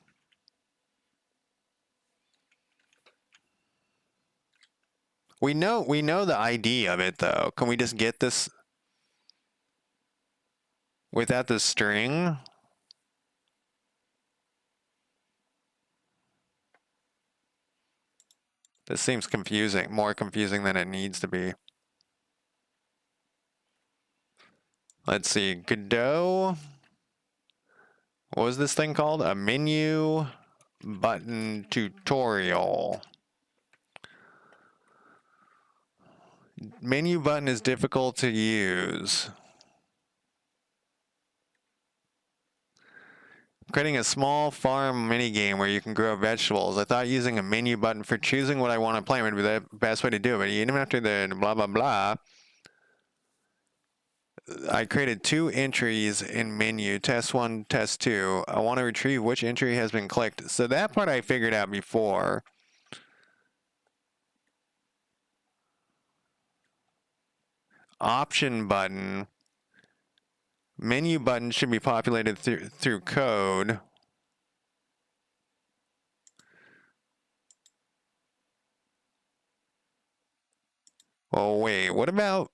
Speaker 1: we know the ID of it though. Can we just get this without the string? This seems confusing, more confusing than it needs to be. Let's see, Godot. What was this thing called? A menu button tutorial. Menu button is difficult to use. Creating a small farm minigame where you can grow vegetables. I thought using a menu button for choosing what I want to plant would be the best way to do it. But even after the blah, blah, blah, I created 2 entries in menu, test 1, test 2. I want to retrieve which entry has been clicked. So that part I figured out before. Option button. Menu button should be populated through code. Well, wait, what about,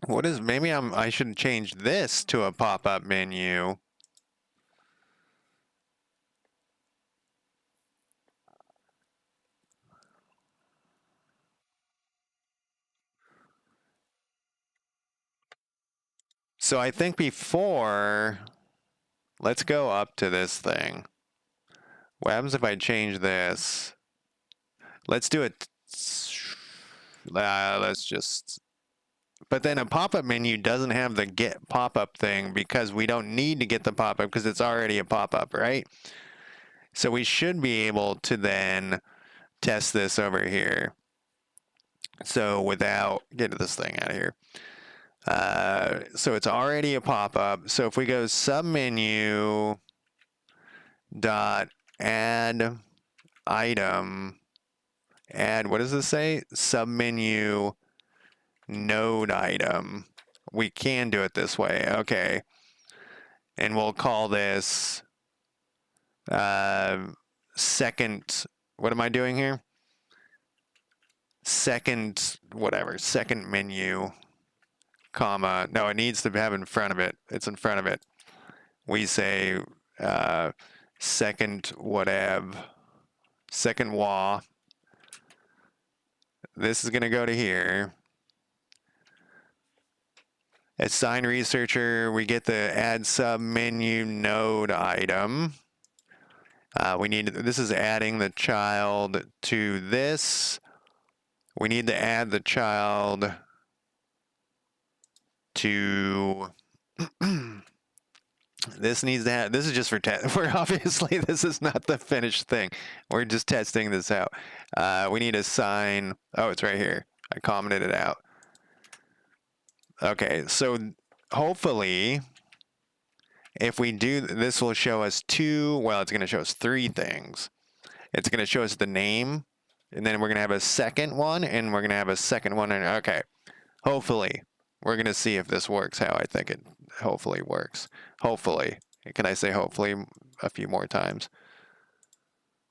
Speaker 1: maybe I should change this to a pop-up menu. So I think before, let's go up to this thing. What happens if I change this? Let's do it. Let's just. But then a pop-up menu doesn't have the get pop-up thing because we don't need to get the pop-up because it's already a pop-up, right? So we should be able to then test this over here. So without get this thing out of here. So it's already a pop-up. So if we go submenu dot add item, add, what does this say? Submenu node item. We can do it this way. Okay. And we'll call this second, what am I doing here? Second, whatever, second menu, comma. No, it needs to have in front of it. It's in front of it. We say second whatever, second wa. This is going to go to here. Assign researcher, we get the add sub menu node item. We need, this is adding the child to this. We need to add the child to this needs to have, this is just for test. We're obviously, this is not the finished thing. We're just testing this out. We need to assign, oh, it's right here. I commented it out. Okay, so hopefully, if we do, this will show us well, it's going to show us 3 things. It's going to show us the name, and then we're going to have a second one, and we're going to have a second one. And okay, hopefully, we're going to see if this works how I think it hopefully works. Hopefully. Can I say hopefully a few more times?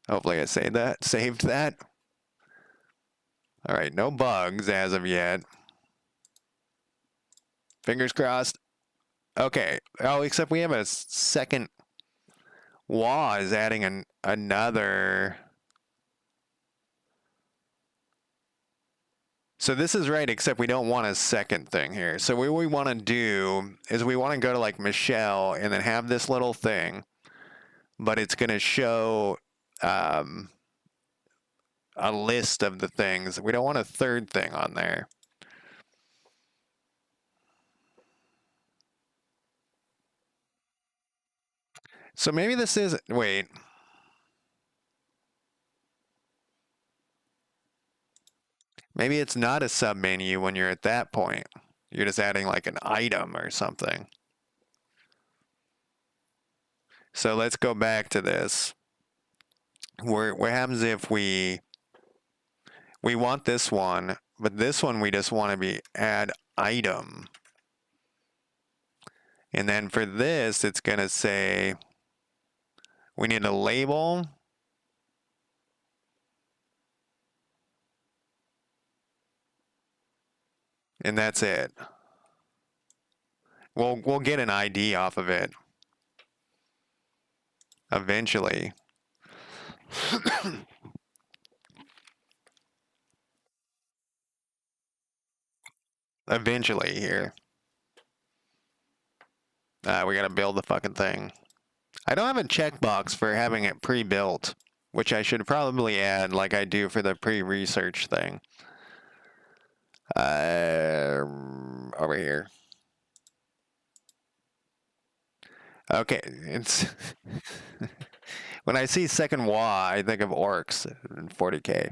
Speaker 1: Hopefully I saved that. All right, no bugs as of yet. Fingers crossed. Okay. Oh, except we have a second. Wa is adding another. So this is right, except we don't want a second thing here. So what we want to do is we want to go to like Michelle and then have this little thing, but it's going to show a list of the things. We don't want a third thing on there. So maybe this is, wait. Maybe it's not a submenu when you're at that point. You're just adding like an item or something. So let's go back to this. What happens if we want this one, but this one we just want to be add item. And then for this, it's going to say we need a label. And that's it. We'll get an ID off of it eventually. Eventually here. We gotta build the fucking thing. I don't have a checkbox for having it pre-built, which I should probably add like I do for the pre-research thing. Over here. Okay, it's when I see second Wa, I think of orcs in 40K.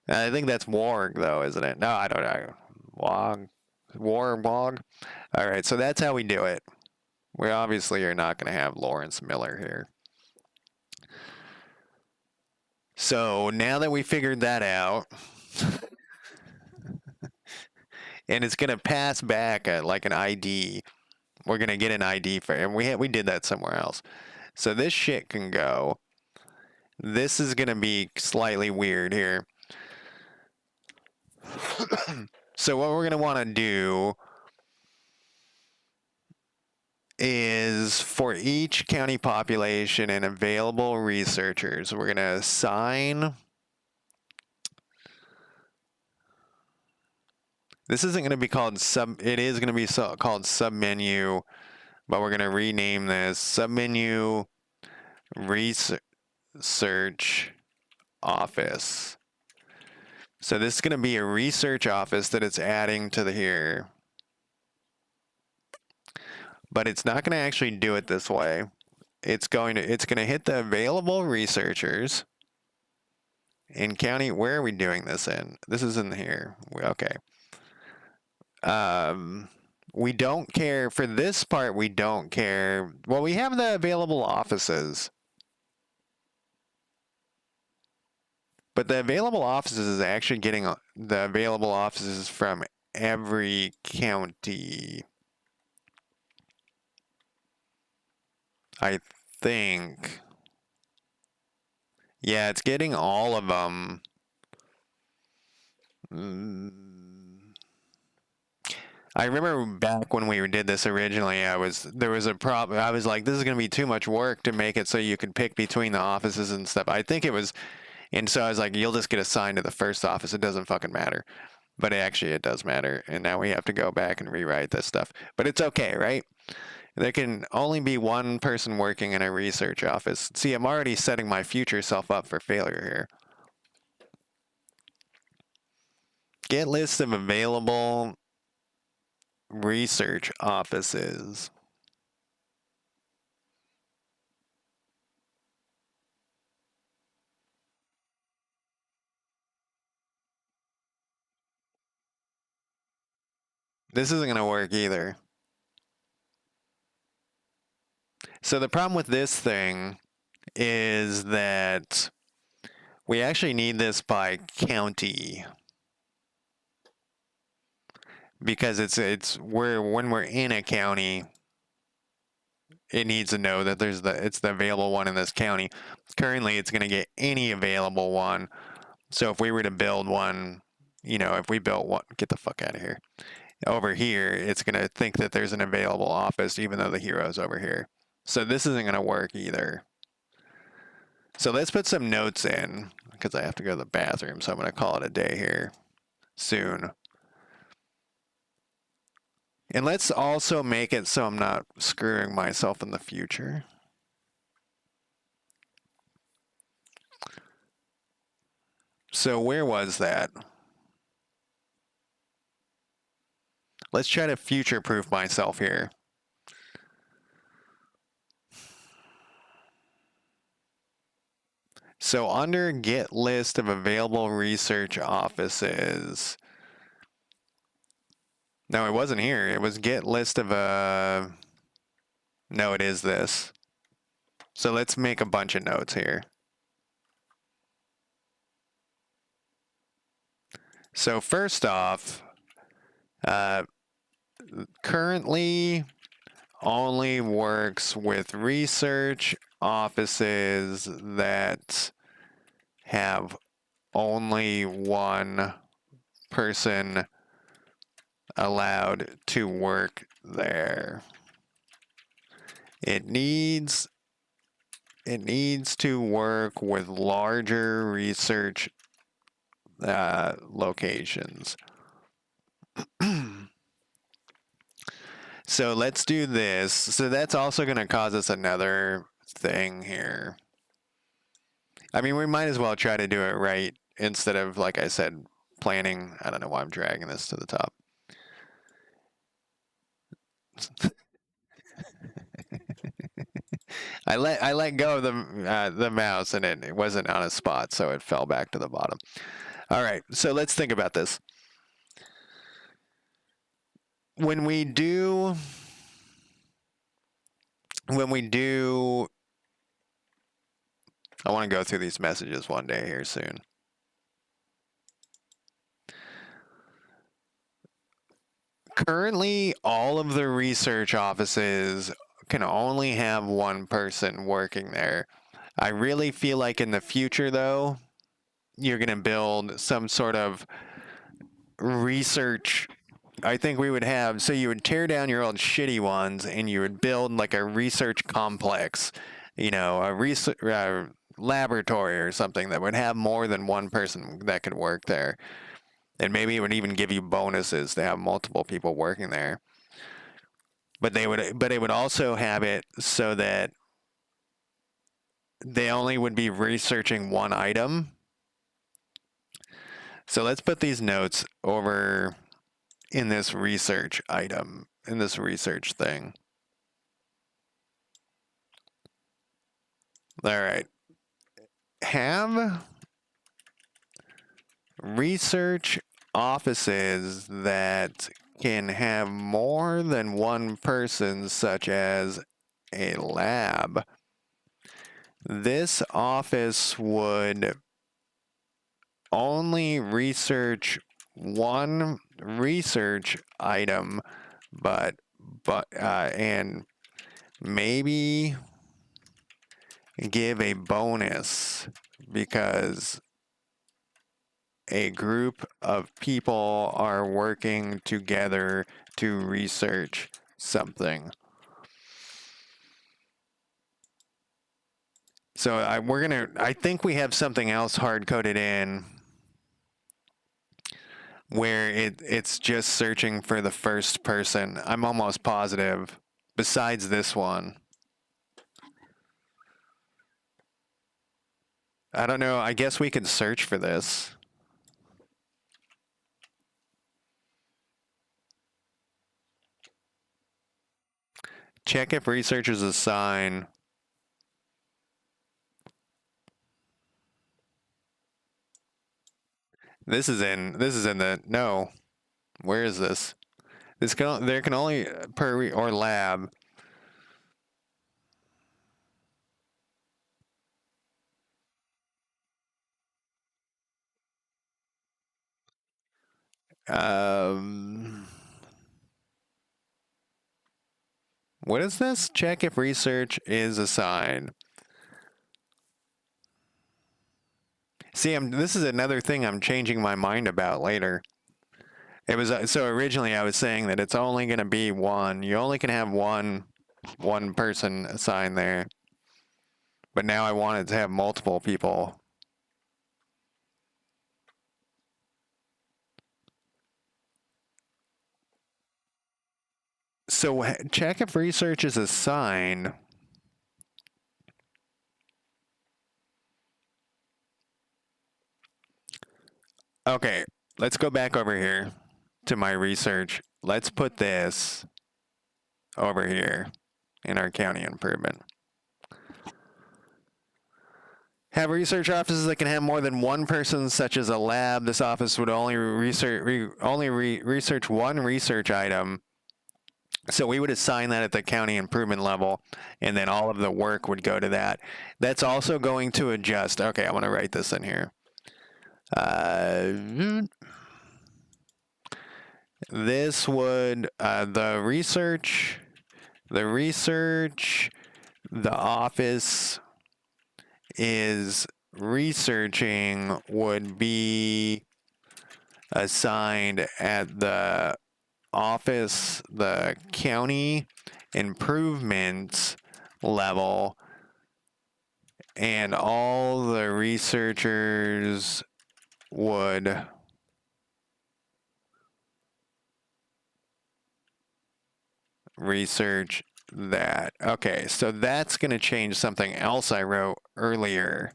Speaker 1: I think that's Warg though, isn't it? No, I don't know. Wog, Wog. All right, so that's how we do it. We obviously are not going to have Lawrence Miller here. So now that we figured that out, and it's going to pass back like an ID. We're going to get an ID for it. And we did that somewhere else. So this shit can go. This is going to be slightly weird here. So what we're going to want to do is for each county population and available researchers, we're going to assign. This isn't going to be called it is going to be called submenu, but we're going to rename this submenu research office. So this is going to be a research office that it's adding to the here. But it's not going to actually do it this way. It's going to hit the available researchers in county. Where are we doing this in? This is in here. Okay. We don't care for this part. We don't care. Well, we have the available offices. But the available offices is actually getting the available offices from every county. I think. Yeah, it's getting all of them. I remember back when we did this originally, there was a problem. I was like, this is going to be too much work to make it so you can pick between the offices and stuff. I think it was, and so I was like, you'll just get assigned to the first office. It doesn't fucking matter. But actually, it does matter. And now we have to go back and rewrite this stuff. But it's okay, right? There can only be one person working in a research office. See, I'm already setting my future self up for failure here. Get list of available research offices. This isn't going to work either. So the problem with this thing is that we actually need this by county. Because when we're in a county, it needs to know that it's the available one in this county. Currently, it's going to get any available one. So if we were to build one, if we built one, get the fuck out of here. Over here, it's going to think that there's an available office, even though the hero's over here. So this isn't going to work either. So let's put some notes in, because I have to go to the bathroom, so I'm going to call it a day here soon. And let's also make it so I'm not screwing myself in the future. So where was that? Let's try to future-proof myself here. So under get list of available research offices. No, it wasn't here. It was get list of no, it is this. So let's make a bunch of notes here. So first off, currently only works with research offices that have only one person allowed to work there. It needs to work with larger research locations. So let's do this. So that's also going to cause us another thing here. I mean, we might as well try to do it right instead of, like I said, planning. I don't know why I'm dragging this to the top. I let go of the mouse and it wasn't on a spot, so it fell back to the bottom. All right, so let's think about this. When we do, I want to go through these messages one day here soon. Currently, all of the research offices can only have one person working there. I really feel like in the future, though, you're going to build some sort of research. I think we would have, so you would tear down your old shitty ones and you would build like a research complex, a research laboratory or something that would have more than one person that could work there. And maybe it would even give you bonuses to have multiple people working there. But it would also have it so that they only would be researching one item. So let's put these notes over in this research item, in this research thing. All right. Have research offices that can have more than one person, such as a lab. This office would only research one research item, and maybe give a bonus because a group of people are working together to research something. So I think we have something else hard coded in where it's just searching for the first person. I'm almost positive, besides this one. I don't know. I guess we could search for this. Check if researchers assign. This is in the, no. Where is this? There can only or lab. What is this? Check if research is assigned. See, this is another thing I'm changing my mind about later. It was so originally I was saying that it's only going to be one. You only can have one person assigned there. But now I wanted to have multiple people. So check if research is assigned. Okay, let's go back over here to my research. Let's put this over here in our county improvement. Have research offices that can have more than one person, such as a lab. This office would only research one research item. So we would assign that at the county improvement level, and then all of the work would go to that. That's also going to adjust. Okay, I'm going to write this in here. This would, the office is researching would be assigned at the office, the county improvements level, and all the researchers would research that. Okay, so that's going to change something else I wrote earlier.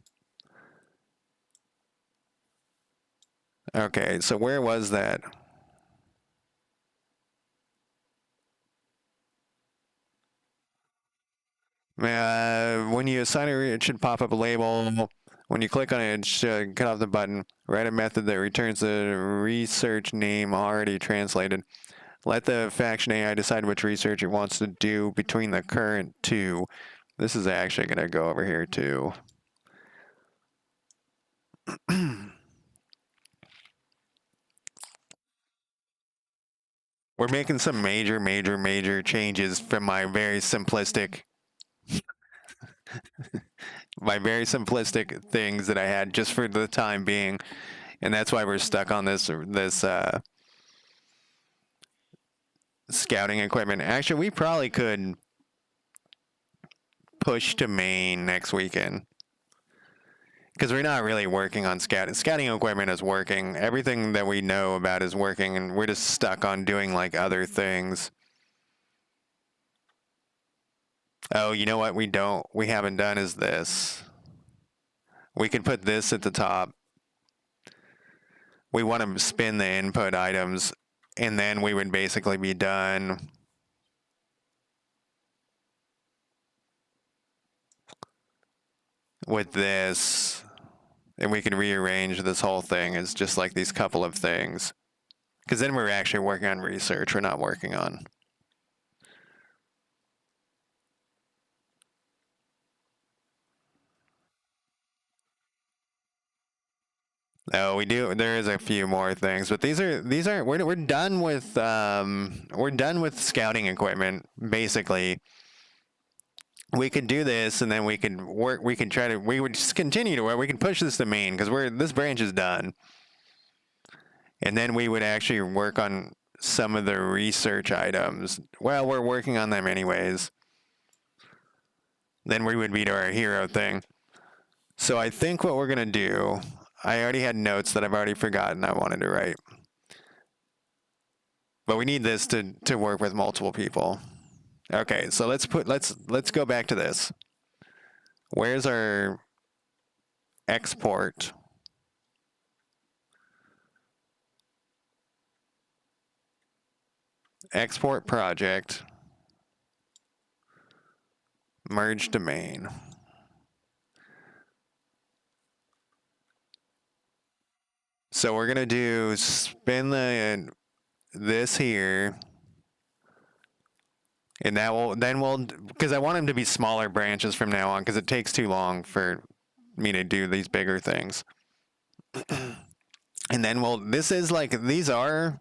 Speaker 1: Okay, so where was that? When you assign it should pop up a label. When you click on it, it should cut off the button. Write a method that returns the research name already translated. Let the faction AI decide which research it wants to do between the current two. This is actually going to go over here too. We're making some major changes from my very simplistic things that I had just for the time being. And that's why we're stuck on this scouting equipment. Actually, we probably could push to Maine next weekend. Because we're not really working on scouting. Scouting equipment is working. Everything that we know about is working, and we're just stuck on doing like other things. Oh, you know what we haven't done is this. We can put this at the top. We want to spin the input items, and then we would basically be done. With this, and we can rearrange this whole thing as just like these couple of things. Because then we're actually working on research. We're not working on. Oh, we do. There is a few more things, but these are we're done with scouting equipment basically. We could do this, and then we could work. We can try to. We would just continue to work. We can push this to Maine because this branch is done, and then we would actually work on some of the research items. Well, we're working on them anyways. Then we would be to our hero thing. So I think what we're gonna do. I already had notes that I've already forgotten I wanted to write. But we need this to work with multiple people. Okay, so let's go back to this. Where's our export? Export project. Merge domain. So we're gonna do spin this here, and that will because I want them to be smaller branches from now on because it takes too long for me to do these bigger things. And then this is like these are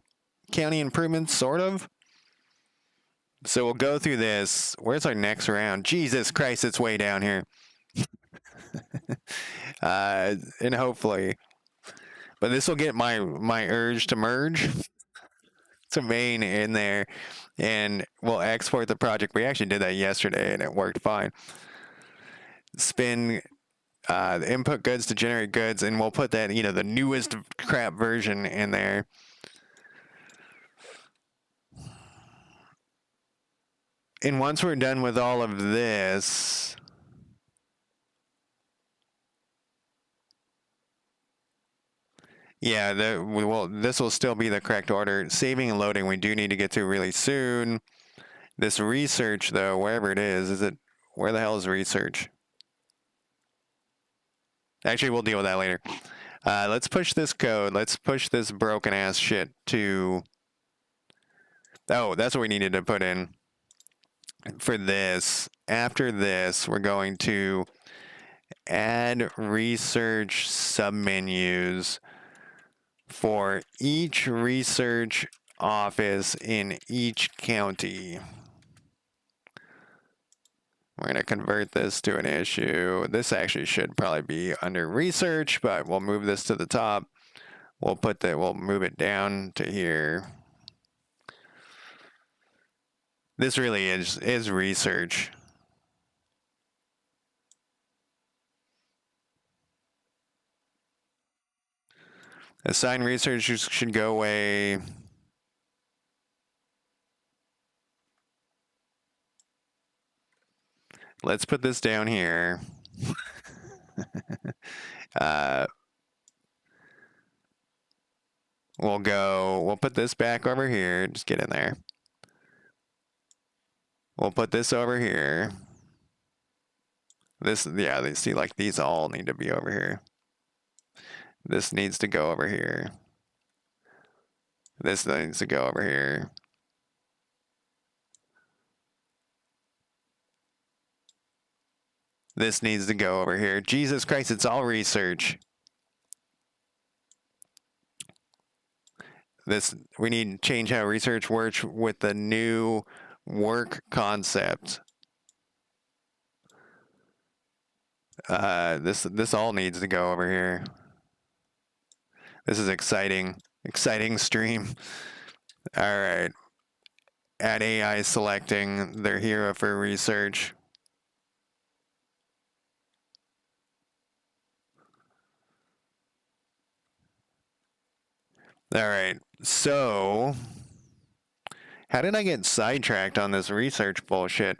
Speaker 1: county improvements sort of. So we'll go through this. Where's our next round? Jesus Christ, it's way down here. And hopefully. But this will get my urge to merge to Maine in there, and we'll export the project. We actually did that yesterday, and it worked fine. Spin input goods to generate goods, and we'll put that, the newest crap version in there. And once we're done with all of this, yeah, this will still be the correct order. Saving and loading, we do need to get to really soon. This research, though, wherever it is it, where the hell is research? Actually, we'll deal with that later. Let's push this code. Let's push this broken ass shit to. Oh, that's what we needed to put in for this. After this, we're going to add research submenus for each research office in each county. We're going to convert this to an issue. This actually should probably be under research, but we'll move this to the top. We'll move it down to here. This really is research. Assign research should go away. Let's put this down here. We'll put this back over here. Just get in there. We'll put this over here. See, like these all need to be over here. This needs to go over here. This needs to go over here. This needs to go over here. Jesus Christ, it's all research. We need to change how research works with the new work concept. This all needs to go over here. This is exciting. Exciting stream. All right. Add AI selecting their hero for research. All right. So, how did I get sidetracked on this research bullshit?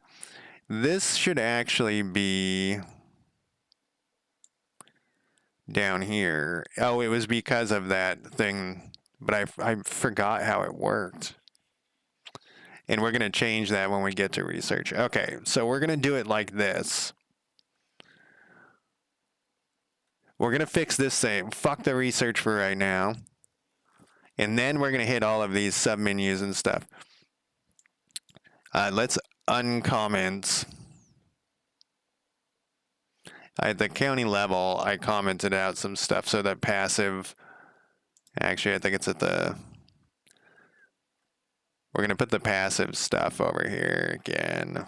Speaker 1: This should actually be down here. Oh, it was because of that thing, but I forgot how it worked. And we're going to change that when we get to research. Okay, so we're going to do it like this. We're going to fix this thing. Fuck the research for right now. And then we're going to hit all of these submenus and stuff. Let's uncomment. At the county level, I commented out some stuff so that passive... Actually, I think it's at the... We're going to put the passive stuff over here again.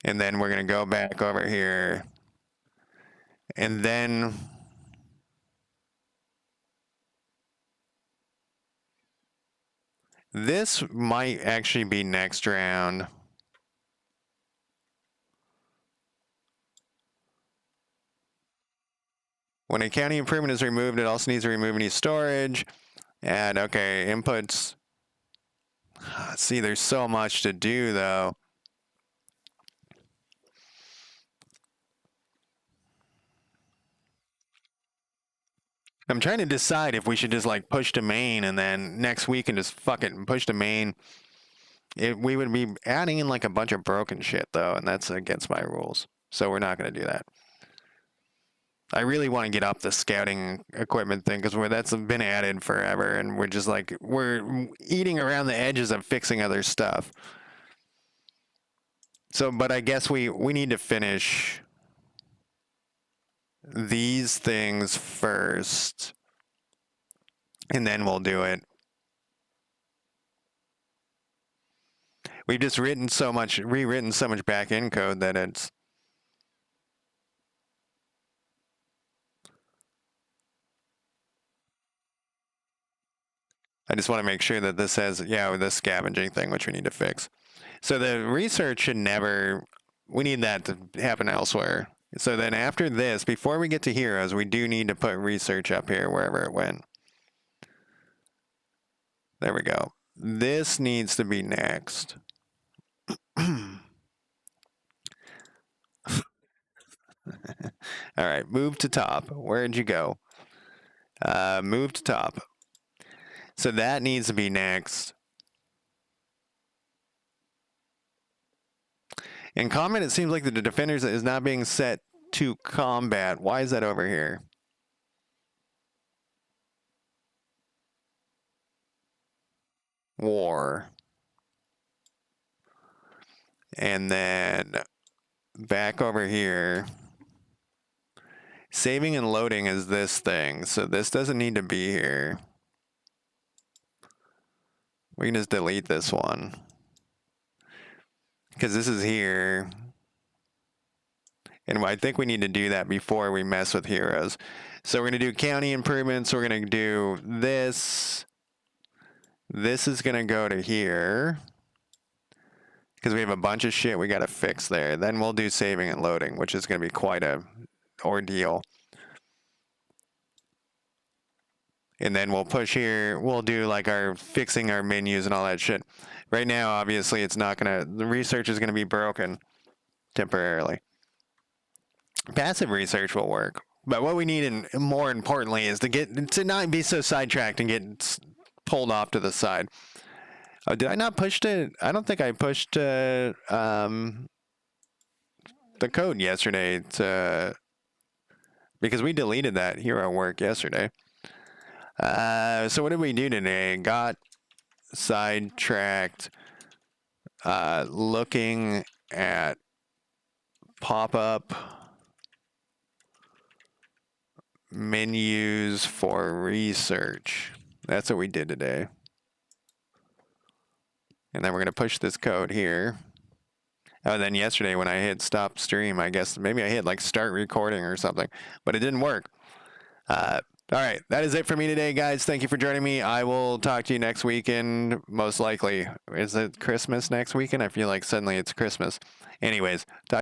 Speaker 1: And then we're going to go back over here. And then... This might actually be next round. When a county improvement is removed, it also needs to remove any storage. And okay, inputs. See, there's so much to do though. I'm trying to decide if we should just like push to main and then next week and just fuck it and push to main. We would be adding in like a bunch of broken shit though, and that's against my rules. So we're not going to do that. I really want to get up the scouting equipment thing because that's been added forever, and we're just like we're eating around the edges of fixing other stuff. So, but I guess we need to finish these things first, and then we'll do it. We've just rewritten so much back end code that it's. I just want to make sure that this has, yeah, the scavenging thing, which we need to fix. So the research should never, we need that to happen elsewhere. So then after this, before we get to heroes, we do need to put research up here wherever it went. There we go. This needs to be next. All right, move to top. Where'd you go? Move to top. So that needs to be next. In combat, it seems like the defenders is not being set to combat. Why is that over here? War. And then back over here. Saving and loading is this thing. So this doesn't need to be here. We can just delete this one. Because this is here. And I think we need to do that before we mess with heroes. So we're going to do county improvements. We're going to do this. This is going to go to here. Because we have a bunch of shit we got to fix there. Then we'll do saving and loading, which is going to be quite a ordeal. And then we'll push here. We'll do like our fixing our menus and all that shit. Right now, obviously, it's not going to... The research is going to be broken temporarily. Passive research will work. But what we need, and more importantly, is to not be so sidetracked and get pulled off to the side. Oh, did I not push it? I don't think I pushed the code yesterday because we deleted that hero work yesterday. So what did we do today? Got sidetracked looking at pop-up menus for research. That's what we did today. And then we're going to push this code here. Oh, and then yesterday when I hit stop stream, I guess maybe I hit like start recording or something, but it didn't work. All right, that is it for me today, guys. Thank you for joining me. I will talk to you next weekend, most likely. Is it Christmas next weekend? I feel like suddenly it's Christmas. Anyways, talk